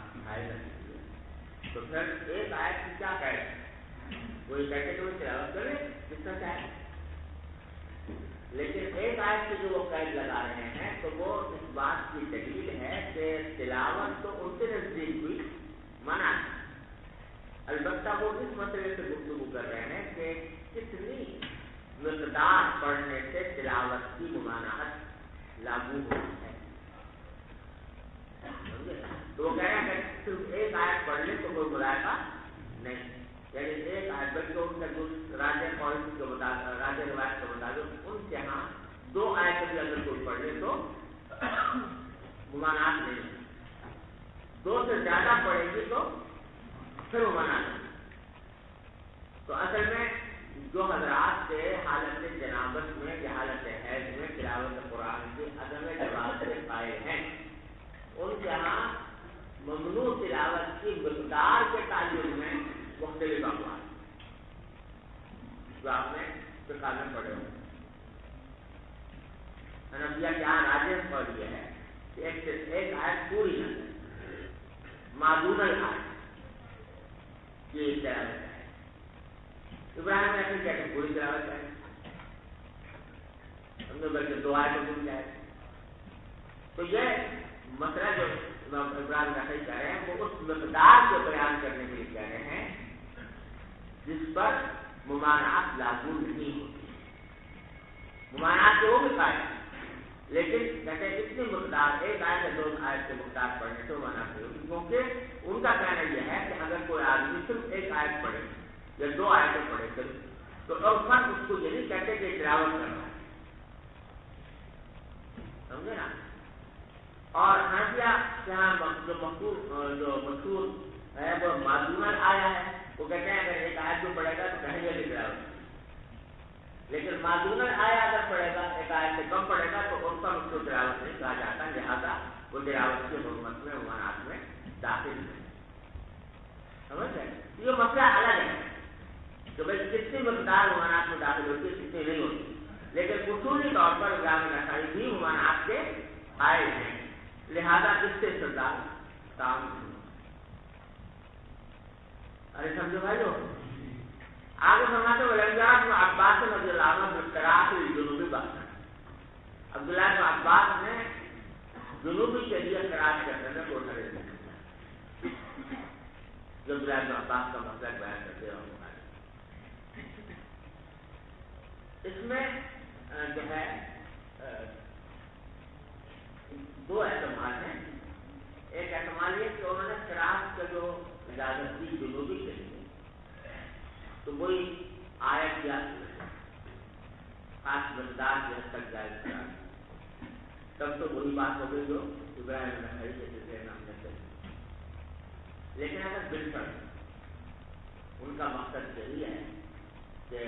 تو پھر ایک آیت کی کیا کرے؟ وہی کہتے کہ وہ تلاوت کرے جتنا چاہے. لیکن ایک آیت کی جو وہ قید لگا رہے ہیں تو وہ اس بات کی دلیل ہے کہ تلاوت تو ان کے نزدیک بھی منع ہے. البتہ وہ اس مسئلے سے گفتگو کر رہے ہیں کہ کتنی مقدار پڑھنے سے تلاوت کی ممانعت لاگو ہوتی ہے. تو وہ کہہ رہے ہیں کہ صرف ایک آیت پڑھ لے تو کوئی مذائقہ نہیں. یعنی ایک آیت بلکہ ان کے راجہ پالیسی کے مطابق، راجہ روایت کے مطابق ان کے ہاں دو آیتیں بھی اگر کوئی پڑھ لے تو ممانعت نہیں. دو سے زیادہ پڑھے گی تو پھر ممانعت نہیں. تو اصل میں جو حضرات سے حالت جنابت میں یا حالت حیض میں تلاوت قرآن کی عدم جواز سے قائل ہیں، ان کے ہاں ممنوع تلاوت کی مقدار کے تعلق میں مختلف اقوال جو آپ نے فقہ میں پڑھے ہوں. حنفیہ کے یہاں راجح قول یہ ہے کہ ایک آیت پوری نہ معدون الآیت کی تلاوت ہے. ابراہیم نے ایسے کہتے ہیں پوری تلاوت ہے، ہم نے بلکہ دو آیتیں بھول جائے. تو یہ مسئلہ جو ابراہیم نخعی کہہ رہے ہیں وہ اس مقدار کو بیان کرنے کے لیے کہہ رہے ہیں جس پر ممانعت لاگو نہیں ہوتی. ممانعت آیات وہ بھی قائم ہے، لیکن کہتے ہیں اتنی مقدار ایک آیت یا 2 آیت سے مقدار پڑھنے سے وہ منافی ہوگی، کیونکہ ان کا کہنا یہ ہے کہ اگر کوئی آدمی صرف ایک آیت پڑھے یا 2 آیتیں پڑھے صرف، تو عرفاً اس کو یہ نہیں کہتے کہ تلاوت کر رہا ہے، سمجھے نا؟ اور حنفیہ کے یہاں جو مشہور ہے وہ معذورن آیا ہے، وہ کہتے ہیں اگر ایک آیت کو پڑھے گا تو کہیں گے کہ تلاوت، لیکن معذورن آیا اگر پڑھے گا ایک آیت سے کم پڑھے گا تو عرفاً اس کو تلاوت نہیں کہا جاتا، لہٰذا وہ تلاوت کی حرمت میں عنوانات میں داخل ہے، سمجھ گئے؟ یہ مسئلہ الگ ہے کہ بھائی کتنی مقدار عنوانات میں داخل ہوتی ہے کتنی نہیں ہوتی، لیکن اصولی طور پر جامع نسائی بھی عنوانات کے آئے ہیں، لہذا اس سے استدلال کام نہیں۔ ارے سمجھو بھائیو، آگے فرماتے ہیں ولم عباس رضی اللہ عنہ بالقراءۃ الجنوبی بحثا، عبداللہ بن عباس نے جنوبی کے لیے قراءت کرنے میں کوئی حرج نہیں کیا، جو عبداللہ بن عباس کا مطلب بیان کرتے ہیں۔ اس میں جو ہے 2 احتمال ہیں، ایک احتمال یہ کہ انہوں نے قراءت کا جو اجازت دی جنوبی کے لیے تو وہی آیت یا خاص مقدار کی حد تک جائز قرار، تب تو وہی بات ہو گئی جو ابراہیم نخعی کے ذکر نام نے کہی، لیکن اگر بالکل ان کا مقصد یہی ہے کہ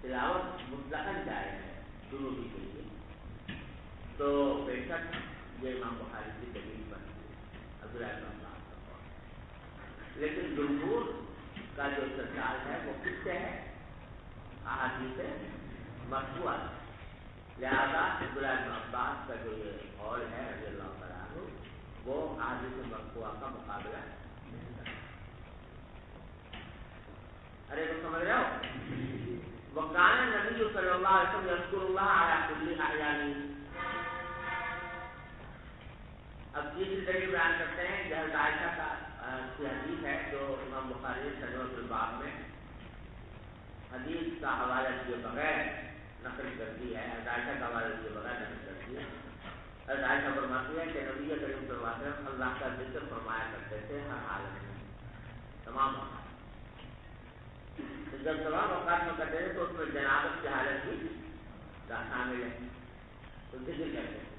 تلاوت مطلقاً جائز ہے جنوبی کے لیے، تو بے شک یہ امام بخاری کی دلیل بنتی ہے عبداللہ بن عباس کا قول، لیکن جمہور کا جو استدلال ہے وہ کس سے ہے؟ احادیث مرفوعہ، لہذا عبداللہ بن عباس کا جو یہ قول ہے رضی اللہ تعالیٰ عنہ وہ احادیث مرفوعہ کا مقابلہ نہیں کرتا۔ ارے تو سمجھ رہے ہو؟ وکان نبی صلی اللہ علیہ وسلم یذکر اللہ علی کل احیانہ، اب تیسری دلیل بیان کرتے ہیں کہ حضرت عائشہ کا کی حدیث ہے جو امام بخاری ترجمۃ الباب میں حدیث کا حوالہ دیے بغیر نقل کر دی ہے، حضرت عائشہ کا حوالہ دیے بغیر نقل کر دی ہے۔ حضرت عائشہ فرماتی ہے کہ نبی کریم صلی اللہ علیہ وسلم اللہ کا ذکر فرمایا کرتے تھے ہر حالت میں، تمام اوقات، جب تمام اوقات میں کرتے تھے تو اس میں جنابت کی حالت بھی شامل ہے، تو ذکر کہتے ہیں۔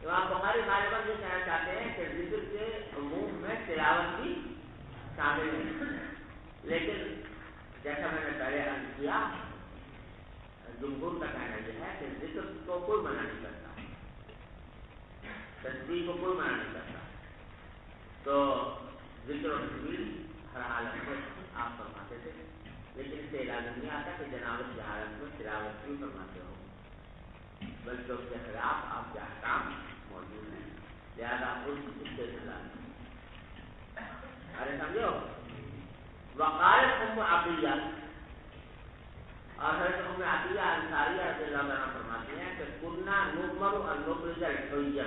امام بخاری غالباً یہ کہنا چاہتے ہیں کہ ذکر کے عموم میں تلاوت بھی شامل ہے، لیکن جیسا میں نے پہلے عرض کیا جمہور کا کہنا یہ ہے کہ ذکر کو کوئی منع نہیں کرتا، تسبیح کو کوئی منع نہیں کرتا، تو ذکر و تسبیح ہر حالت میں آپ فرماتے تھے، لیکن اس سے اجازت نہیں آتا کہ جنابت کی حالت میں تلاوت بھی فرماتے ہو، بلکہ اس کے خلاف آپ کے احکام موجود ہیں، لہذا اس سے اجازت۔ ارے سمجھو، وقالت ام عطیہ، اور حضرت ام عطیہ انصاریہ رضی اللہ عنہ فرماتی ہیں کہ کنا نؤمر ان نخرج الحیہ،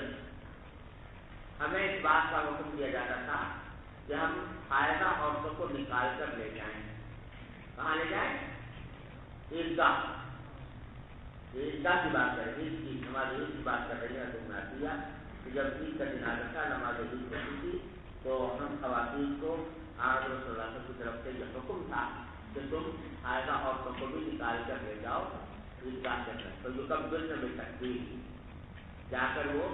ہمیں اس بات کا حکم دیا جاتا تھا کہ ہم حائضہ عورتوں کو نکال کر لے جائیں، کہاں لے جائیں؟ عیدگاہ، عیدگاہ کی بات کر رہی ہے، نماز عید کی بات کر رہی ہے ام عطیہ کہ جب عید کا جنازہ تھا نماز عید ہوتی تھی تو ہم خواتین کو آپ صلی اللہ علیہ وسلم کی طرف سے یہ حکم تھا کہ تم حائضہ عورتوں کو بھی نکال کر لے جاؤ عیدگاہ کے اندر، تو یکبرن بالتکبیر، جا کر وہ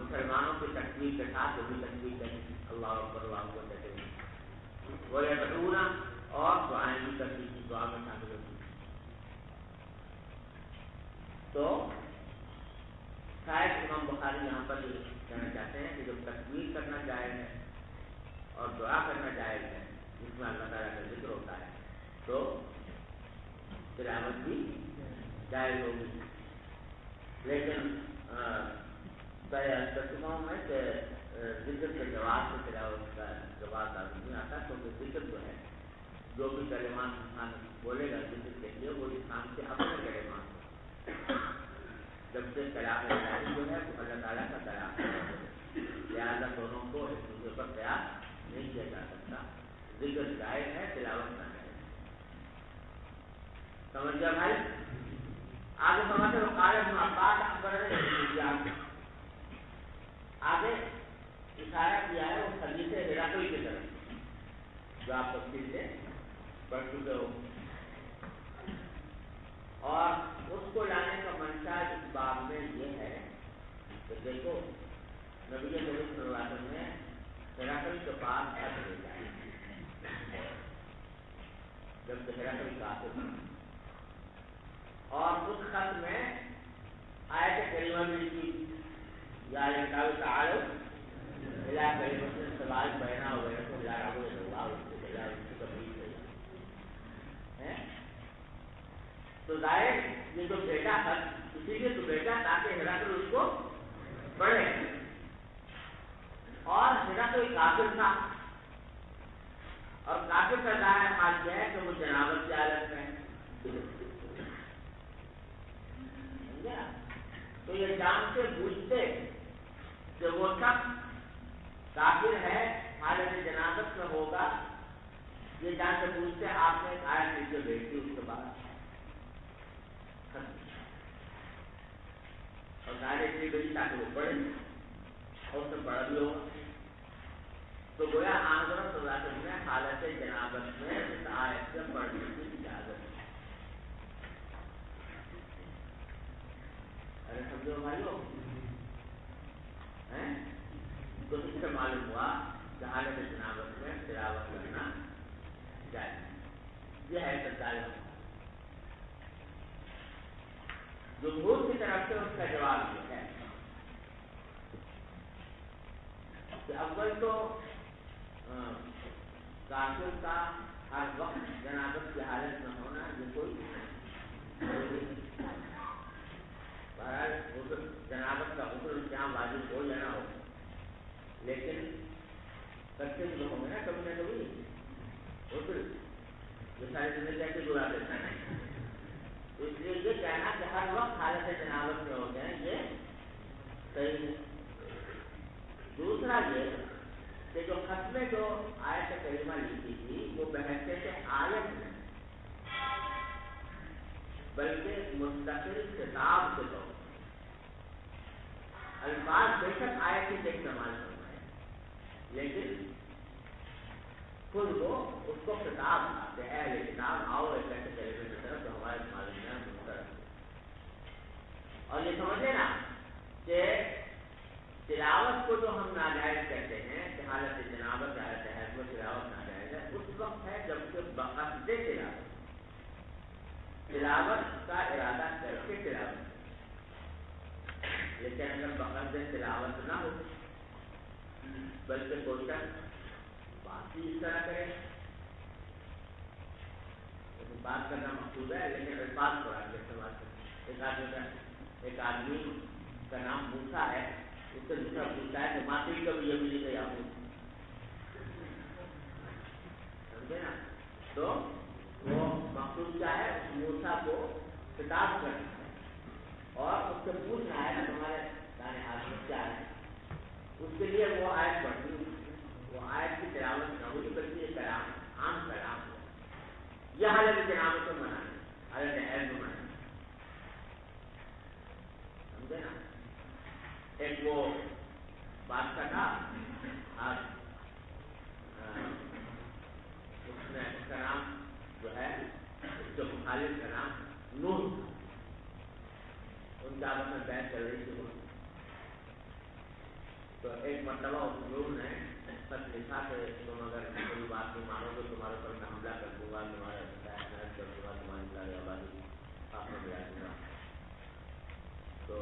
مسلمانوں کی تکبیر کے ساتھ وہ بھی تکبیر کریں، اللہ اکبر اللہ اکبر کہتے ہیں، وہ یدعون اور دعائیں بھی کرتی تھی، دعا میں شامل ہوتی تھی۔ تو شاید امام بخاری یہاں پر یہ کہنا چاہتے ہیں کہ جب تکبیر کرنا جائز ہے اور دعا کرنا جائز ہے جس میں اللہ تعالیٰ کا ذکر ہوتا ہے تو تلاوت بھی جائز ہوگی، لیکن ترجموں میں کہ ذکر کے جواب سے تلاوت کا جواب لازم نہیں آتا، کیونکہ ذکر جو ہے جو بھی کلمات انسان بولے گا ذکر کے لیے وہ انسان کے اپنے کلمات ہیں، جبکہ کلام الہی جو ہے وہ اللہ تعالیٰ کا کلام ہے، لہٰذا دونوں کو ایک دوسرے پر قیاس نہیں کیا جا سکتا، ذکر جائز ہے تلاوت نہ جائز۔ سمجھ گیا بھائی؟ آگے فرماتے ہیں قال ابن عباس اخبرنا آگے اشارہ کیا ہے اس حدیث ہرقل کی طرف جو آپ تفصیل سے پڑھ چکے ہو، اور اس کو لانے کا منشا اس باب میں یہ ہے کہ دیکھو نبی کریم صلی اللہ علیہ وسلم نے ہرقل کے پاس خط بھیجا ہے جب ہرقل کافر تھا، اور اس خط میں آیت کریمہ بھی لکھی یا تعالوا الی کلمۃ سواء بیننا و بینکم لا نعبد الا اللہ اس کے علاوہ اس کی تبلیغ ہے۔ تو ظاہر یہ جو بیٹا خط اسی لیے تو بیٹا تاکہ ہرقل اس کو پڑھے، اور ہرقل کافر تھا، اور کافر کا ظاہر حال یہ ہے کہ وہ جنابت کی حالت میں تو یہ جانتے بوجھتے کہ وہ شخص کافر ہے حالت جنابت میں ہوگا، یہ جانتے بوجھتے آپ نے ایک آیت نیچے بھیج دی اس کے بعد، اور سارے اس لیے بھیجی تاکہ وہ پڑھے اور اس نے پڑھا بھی ہوگا۔ تو گویا حضرت صلی اللہ علیہ وسلم نے حالت جنابت میں اس آیت سے پڑھنے کی اجازت ہے۔ ارے سمجھو بھائیو، تو اس سے معلوم ہوا کہ حالت جنابت میں تلاوت کرنا جائز، یہ ہے سرکاری جمہور کی طرف سے اس کا جواب یہ ہے کہ اول تو کافر کا ہر وقت جنابت کی حالت میں ہونا یہ کوئی جنابت کا غسل جہاں واجب ہو یا نہ ہو، لیکن کرتے بھی ہوں گے نا کبھی نہ کبھی غسل، یہ ساری زندگی کیسے گزار دیتا ہے، اس لیے یہ کہنا کہ ہر وقت حالت جنابت میں ہو گئے یہ صحیح ہے۔ دوسرا یہ کہ جو خط میں جو آیت کریمہ لکھی تھی وہ بحثیت آیت میں بلکہ مستقل کتاب کے طور الفاظ بے شک آیت کے استعمال کرنا ہے، لیکن خود وہ اس کو کتاب کہ اہل کتاب آؤ ایک ایسے کریمے کی طرف جو ہمارے معلوم میں مسترد، اور یہ سمجھے نا کہ تلاوت کو جو ہم ناجائز کہتے ہیں کہ حالت جنابت حالت حیض میں تلاوت ناجائز ہے، اس وقت ہے جبکہ بقصد تلاوت کا ارادہ کر کے تلاوت، لیکن اگر بقصد تلاوت نہ ہو بلکہ کوئی شخص بات ہی اس طرح کرے، بات کرنا مقصود ہے لیکن الفاظ قرآن کے استعمال کریں۔ ایک آدمی کا نام موسیٰ ہے، اس سے دوسرا پوچھتا ہے کہ ماتی کبھی یہ ملی گئی آپ سمجھے نا، تو وہ مقصود کیا ہے، اس موسیٰ کو خطاب کرنا ہے اور اس سے پوچھنا ہے کہ تمہارے دانے ہاتھ میں کیا ہے، اس کے لیے وہ آیت پڑھنی، وہ آیت کی تلاوت نہ ہوئی بلکہ یہ کلام عام کلام ہے، یہ حالت جنابت کو منانا، حالت حیض کو منانا، سمجھے نا۔ ایک وہ بادشاہ تھا، آج اس نے اس کا نام جو ہے اس کے مخالف کا نام نوح تھا، ان کا آپس میں بحث چل رہی تھی، تو ایک مرتبہ اس نوح نے خط لکھا کہ تم اگر کوئی بات نہیں مانو گے تمہارے اوپر میں حملہ کر دوں گا، تمہارے محنت کر دوں گا، تمہاری ساری آبادی آپ میں ملا دوں گا۔ تو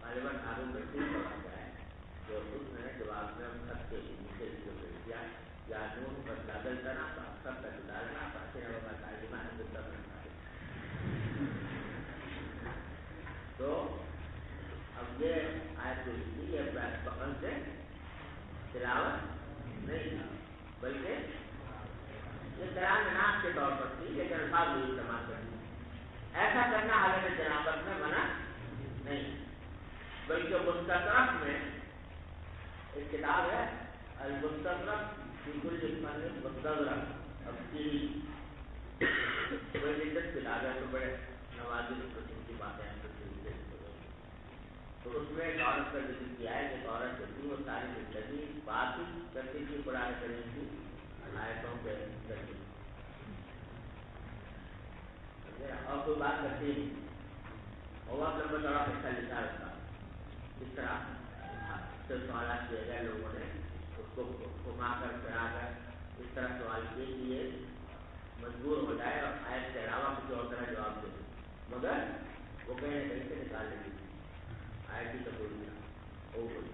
غالباً ہارون رشید کو آتا ہے کہ اس نے جواب میں خط کے نیچے جو بھیج دیا یا نوح پر دادل کرنا سب کا ڈالنا پاتے ہوگا تعلیمہ ہے تو اب یہ آیت جو لکھی ہے پکڑ سے تلاوت نہیں بلکہ یہ قرآن نام کے طور پر تھی، لیکن الفاظ بھی استعمال کرتی، ایسا کرنا حالت جنابت میں منع نہیں، بلکہ مستدرک میں ایک کتاب ہے المستدرک فی کل فن مستدرک، اب کی بڑی دلچسپ کتاب ہے، تو بڑے نوازی کی باتیں تو اس میں ایک عورت کا ذکر کیا ہے کہ عورت جو تھی وہ ساری زندگی بات ہی کرتی تھی قرآن کریم کی آیتوں پہ کرتی اور کوئی بات کرتی نہیں اور وہاں لمبا چوڑا حصہ لکھا رکھا اس طرح سے سوالات کیے گئے لوگوں نے اس کو گھما کر پھرا کر اس طرح سوال کیے کہ یہ مجبور ہو جائے اور آیت کے علاوہ کسی اور طرح جواب دے مگر وہ کہیں نہ کہیں سے نکال دیتی آیت کی تو بولی وہ بولی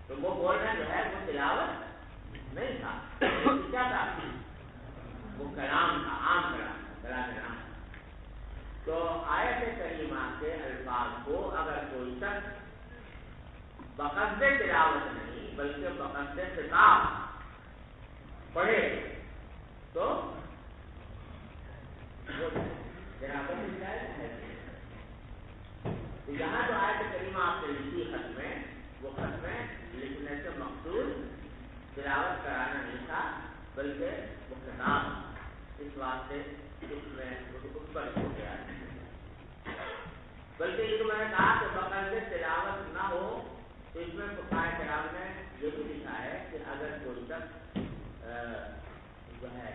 تو وہ بولنا جو ہے وہ تلاوت نہیں تھا کیا تھا وہ کلام تھا عام کلام تو آیت کریمہ کے الفاظ کو اگر کوئی شخص بقصد تلاوت نہیں بلکہ بقصد خطاب پڑھے تو یہاں جو آیت کریمہ آپ نے لکھی خط میں وہ خط میں لکھنے سے مقصود تلاوت کرانا نہیں تھا بلکہ وہ خطاب اس واسطے اس میں اس پر ہو گیا بلکہ یہ جو میں نے کہا کہ بقصد تلاوت نہ ہو تو اس میں فقہائے کرام نے یہ بھی لکھا ہے کہ اگر کوئی شخص جو ہے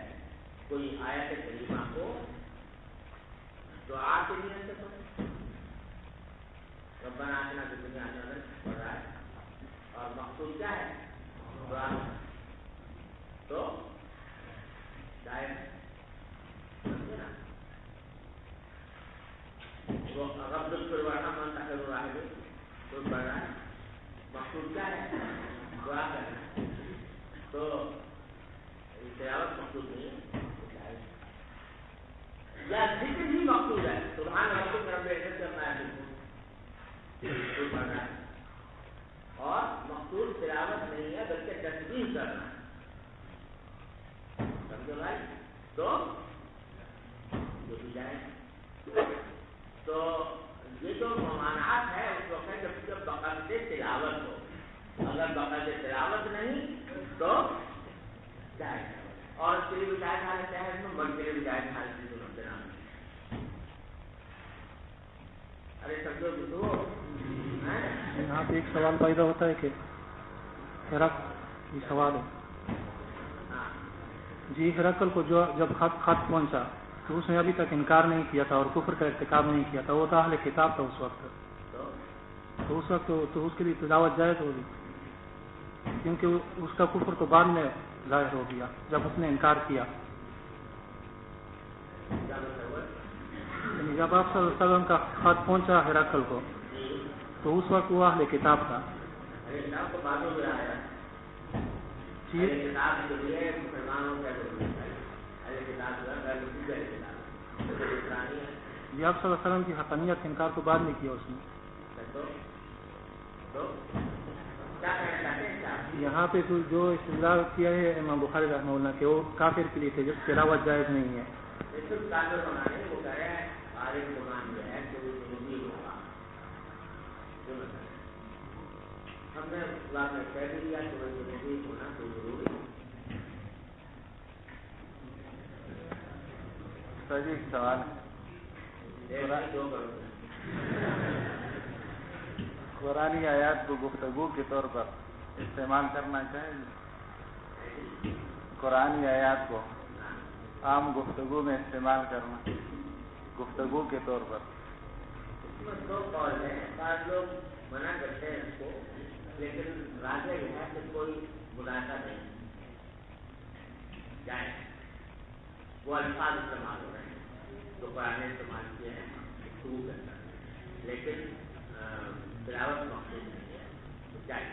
کوئی آیت کریمہ کو دعا کے لیے سے پڑھے ربنا آتنا فی الدنیا حسنۃ پڑھ رہا ہے اور مقصود کیا ہے دعا تو جائز وہ رب اغفر وارحم وانت خیر الراحمین تو پڑھ رہا ہے مقصود کیا ہے دعا کرنا تو تلاوت مقصود نہیں ہے یا ذکر ہی مقصود ہے سبحان ربک رب العزت عما یصفون پڑھنا ہے اور مقصود تلاوت نہیں ہے بلکہ تسبیح کرنا ہے سمجھو بھائی تو یہ بھی جائے تو یہ جو ممانعات ہے اس وقت جب بقصد تلاوت ہو اگر بقصد تلاوت نہیں تو جائے اور اس کے لیے بھی جائز حالت ہے اس میں مرد کے لیے بھی جائز حالت ہے ارے سمجھو تو یہاں پہ ایک سوال پیدا ہوتا ہے کہ یہ سوال ہے جی ہرقل کو جو جب خط پہنچا تو اس نے ابھی تک انکار نہیں کیا تھا اور کفر کا ارتکاب نہیں کیا تھا وہ تو اہل کتاب تھا اس وقت تو اس وقت تو اس کے لیے تلاوت جائز ہوگی کیونکہ اس کا کفر تو بعد میں ظاہر ہو گیا جب اس نے انکار کیا جب آپ صلی اللہ علیہ وسلم کا خط پہنچا ہرقل کو تو اس وقت وہ اہل کتاب تھا جی آپ صلی اللہ علیہ وسلم کی حقانیت انکار تو بعد میں کیا اس نے یہاں پہ جو استدلال کیا ہے امام بخاری رحمہ اللہ کہ وہ کافر کے لیے تھے جس کی تلاوت جائز نہیں ہے ہم نے بات میں کہہ دیا کہ وہ جنوبی ہونا کوئی ضروری جی سوال قرآنی آیات کو گفتگو کے طور پر استعمال کرنا چاہیے قرآنی آیات کو عام گفتگو میں استعمال کرنا گفتگو کے طور پر اس میں دو قول ہیں بعض لوگ منع کرتے ہیں اس کو لیکن راجہ یہ ہے کہ کوئی مداخلہ نہیں جائے وہ الفاظ استعمال ہو رہے ہیں جو قرآن استعمال کیے ہیں گفتگو کے اندر لیکن تلاوت مقصود نہیں ہے تو جائے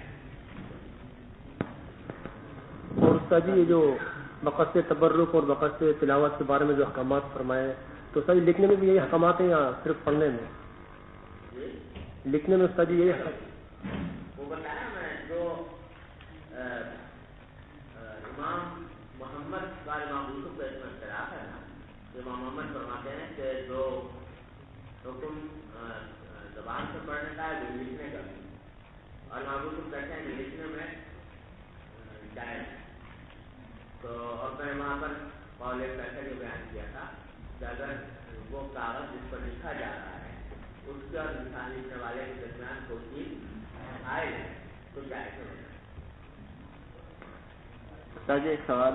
اور استاد جی یہ جو بقصد تبرک اور بقصد تلاوت کے بارے میں جو احکامات فرمائے تو استاد جی لکھنے میں بھی یہی احکامات ہیں یا صرف پڑھنے میں لکھنے میں استاد جی یہی وہ بتایا میں جو امام محمد والے امام یوسف کا اس میں اختلاف ہے نا تو امام محمد فرماتے ہیں کہ جو حکم زبان سے پڑھنے کا ہے وہ لکھنے کا بھی اور امام یوسف کہتے ہیں کہ لکھنے میں جائز تو اور میں وہاں پر قول ایک پیسہ جو بیان کیا تھا کہ اگر وہ کاغذ جس پر لکھا جا رہا ہے اس کے اور انسان لکھنے والے کے درمیان کوئی چیز آئے تو کیا ہے؟ سر جی ایک سوال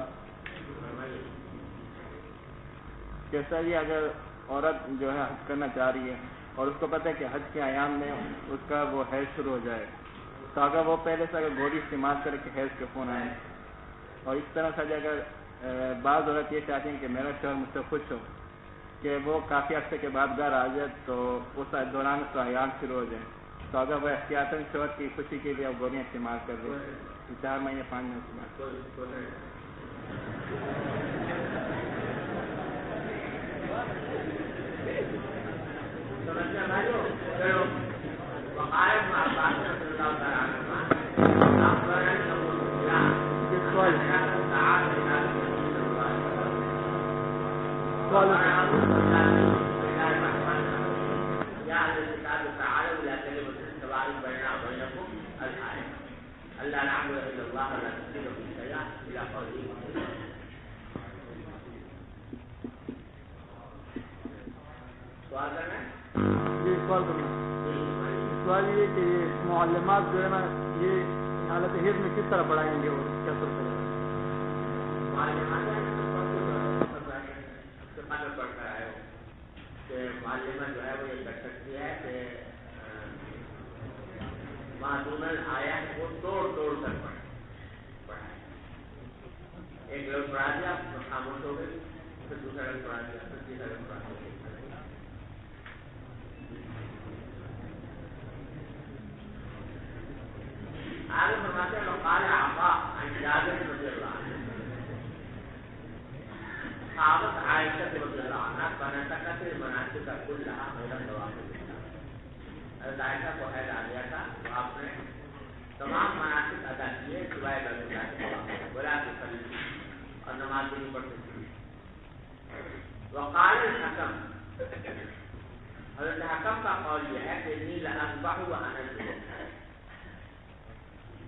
جیسا جی اگر عورت جو ہے حج کرنا چاہ رہی ہے اور اس کو پتہ ہے کہ حج کے ایام میں اس کا وہ حیض شروع ہو جائے تو اگر وہ پہلے سے اگر گولی استعمال کرے کہ حیض کے خون آئے اور اس طرح سے اگر بعض عورت یہ چاہتی ہیں کہ میرا شوہر مجھ سے خوش ہو کہ وہ کافی عرصے کے بعد گھر آ جائے تو اس دوران اس کا حیام شروع ہو جائے تو اگر وہ احتیاطاً شوہر کی خوشی کے لیے گولیاں استعمال کر دیں 4 مہینے 5 مہینے استعمال اللہ نعبد الا اللہ ولا نشرك به شيئا الى قوله سوال کرنا ہے جی سوال کرنا سوال یہ کہ معلمات جو ہے نا یہ حالت حیض میں کس طرح پڑھائیں گے اور کیا طور پر معلمات سے پہلے پڑھ کر آئے ہو کہ معلمہ جو ہے وہ یہ کر سکتی ہے کہ معدوم آیا وہ توڑ کر پڑھائے ایک لفظ پڑھا دیا خاموش ہو گئی پھر دوسرا لفظ پڑھا دیا پھر تیسرا لفظ پڑھا دیا آگے فرماتے ہیں قال عطاء عن جابر رضی اللہ عنہ صحابت عائشہ رضی اللہ عنہ بناتک المناسک كلها غیر النوافل حضرت عائشہ کو حیض آ گیا تھا تو آپ نے تمام مناسک ادا کیے سوائے بلا تصلی اور نماز بھی نہیں پڑھتے تھے وقال الحکم حضرت حکم کا قول یہ ہے کہ انی لاذبح وانا جنوب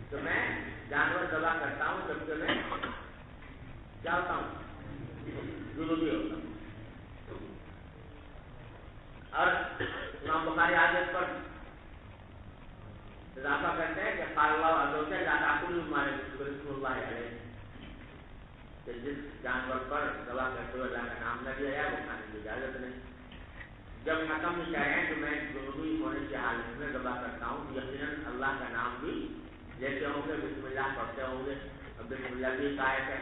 تو میں جانور ذبح کرتا ہوں جبکہ میں کیا ہوتا ہوں جنوبی ہوتا ہوں اور امام بخاری آیت پر اضافہ کرتے ہیں کہ قال اللہ عز و جل لا تأكلوا مما ذكر اللہ علیہ کہ جس جانور پر ذبح کرتے ہوئے اللہ کا نام نہ لیا جائے وہ کھانے کی اجازت نہیں جب حکم یہ کہہ رہے ہیں کہ میں جنوبی ہونے کی حالت میں ذبح کرتا ہوں یقیناً اللہ کا نام بھی لیتے ہوں گے بسم اللہ پڑھتے ہوں گے اب بسم اللہ بھی ایک آیت ہے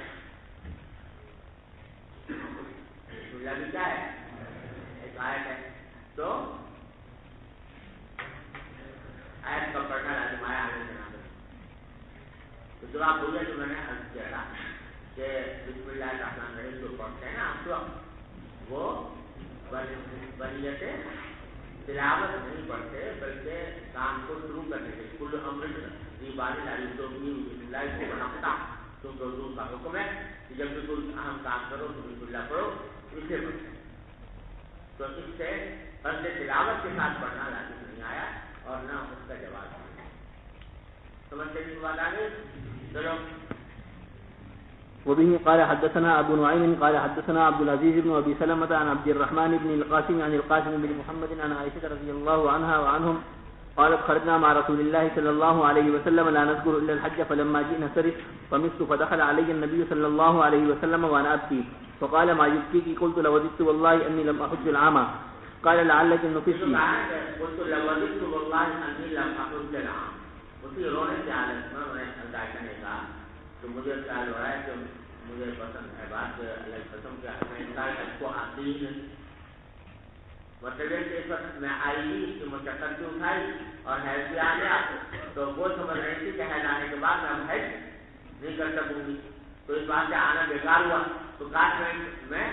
بسم اللہ بھی کیا ہے ایک آیت ہے تو آیت کا پڑھنا لازم آیا آنے کے نام تو جو آپ بولے تو میں نے عرض کیا تھا کہ بسم اللہ الرحمن الرحیم جو پڑھتے ہیں نا آپ تو وہ بنیت تلاوت نہیں پڑھتے بلکہ کام کو شروع کرنے کے کل امر دیوانی لالی تو بسم اللہ کو بناتا کیونکہ اردو کا حکم ہے کہ جب بھی کوئی اہم کام کرو تو بسم اللہ پڑھو اسے پڑھو تو اس سے بند تلاوت کے ساتھ پڑھنا لازم نہیں آیا اور نہ اس کا جواب سمجھتے ہیں بات آگے چلو وبه قال حدثنا ابو نعيم قال حدثنا عبد العزيز بن ابي سلمة عن عبد الرحمن بن القاسم عن القاسم بن محمد عن عائشة رضي الله عنها وعنهم قالت خرجنا مع رسول الله صلى الله عليه وسلم لا نذكر الا الحج فلما جئنا سرف فمست فدخل علي النبي صلى الله عليه وسلم وانا ابكي فقال ما يبكيك قلت لوددت والله اني لم احج العام قال لعلك نفست قلت لوددت والله اني لم احج العام اسی رونے کی حالت میں نے عائشہ نے کہا تو مجھے خیال ہو رہا ہے کہ مجھے پسند ہے بات کہ اللہ کی قسم کیا میں انکار کو آتی ہی نہیں مطلب ہے کہ اس وقت میں آئی ہی اس کی مشقت بھی اٹھائی اور حیض بھی آ گیا تو وہ سمجھ رہی تھی کہ حیض آنے کے بعد میں اب حیض نہیں کر سکوں گی تو اس بات سے آنا بیکار ہوا تو کاش میں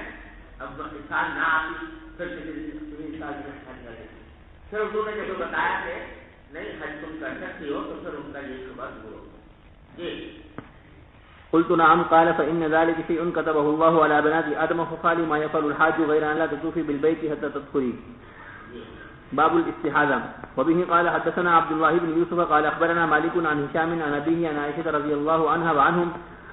اب اس سال نہ آتی پھر کسی سال میں حج کر لیتی پھر انہوں نے جب بتایا کہ نہیں حج تم کر سکتی ہو تو پھر ان کا یہ خبر ہو جی قلت نعم قال فإن ذلك شيء كتبه الله على بنات آدم فقال ما يفعل الحاج غير أن لا تطوفي بالبيت حتى تطهري باب الاستحاضة وبه قال حدثنا عبد الله بن يوسف قال أخبرنا مالك عن هشام عن أبيه عن عائشة رضي الله عنها وعنهم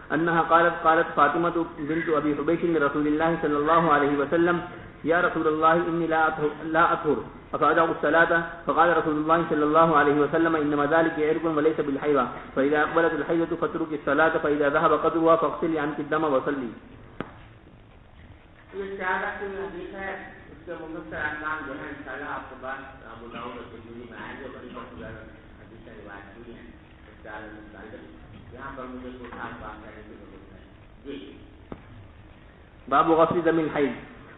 أنها قالت فاطمة بنت أبي حبيش لرسول الله صلى الله عليه وسلم يا رسول الله إني لا أطهر أفأدع الصلاة؟ فقال رسول الله صلى الله عليه وسلم إنما ذلك عرق وليس بالحيضة، فإذا أقبلت الحيضة فاترك الصلاة، فإذا ذهب قدرها فاغسلي عنك الدم وصلي. یہ استعاذہ کی حدیث ہے، اس کے مختصر احکام جو ہیں انشاءاللہ آپ کے پاس ابو داؤد اور ترمذی میں آئیں گے، بڑی مقبول حدیثیں روایت کی ہیں استعاذہ سے متعلق. یہاں پر مجھے کوئی خاص بات کرنے کی ضرورت ہے. جی. باب غسل دم الحيض.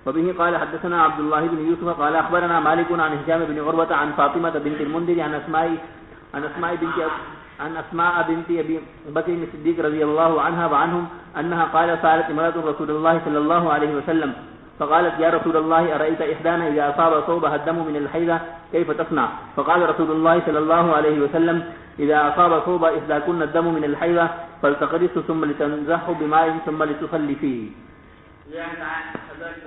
وبه قال حدثنا عبد الله بن يوسف قال أخبرنا مالك عن هشام بن عروة عن فاطمة بنت المنذر عن أسماء بنت أبي بكر الصديق رضي الله عنها وعنهم أنها قال سألت امرأة رسول الله صلى الله عليه وسلم فقالت يا رسول الله أرأيت إحدانا إذا أصاب صوبها الدم من الحيضة كيف تصنع؟ فقال رسول الله صلى الله عليه وسلم إذا أصاب صوب إحداكن الدم من الحيضة فلتقرصه ثم لتنزحه بماء ثم لتصلي فيه. یہ حضرت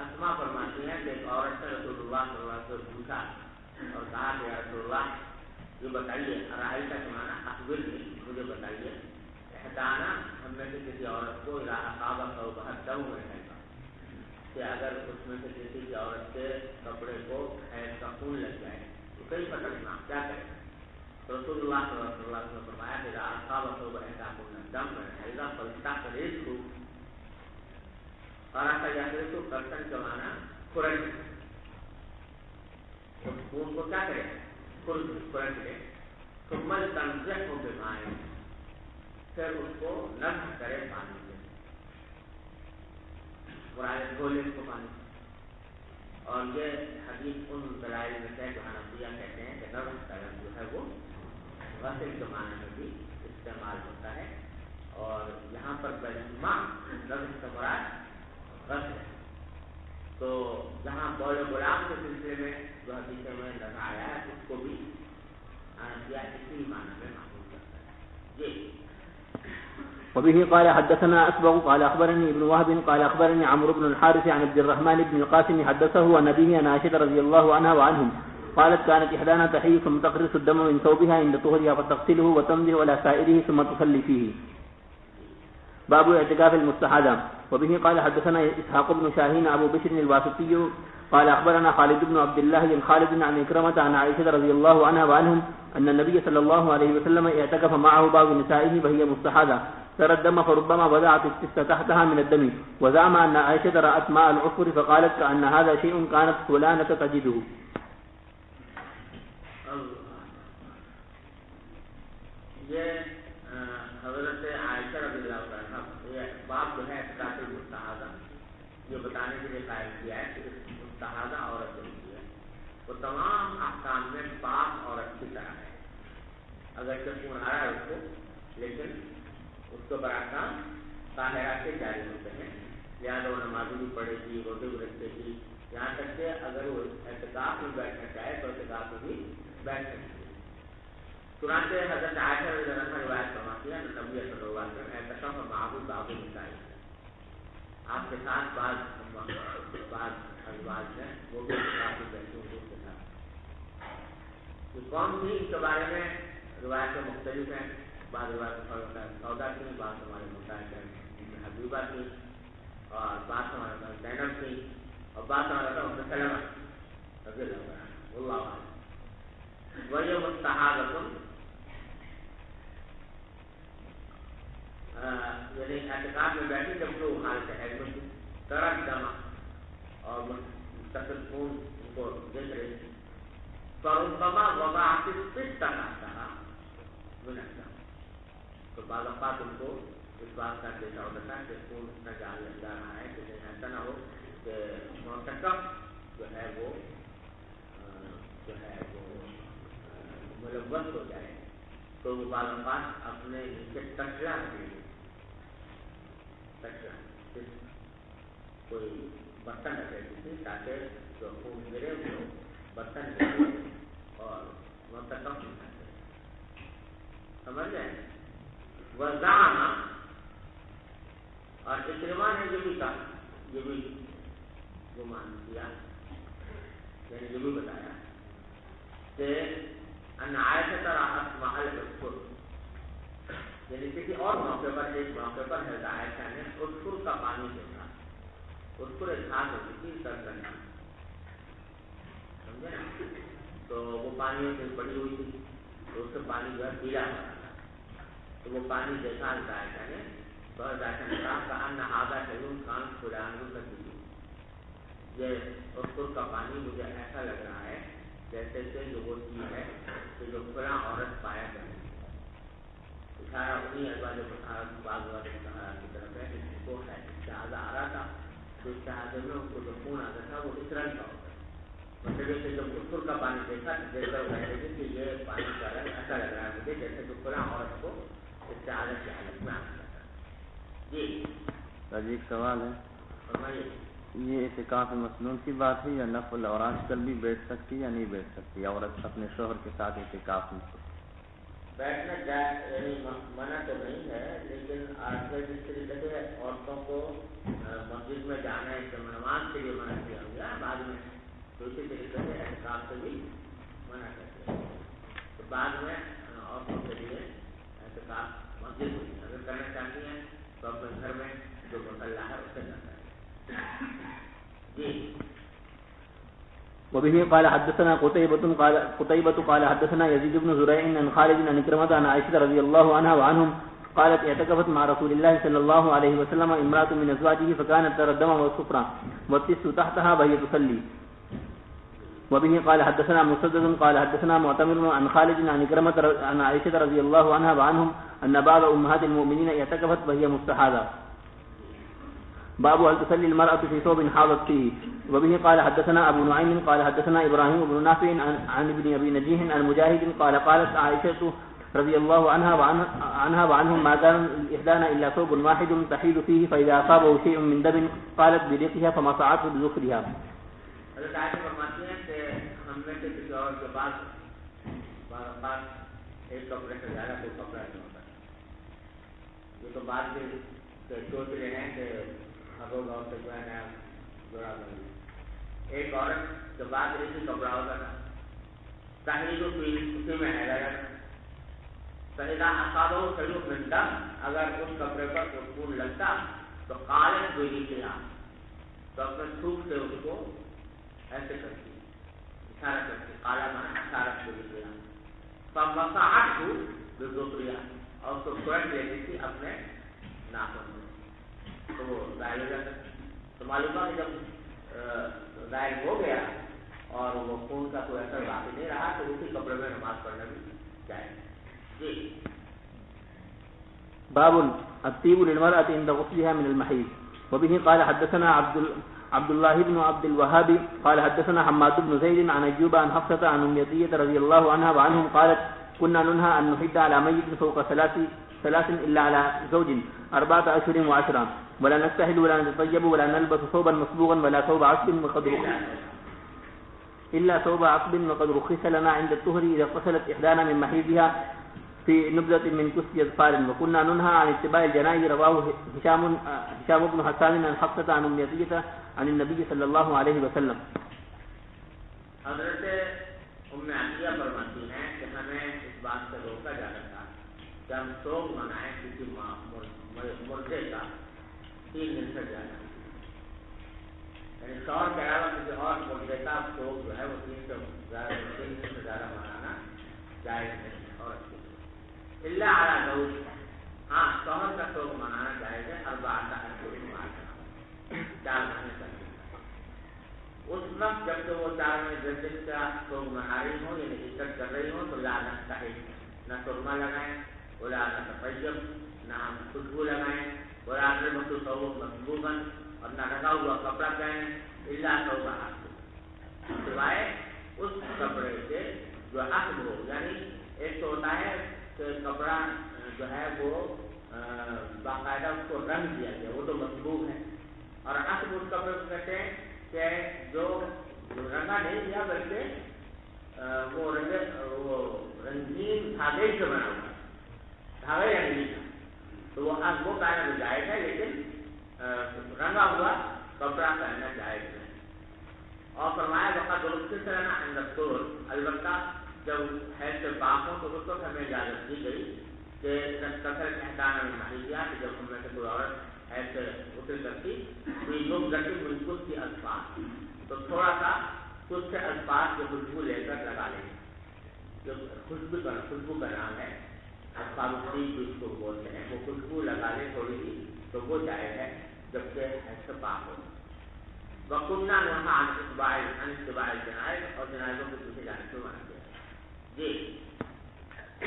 اسما فرماتی ہیں کہ ایک عورت نے رسول اللہ صلی اللہ علیہ وسلم پوچھا اور کہا کہ یا رسول اللہ یہ بتائیے، ارائیت کا معنی اخبر میں مجھے بتائیے، احدانا ہم میں سے کسی عورت کو اذا اصاب ثوبها الدم من الحیض، کہ اگر اس میں سے کسی کی عورت کے کپڑے کو حیض کا خون لگ جائے تو کئی پکڑنا کیا کرے؟ رسول اللہ صلی اللہ علیہ وسلم نے فرمایا کہ اذا اصاب ثوبها الدم من الحیض فلتقرصه، اور ایسا جاتے تو کرسن کمانا کھرچ، اس خون کو کیا کرے؟ کھرچ لے. تو مل تنزح ہو بیمائیں، پھر اس کو نرم کرے پانی سے، برائے دھولے اس کو پانی. اور یہ حدیث ان دلائل میں سے جو حنفیہ کہتے ہیں کہ نرم کرم جو ہے وہ غسل کے معنی میں بھی استعمال ہوتا ہے، اور یہاں پر بجمع نرم کا مراد غسل ہے. تو جہاں بول غلام کے سلسلے میں جو حدیث میں نظر آیا ہے اس کو بھی اسی معنی میں معقول کرتا ہے. جی. وبه قال حدثنا أسبغ قال أخبرني ابن وهب قال أخبرني عمرو بن الحارث عن عبد الرحمن بن القاسم حدثه عن أبيه عن عائشة رضي الله عنها وعنهم قالت كانت إحدانا تحيض ثم تقرص الدم من ثوبها عند طهرها فتغسله وتمضي على سائره ثم تصلي فيه. باب اعتكاف المستحاضة. وبه قال حدثنا إسحاق بن شاهين أبو بشر الواسطي قال أخبرنا خالد بن عبد الله بن خالد عن إكرمة عن عائشة رضي الله عنها وعنهم أن النبي صلى الله عليه وسلم اعتكف معه بعض نسائه وهي مستحاضة ترى الدم فربما وضعت السست تحتها من الدم، وزعم أن عائشة رأت ماء العصفر فقالت كأن هذا شيء كانت فلانة تجده. حضرت عائشہ رضی اللہ عنہ یہ باب جو ہے اعتکاف المستحاضہ یہ بتانے کے لیے قائم کیا ہے کہ مستحاضہ عورت جو ہوتی ہے وہ تمام احکام میں پاک عورت کی طرح ہے. اگر خون آ رہا ہے اس کو، لیکن اس کو براکام طاہرہ سے جاری ہوتے ہیں، لہٰذا وہ نمازی بھی پڑھے گی، روزے بھی رکھے گی، یہاں تک کہ اگر وہ اعتکاف میں بیٹھنا چاہے تو اعتکاف میں بھی بیٹھ سکتی ہے. چنانچہ حضرت عائشہ رضی اللہ عنہا روایت فرماتی ہے نبی صلی اللہ علیہ وسلم اعتکاف معبود باب نسائی، آپ کے ساتھ بعض ازواج ہیں وہ بھی اعتکاف میں بیٹھے ہوئے اس کے ساتھ. یہ کون تھی اس کے بارے میں روایتیں مختلف ہیں. بعض روایت سودا تھی، بعض ہمارے متعلق حبیبہ تھی، اور بعض ہمارے پاس زینب تھی، اور بعض ہمارے پاس سلمہ رضی اللہ عنہ. اللہ علیہ وہی مستحاضۃ یعنی اعتکاف میں بیٹھی جب تو حالت حیض میں تھی، ترک دم اور مستقل خون ان کو دیکھ رہی تھی. فربما وضعت السست تحتها من الدم، تو بعض اوقات ان کو اس بات کا اندیشہ ہوتا تھا کہ خون اتنا جا رہا ہے کہ ایسا نہ ہو کہ معتکف جو ہے وہ ملوث ہو جائے. تو وہ بعض اوقات اپنے نیچے تکڑا رکھیں گے، کوئی برتن رکھے تھے تاکہ جو خون گرے وہ برتن گرے اور منتخب نہیں کرتے. سمجھ گئے؟ وزعم اور اکرمہ نے یہ بھی کہا، یہ بھی گمان کیا، یعنی یہ بھی بتایا کہ ان عائشہ رأت ماء العصفر، یعنی کسی اور موقع پر، ایک موقع پر حضرت عائشہ نے عصفر کا پانی دیکھا. اس کو ایک ہاتھ ہوتی تھی سر کرنا، سمجھے نا؟ تو وہ پانی سے پڑی ہوئی تھی تو اس سے پانی جو ہے پیلا ہوا تھا، تو وہ پانی دیکھا ذائقہ نے بہت ذائقہ نے کہا ان آگا چلوں کان خدانوں کا دی، یہ اس کا پانی مجھے ایسا لگ رہا ہے جیسے کہ جو وہ چیز ہے کہ جو فلاں عورت پایا کرتی ہے، اشارہ انہیں ازواج بعض کی طرف ہے کہ وہ ہے استحاضہ آ رہا تھا، تو استحاضے میں ان کو جو خون آتا تھا وہ اس رنگ کا ہوتا ہے، مطلب کہ جب اس کا پانی دیکھا تو دیکھ کر کہتے تھے کہ یہ پانی کا رنگ ایسا لگ رہا ہے مجھے جیسے کہ فلاں عورت کو استحاضہ کی حالت میں آنا تھا۔ جی ایک سوال ہے، فرمائیے، یہ اعتکاف مسنون کی بات ہے یا نفل اور آج کل بھی بیٹھ سکتی یا نہیں بیٹھ سکتی عورت اپنے شوہر کے ساتھ اعتکاف میں؟ بیٹھنا یعنی منع تو نہیں ہے، لیکن آج کل جس طریقے سے عورتوں کو مسجد میں جانا ہے کہ نماز کے لیے منع کیا گیا بعد میں، تو اسی طریقے سے اعتکاف سے بھی منع کرتے ہیں، تو بعد میں عورتوں کے لیے اعتکاف مسجد میں اگر کرنا چاہتی ہیں تو اپنے گھر میں جو مسلح ہے اس سے کرنا ہے۔ جی وبه قال حدثنا قتيبة قال حدثنا يزيد بن زريع عن خالد عن عكرمة عن عائشة رضي الله عنها وعنهم قالت اعتكفت مع رسول الله صلى الله عليه وسلم امرأة من أزواجه فكانت ترى الدم والصفرة والتس تحتها وهي تصلي. وبه قال حدثنا مسدد قال حدثنا معتمر عن خالد عن عكرمة عن عائشة رضي الله عنها وعنهم أن بعض أمهات المؤمنين اعتكفت وهي مستحاضة. باب هل تصلي المرأة في ثوب حاضت فيه. وبه قال حدثنا أبو نعيم قال حدثنا إبراهيم بن نافع عن ابن أبي نجيح عن مجاهد قال قالت عائشة رضي الله عنها وعنهم ما كان الإحدانا إلا ثوب واحد تحيل فيه فإذا أصابه شيء من دم قالت بريقها فمسعته بذكرها. حضرت عائشہ فرماتی ہیں کہ ہم میں سے کسی اور کے پاس ایک کپڑے سے زیادہ کوئی کپڑا نہیں ہوتا، یہ تو بات بھی سوچ رہے ہیں کہ ہرو گاؤں سے جو ہے نیا جوڑا بن گیا، ایک عورت جو بات رہی تھی کپڑا ہوتا تھا تحریر اسی میں ہے لگا سہیدہ اصابہ سلو منٹا، اگر اس کپڑے پر خون لگتا تو قالت بری کیا تو اپنے تھوک سے اس کو ایسے کرتی اشارہ کرتی، کالا مانا اشارہ بری کیا فمسحت بذکرها اور اس کو کوٹ لیتی تھی اپنے ناخن میں، تو وہ ظاہر ہو جاتا، تو معلوم ہے جب ظاہر ہو گیا اور وہ خون کا کوئی اثر باقی نہیں رہا تو اسی کپڑے میں نماز پڑھنا بھی چاہیے۔ جی باب الطيب للمرأة عند غسلها من المحيض. وبه قال حدثنا عبد الله بن عبد الوهاب قال حدثنا حماد بن زيد عن أيوب عن حفصة عن أم عطية رضي الله عنها وعنهم قالت كنا ننهى أن نحد على ميت فوق ثلاث إلا على زوج 4 أشهر و10 ولا نستحل ولا نتطيب ولا نلبس ثوبا مصبوغا ولا ثوب عصب إلا ثوب عصب وقد رخص لنا عند الطهر إذا غسلت إحدانا من محيضها في نبذة من كسي أظفار وكنا ننهى عن اتباع الجنائز. رواه هشام بن حسان عن حفصة عن أم عطية عن النبي صلى الله عليه وسلم. حضرت ام عطیہ فرماتی ہیں کہ ہمیں اس بات سے روکا جاتا تھا کہ ہم سوگ منائیں کسی مردے کا 3 دن سے زیادہ، یعنی شوہر کے علاوہ کسی اور مردے کا سوگ جو ہے وہ 3 دن سے زیادہ منانا جائز نہیں ہے عورت کے لیے، اللہ اعلیٰ زوج، ہاں شوہر کا سوگ منانا جائز ہے 4 مہینے تک، اس وقت جب کہ وہ 4 مہینے 10 دن کا سوگ منا رہی ہوں یعنی عدت کر رہی ہوں تو لا نستحل، نہ سرما لگائیں ولا نتطیب، نہ ہم خوشبو لگائیں ولا نلبس ثوبا مصبوغا، اور نہ لگا ہوا کپڑا پہنیں الا ثوب عصب، سوائے اس کپڑے سے جو عصب ہو، یعنی ایک تو ہوتا ہے کہ کپڑا جو ہے وہ باقاعدہ اس کو رنگ دیا گیا وہ تو مصبوغ ہے، اور عصب اس کپڑے کو کہتے ہیں کہ جو رنگا نہیں دیا بلکہ وہ رنگین دھاگے سے بنا ہوا دھاگے رنگین، تو وہ پہننا بھی جائز ہے لیکن رنگا ہوا کپڑا پہننا جائز ہے۔ اور فرمایا وقت درست سے رہنا اندر، البتہ جب حیض سے پاک ہو تو اس وقت ہمیں اجازت دی گئی کہ کثرت احکام میں ماہی دیا کہ جب ہم میں سے کوئی عورت ایسے غسل کرتی کوئی لوگ گٹی کوئی کچھ کی الفاظ تو تھوڑا سا کچھ سے الفاظ کی خوشبو لے کر لگا لیں جو خوشبو کا نام ہے الفاظ جس کو بولتے ہیں وہ خوشبو لگا لیں تھوڑی سی تو وہ جائز ہے جبکہ ایسے پاک ہو وقلنا نہا عن اتباع الجنائز اور جنائزوں کے پیچھے جانے سے منع کیا جی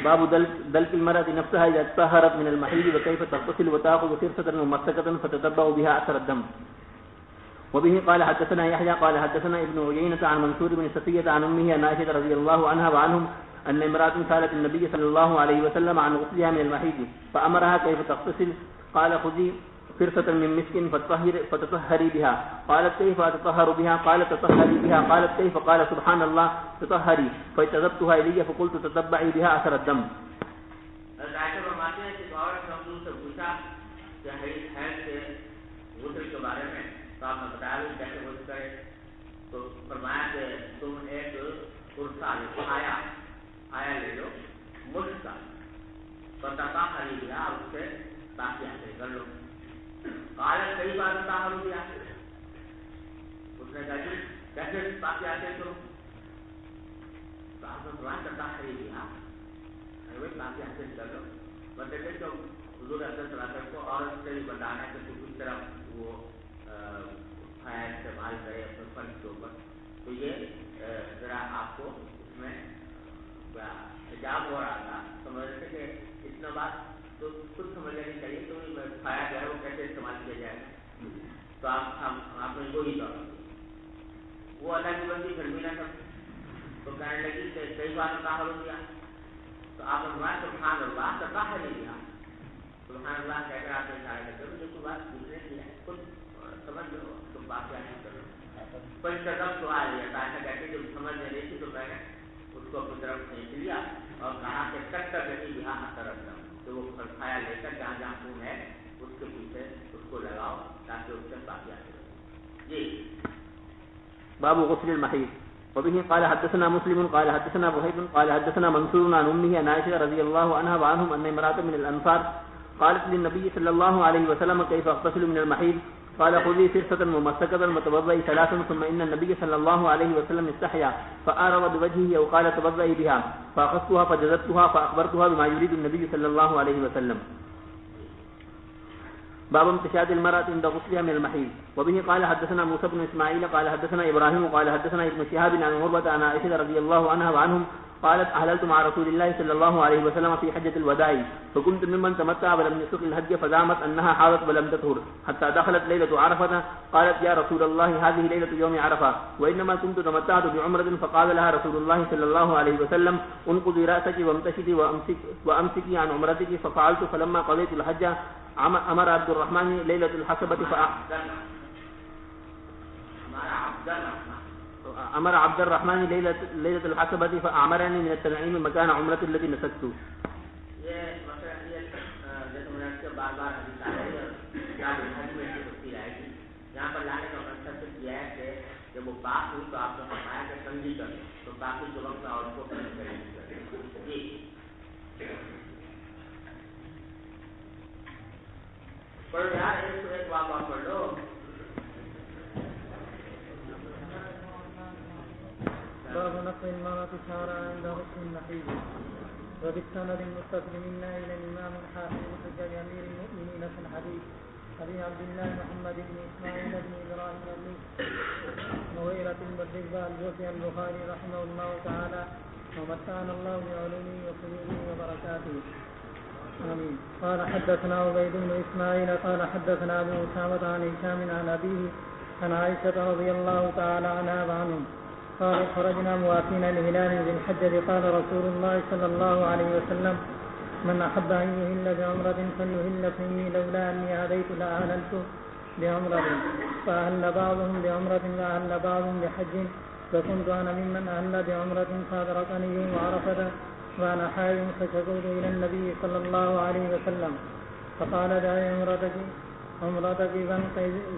باب دلق المرأة نفسها إذا تطهرت من المحيض وكيف تغتسل وتأخذ فرصة ممسكة فتتبع بها أثر الدم. وبه قال حدثنا يحيى قال حدثنا ابن عيينة عن منصور بن صفية عن أمه عن عائشة رضي الله عنها وعنهم أن امرأة سألت النبي صلى الله عليه وسلم عن غسلها من المحيض فأمرها كيف تغتسل قال خذي فرصة من مسك فتطهري بها قالت كيف أتطهر بها قال تطهري بها قالت كيف قال سبحان الله تطهري فاجتذبتها إلي فقلت تتبعي بها أثر الدم. عائشہ فرماتے ہیں کہ عورت نے حضور سے پوچھا کہ حیض کے غسل کے بارے میں تو آپ نے بتایا بھی کیسے غسل کرے تو فرمایا کہ تم ایک فرصہ آیا لے لو مشک کا فتطہری بها اس سے تاکہ حاصل کر لو. قالت کئی بار تطہر بها اس نے کہا کیسے تاکہ حاصل کرو تو آپ نے فرمایا تطہری بها تاکہ حاصل کر لو. مطلب کہ جو حضور صلی اللہ علیہ وسلم کو عورت سے بھی بتانا کہ تو کس طرح وہ حیا استعمال کرے اپنے فرض کے اوپر تو یہ ذرا آپ کو اس میں حجاب ہو رہا تھا سمجھ رہے کہ اتنا بات تو خود سمجھ لینی چاہیے تو کھایا جو ہے وہ کیسے استعمال کیا جائے گا تو آپ نے وہی دور وہ اللہ کی بندی پھر بھی نہ کر تو کہنے لگی کہ کئی بار تطہر ہو گیا تو آپ نے فرمایا سبحان اللہ تطہر ہی گیا سبحان اللہ کہہ کر آپ نے اشارہ کرتے ہو جو کوئی بات دوسرے کی ہے خود سمجھ لو تو بات کیا نہیں کرو پر قدم تو آ لیا تھا ایسا کہتے جب سمجھ میں رہی تھی تو میں نے اس کو اپنی طرف کھینچ لیا اور کہا کہ تک گٹی یہاں اثر رکھتا ہوں تو وہ کھایا لے کر جہاں جہاں خون ہے اس کے پیچھے اس کو لگاؤ تاکہ اس سے باقی آ سکے. جی باب غسل المحيض. وبه قال حدثنا مسلم قال حدثنا وهيب قال حدثنا منصور عن امه عن عائشة رضي الله عنها وعنهم ان امرأة من الانصار قالت للنبي صلى الله عليه وسلم كيف اغتسل من المحيض قال خذي فرصة ممسكة وتوضئي ثلاثا ثم ان النبي صلى الله عليه وسلم استحيا فآرض بوجهه او قال توضئي بها فاخذتها فجذبتها فاخبرتها بما يريد النبي صلى الله عليه وسلم. باب امتشاط المرأة عند غسلها من المحيض. وبه قال حدثنا موسى بن اسماعيل قال حدثنا ابراهيم قال حدثنا ابن شهاب عن عروة عن عائشة رضي الله عنها وعنهم قالت أهللت مع رسول الله صلى الله عليه وسلم في حجة الوداع فكنت ممن تمتع ولم يسق الهدي فزعمت أنها حاضت ولم تطهر حتى دخلت ليلة عرفة قالت يا رسول الله هذه ليلة يوم عرفة وإنما كنت تمتعت بعمرة فقال لها رسول الله صلى الله عليه وسلم انقضي رأسك وامتشطي وأمسكي عن عمرتك ففعلت فلما قضيت الحج أمر عبد الرحمن ليلة الحسبة أمر عبد الرحمن ليلة الحسبة فأعمرني من التنعيم مكان عمرة التي نسكت. یہ مسئلہ یہ جیسے میں نے اس کے بار بار حدیث آ رہی ہے یاد حج میں سے تفصیل آئے گی یہاں پر لانے کا مقصد یہ ہے کہ جب وہ پاک ہوئی تو آپ نے فرمایا کہ کنگھی کر تو باقی جو وقت اور کو جی پڑھو یار ایک واقعہ پڑھ لو. باب نقل المرأة شعرها عند غسل المحيض. وبالسند المتصل منا إلى الإمام الحافظ حجة أمير المؤمنين في الحديث أبي عبد الله محمد بن إسماعيل بن إبراهيم بن مغيرة الربا الجوفي البخاري رحمه الله تعالى ومتعنا الله بعلومه وفضوله وبركاته آمين. قال حدثنا عبيد بن إسماعيل قال حدثنا أبو أسامة عن هشام عن أبيه عن عائشة رضي الله تعالى عنها وعنهم قال خرجنا موافين لهلال ذي الحجة قال رسول الله صلى الله عليه وسلم من أحب أن يهل بعمرة فليهل فإني لولا أني هديت لأهللت بعمرة فأهل بعضهم بعمرة وأهل بعضهم بحج فكنت أنا ممن أهل بعمرة فأدركني يوم عرفة وأنا حائض فشكوت إلى النبي صلى الله عليه وسلم فقال دعي عمرتك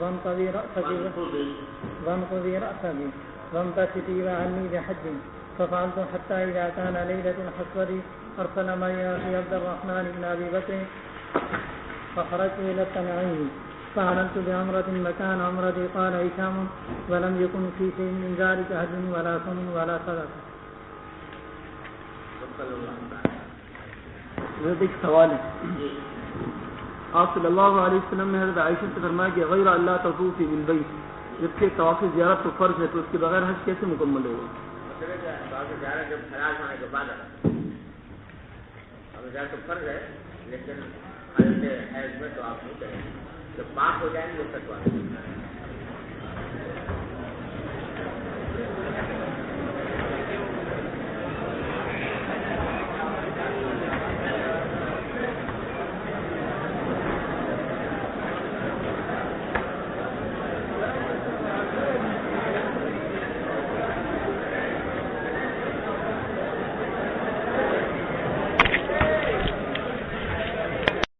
وانقضي رأسك وامتشطي وعني بحج ففعلت حتى إذا كان ليلة الحسود أرسل معي أخي عبد الرحمن بن أبي بكر فخرجت إلى التنعيم فعللت بعمرة مكان عمرتي. قال هشام ولم يكن في شيء من ذلك هدي ولا صوم ولا صدقة. ایک سوال ہے. آپ صلی اللہ علیہ وسلم نے حضرت عائشہ سے فرمایا کہ غیر اللہ تطوفی بالبیت، جبکہ طواف زیارت تو فرض ہے، تو اس کے بغیر حج کیسے مکمل ہوگا؟ زیارت جب خلاص ہونے کے بعد اب زیارت تو فرض ہے، لیکن حالت حیض میں تو آپ نہیں کریں گے، جب پاک ہو جائیں گے اس تک